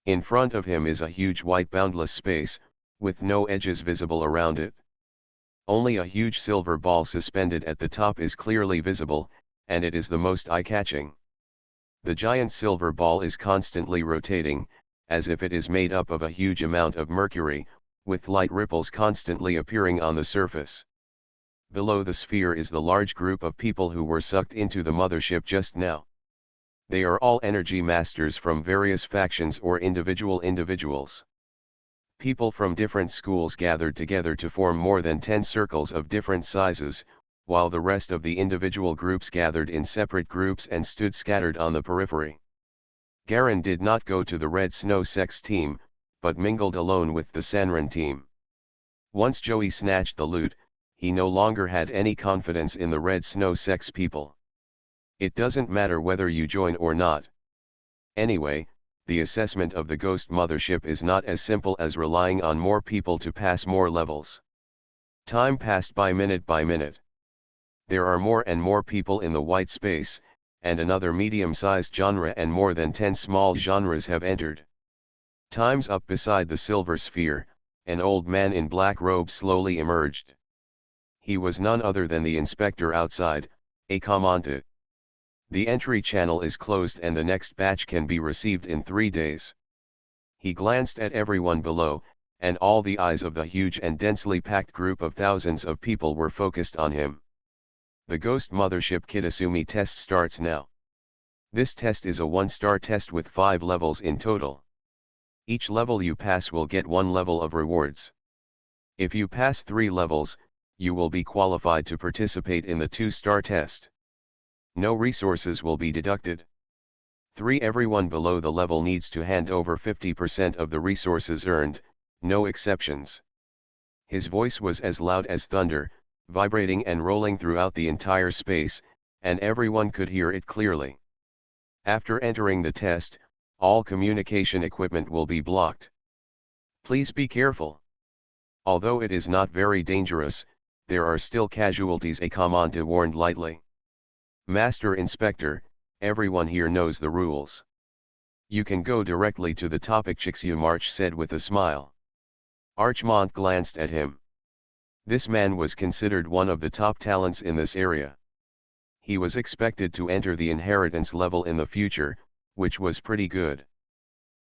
S1: In front of him is a huge white boundless space, with no edges visible around it. Only a huge silver ball suspended at the top is clearly visible, and it is the most eye-catching. The giant silver ball is constantly rotating, as if it is made up of a huge amount of mercury, with light ripples constantly appearing on the surface. Below the sphere is the large group of people who were sucked into the mothership just now. They are all energy masters from various factions or individuals. People from different schools gathered together to form more than 10 circles of different sizes, while the rest of the individual groups gathered in separate groups and stood scattered on the periphery. Garen did not go to the Red Snow Sex team, but mingled alone with the Sanran team. Once Joey snatched the loot, he no longer had any confidence in the Red Snow Sex people. It doesn't matter whether you join or not. Anyway, the assessment of the Ghost Mothership is not as simple as relying on more people to pass more levels. Time passed by minute by minute. There are more and more people in the white space, and another medium-sized genre and more than 10 small genres have entered. Time's up. Beside the silver sphere, an old man in black robes slowly emerged. He was none other than the inspector outside, a commandant. The entry channel is closed and the next batch can be received in 3 days. He glanced at everyone below, and all the eyes of the huge and densely packed group of thousands of people were focused on him. The Ghost Mothership Kitasumi test starts now. This test is a 1-star test with 5 levels in total. Each level you pass will get 1 level of rewards. If you pass 3 levels, you will be qualified to participate in the 2-star test. No resources will be deducted. 3. Everyone below the level needs to hand over 50% of the resources earned, no exceptions. His voice was as loud as thunder, vibrating and rolling throughout the entire space, and everyone could hear it clearly. After entering the test, all communication equipment will be blocked. Please be careful. Although it is not very dangerous, there are still casualties, a commandant warned lightly. Master Inspector, everyone here knows the rules. You can go directly to the topic, Chixu said with a smile. Archmont glanced at him. This man was considered one of the top talents in this area. He was expected to enter the inheritance level in the future, which was pretty good.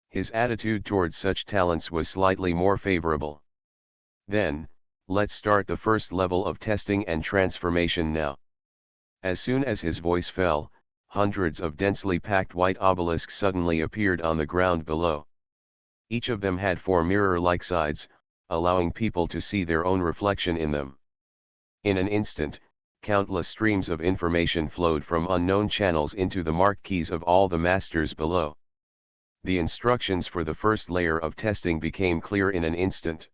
S1: His attitude towards such talents was slightly more favorable. Then, let's start the first level of testing and transformation now. As soon as his voice fell, hundreds of densely packed white obelisks suddenly appeared on the ground below. Each of them had 4 mirror-like sides, allowing people to see their own reflection in them. In an instant, countless streams of information flowed from unknown channels into the mark keys of all the masters below. The instructions for the first layer of testing became clear in an instant.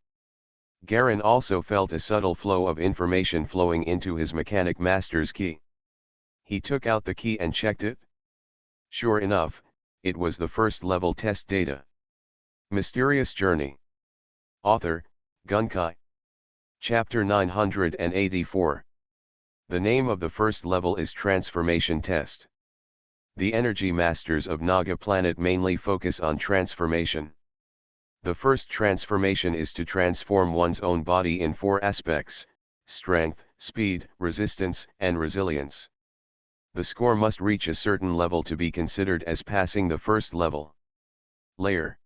S1: Garen also felt a subtle flow of information flowing into his mechanic master's key. He took out the key and checked it. Sure enough, it was the first level test data. Mysterious Journey. Author, Gunkai. Chapter 984. The name of the first level is Transformation Test. The energy masters of Naga planet mainly focus on transformation. The first transformation is to transform one's own body in 4 aspects: strength, speed, resistance, and resilience. The score must reach a certain level to be considered as passing the first level. Layer.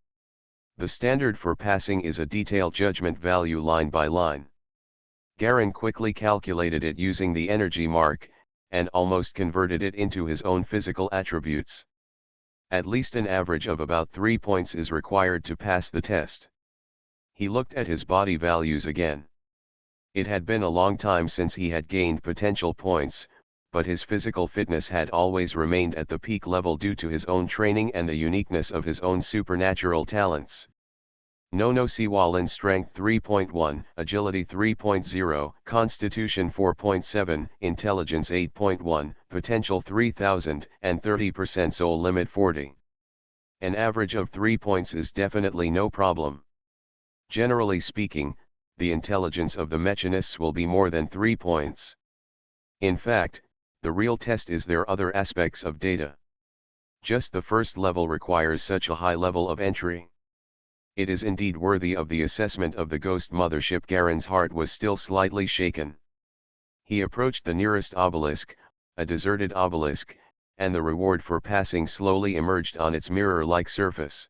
S1: The standard for passing is a detailed judgment value line by line. Garin quickly calculated it using the energy mark, and almost converted it into his own physical attributes. At least an average of about 3 points is required to pass the test. He looked at his body values again. It had been a long time since he had gained potential points, but his physical fitness had always remained at the peak level due to his own training and the uniqueness of his own supernatural talents. Nono Siwalin Strength 3.1, Agility 3.0, Constitution 4.7, Intelligence 8.1, Potential 3000, and 30% Soul Limit 40. An average of 3 points is definitely no problem. Generally speaking, the intelligence of the mechanists will be more than 3 points. In fact, the real test is their other aspects of data. Just the first level requires such a high level of entry. It is indeed worthy of the assessment of the ghost mothership. Garen's heart was still slightly shaken. He approached the nearest obelisk, a deserted obelisk, and the reward for passing slowly emerged on its mirror-like surface.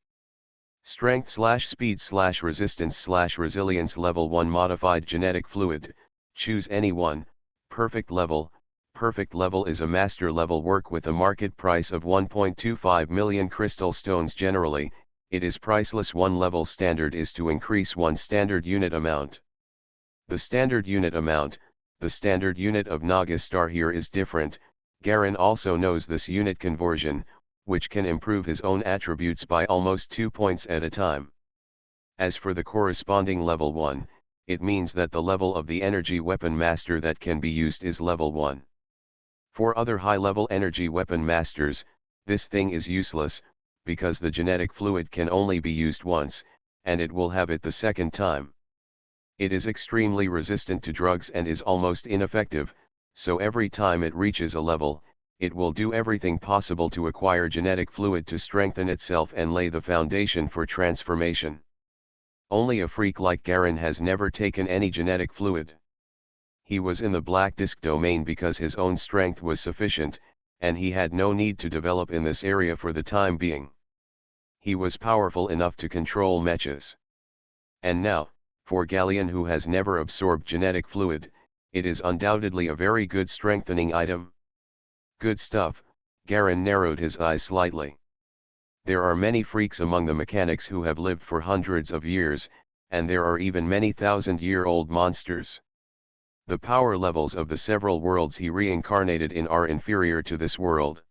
S1: Strength/speed/resistance/resilience level 1 modified genetic fluid, choose any one. Perfect level. Perfect level is a master level work with a market price of 1.25 million crystal stones. Generally, it is priceless. 1 level standard is to increase 1 standard unit amount. The standard unit amount, the standard unit of Naga star here is different. Garin also knows this unit conversion, which can improve his own attributes by almost 2 points at a time. As for the corresponding level 1, it means that the level of the energy weapon master that can be used is level 1. For other high-level energy weapon masters, this thing is useless, because the genetic fluid can only be used once, and it will have it the second time. It is extremely resistant to drugs and is almost ineffective, so every time it reaches a level, it will do everything possible to acquire genetic fluid to strengthen itself and lay the foundation for transformation. Only a freak like Garin has never taken any genetic fluid. He was in the black disk domain because his own strength was sufficient, and he had no need to develop in this area for the time being. He was powerful enough to control mechas. And now, for Galleon who has never absorbed genetic fluid, it is undoubtedly a very good strengthening item. Good stuff. Garin narrowed his eyes slightly. There are many freaks among the mechanics who have lived for hundreds of years, and there are even many thousand-year-old monsters. The power levels of the several worlds he reincarnated in are inferior to this world.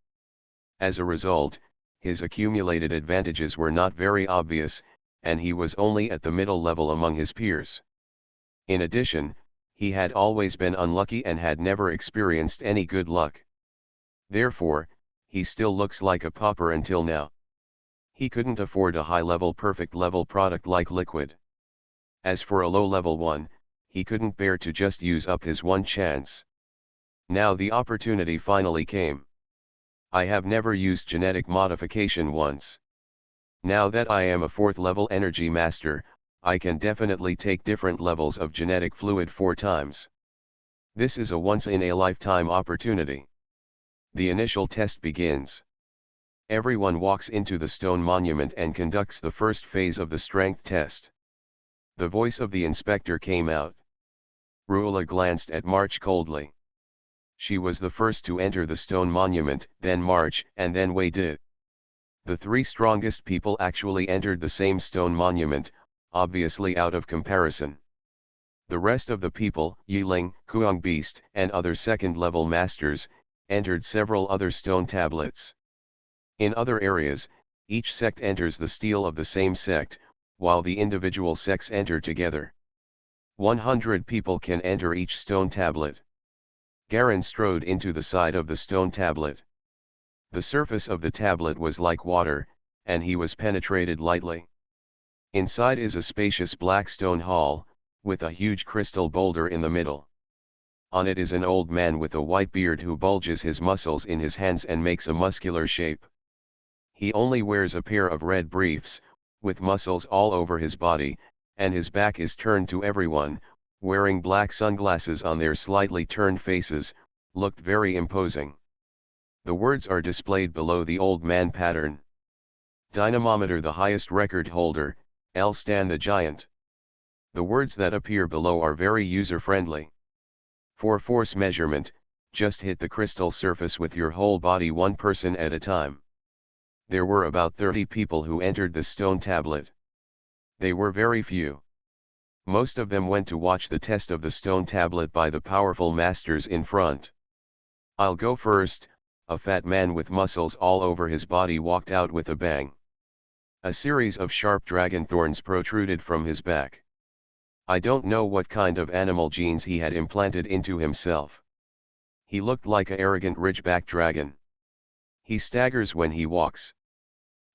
S1: As a result, his accumulated advantages were not very obvious, and he was only at the middle level among his peers. In addition, he had always been unlucky and had never experienced any good luck. Therefore, he still looks like a pauper until now. He couldn't afford a high-level perfect level product like liquid. As for a low-level one, he couldn't bear to just use up his one chance. Now the opportunity finally came. I have never used genetic modification once. Now that I am a 4th level energy master, I can definitely take different levels of genetic fluid 4 times. This is a once-in-a-lifetime opportunity. The initial test begins. Everyone walks into the stone monument and conducts the first phase of the strength test. The voice of the inspector came out. Ruula glanced at March coldly. She was the first to enter the stone monument, then March, and then Wei did. The 3 strongest people actually entered the same stone monument, obviously out of comparison. The rest of the people, Yiling, Kuang Beast, and other second-level masters, entered several other stone tablets. In other areas, each sect enters the stele of the same sect, while the individual sects enter together. 100 people can enter each stone tablet. Garin strode into the side of the stone tablet. The surface of the tablet was like water, and he was penetrated lightly. Inside is a spacious black stone hall, with a huge crystal boulder in the middle. On it is an old man with a white beard who bulges his muscles in his hands and makes a muscular shape. He only wears a pair of red briefs, with muscles all over his body, and his back is turned to everyone, wearing black sunglasses on their slightly turned faces, looked very imposing. The words are displayed below the old man pattern. Dynamometer, the highest record holder, L. Stan the Giant. The words that appear below are very user-friendly. For force measurement, just hit the crystal surface with your whole body, one person at a time. There were about 30 people who entered the stone tablet. They were very few. Most of them went to watch the test of the stone tablet by the powerful masters in front. "I'll go first," a fat man with muscles all over his body walked out with a bang. A series of sharp dragon thorns protruded from his back. I don't know what kind of animal genes he had implanted into himself. He looked like an arrogant ridgeback dragon. He staggers when he walks.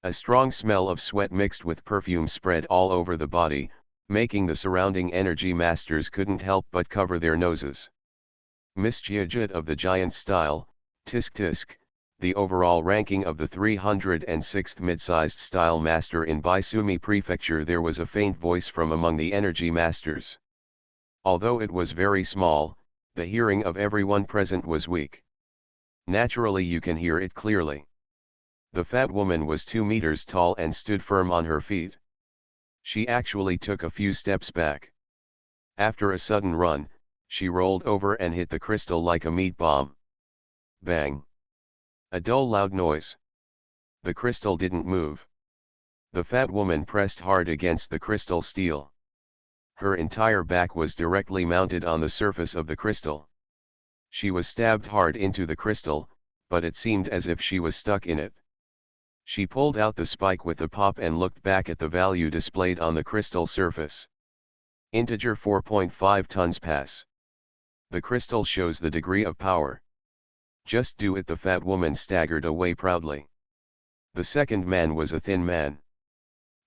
S1: A strong smell of sweat mixed with perfume spread all over the body, making the surrounding energy masters couldn't help but cover their noses. Miss Jiajit of the giant style, tisk tisk, the overall ranking of the 306th mid-sized style master in Baisumi Prefecture. There was a faint voice from among the energy masters. Although it was very small, the hearing of everyone present was weak. Naturally, you can hear it clearly. The fat woman was 2 meters tall and stood firm on her feet. She actually took a few steps back. After a sudden run, she rolled over and hit the crystal like a meat bomb. Bang! A dull loud noise. The crystal didn't move. The fat woman pressed hard against the crystal steel. Her entire back was directly mounted on the surface of the crystal. She was stabbed hard into the crystal, but it seemed as if she was stuck in it. She pulled out the spike with a pop and looked back at the value displayed on the crystal surface. Integer 4.5 tons pass. The crystal shows the degree of power. Just do it. The fat woman staggered away proudly. The second man was a thin man.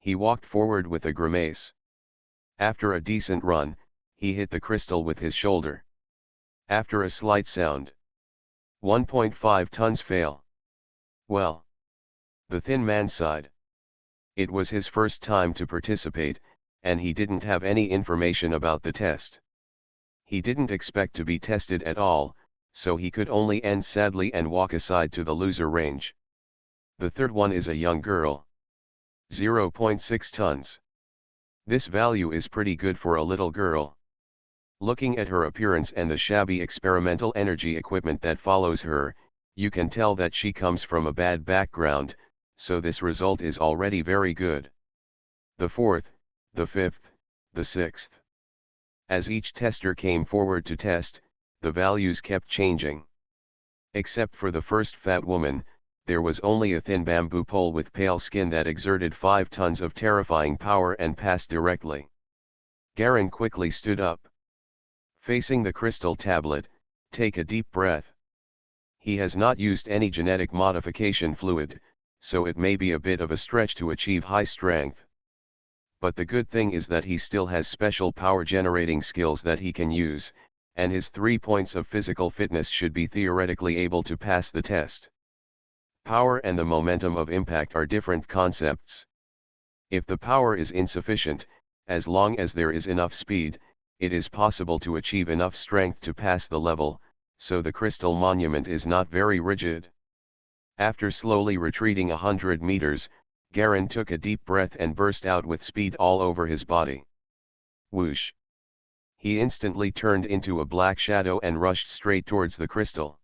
S1: He walked forward with a grimace. After a decent run, he hit the crystal with his shoulder. After a slight sound. 1.5 tons fail. Well. The thin man sighed. It was his first time to participate, and he didn't have any information about the test. He didn't expect to be tested at all, so he could only end sadly and walk aside to the loser range. The third one is a young girl. 0.6 tons. This value is pretty good for a little girl. Looking at her appearance and the shabby experimental energy equipment that follows her, you can tell that she comes from a bad background, so this result is already very good. The fourth, the fifth, the sixth. As each tester came forward to test, the values kept changing. Except for the first fat woman, there was only a thin bamboo pole with pale skin that exerted 5 tons of terrifying power and passed directly. Garen quickly stood up. Facing the crystal tablet, take a deep breath. He has not used any genetic modification fluid, so it may be a bit of a stretch to achieve high strength. But the good thing is that he still has special power generating skills that he can use, and his 3 points of physical fitness should be theoretically able to pass the test. Power and the momentum of impact are different concepts. If the power is insufficient, as long as there is enough speed, it is possible to achieve enough strength to pass the level, so the crystal monument is not very rigid. After slowly retreating 100 meters, Garen took a deep breath and burst out with speed all over his body. Whoosh! He instantly turned into a black shadow and rushed straight towards the crystal.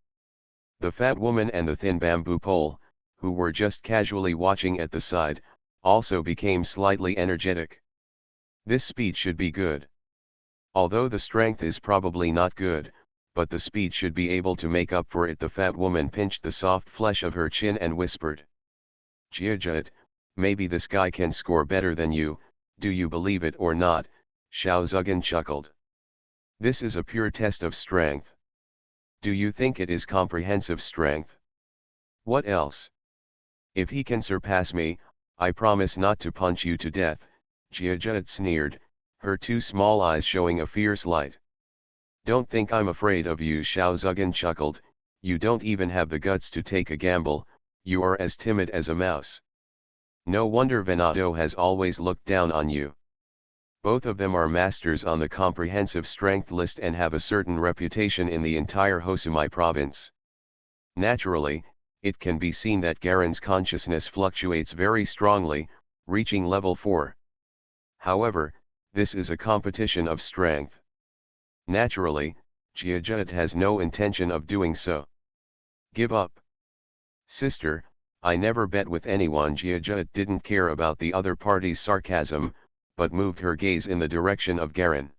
S1: The fat woman and the thin bamboo pole, who were just casually watching at the side, also became slightly energetic. This speed should be good. Although the strength is probably not good, but the speed should be able to make up for it. The fat woman pinched the soft flesh of her chin and whispered. Jiajit, maybe this guy can score better than you, do you believe it or not? Xiao Zugan chuckled. This is a pure test of strength. Do you think it is comprehensive strength? What else? If he can surpass me, I promise not to punch you to death, Jiajut sneered, her two small eyes showing a fierce light. Don't think I'm afraid of you, Xiao Zugan chuckled, you don't even have the guts to take a gamble, you are as timid as a mouse. No wonder Venato has always looked down on you. Both of them are masters on the comprehensive strength list and have a certain reputation in the entire Hosumai province. Naturally, it can be seen that Garen's consciousness fluctuates very strongly, reaching level 4. However, this is a competition of strength. Naturally, Jiajut has no intention of doing so. Give up. Sister, I never bet with anyone. Jiajut didn't care about the other party's sarcasm, but moved her gaze in the direction of Garen.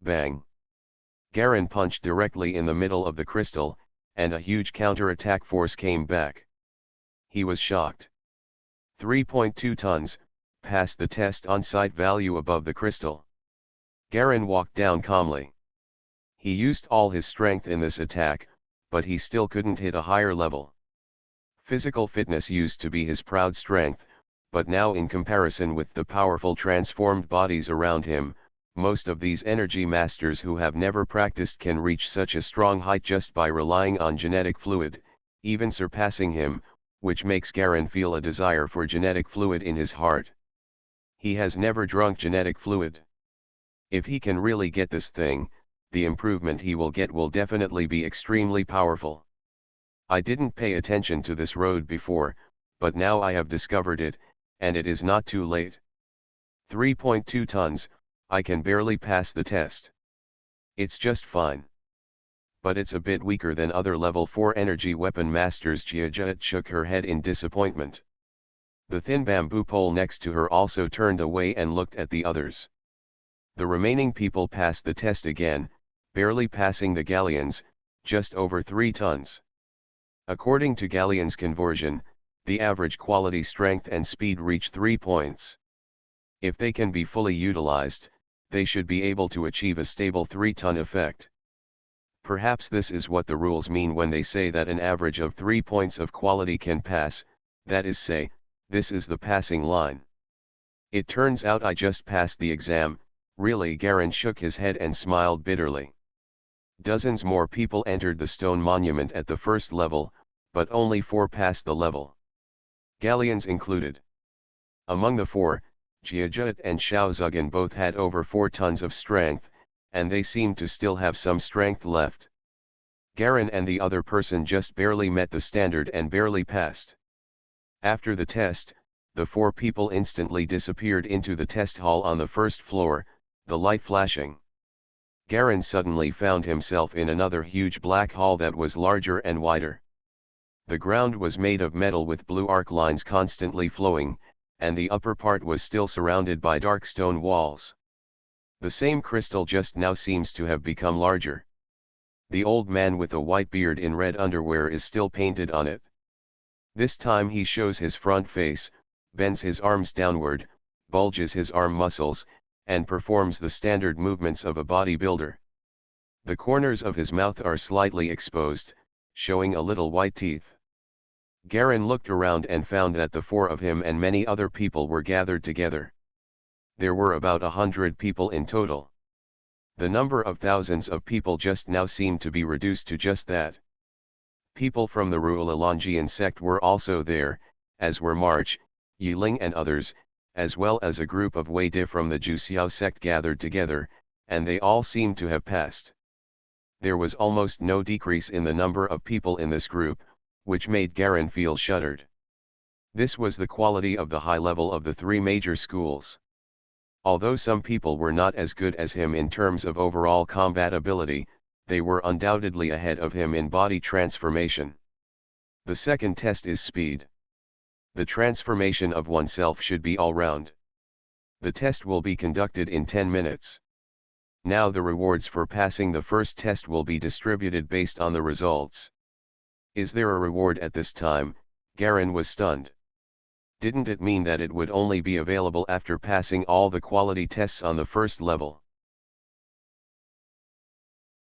S1: Bang! Garen punched directly in the middle of the crystal, and a huge counter-attack force came back. He was shocked. 3.2 tons, passed the test on-site value above the crystal. Garen walked down calmly. He used all his strength in this attack, but he still couldn't hit a higher level. Physical fitness used to be his proud strength, but now in comparison with the powerful transformed bodies around him, most of these energy masters who have never practiced can reach such a strong height just by relying on genetic fluid, even surpassing him, which makes Garen feel a desire for genetic fluid in his heart. He has never drunk genetic fluid. If he can really get this thing, the improvement he will get will definitely be extremely powerful. I didn't pay attention to this road before, but now I have discovered it, and it is not too late. 3.2 tons, I can barely pass the test. It's just fine. But it's a bit weaker than other level 4 energy weapon masters. Jiajut shook her head in disappointment. The thin bamboo pole next to her also turned away and looked at the others. The remaining people passed the test again, barely passing the galleons, just over 3 tons. According to galleons conversion, the average quality strength and speed reach 3 points. If they can be fully utilized, they should be able to achieve a stable 3-ton effect. Perhaps this is what the rules mean when they say that an average of 3 points of quality can pass, that is say, this is the passing line. It turns out I just passed the exam, really. Garen shook his head and smiled bitterly. Dozens more people entered the stone monument at the first level, but only 4 passed the level. Galleons included. Among the 4, Jiajut and Xiaozugan both had over 4 tons of strength, and they seemed to still have some strength left. Garen and the other person just barely met the standard and barely passed. After the test, the 4 people instantly disappeared into the test hall on the first floor, the light flashing. Garen suddenly found himself in another huge black hall that was larger and wider. The ground was made of metal with blue arc lines constantly flowing, and the upper part was still surrounded by dark stone walls. The same crystal just now seems to have become larger. The old man with a white beard in red underwear is still painted on it. This time he shows his front face, bends his arms downward, bulges his arm muscles, and performs the standard movements of a bodybuilder. The corners of his mouth are slightly exposed, showing a little white teeth. Garen looked around and found that the 4 of him and many other people were gathered together. There were about 100 people in total. The number of thousands of people just now seemed to be reduced to just that. People from the Ruolalongian sect were also there, as were March, Yiling and others, as well as a group of Wei Di from the Juxiao sect gathered together, and they all seemed to have passed. There was almost no decrease in the number of people in this group, which made Garen feel shuddered. This was the quality of the high level of the 3 major schools. Although some people were not as good as him in terms of overall combat ability, they were undoubtedly ahead of him in body transformation. The second test is speed. The transformation of oneself should be all round. The test will be conducted in 10 minutes. Now the rewards for passing the first test will be distributed based on the results. Is there a reward at this time? Garen was stunned. Didn't it mean that it would only be available after passing all the quality tests on the first level?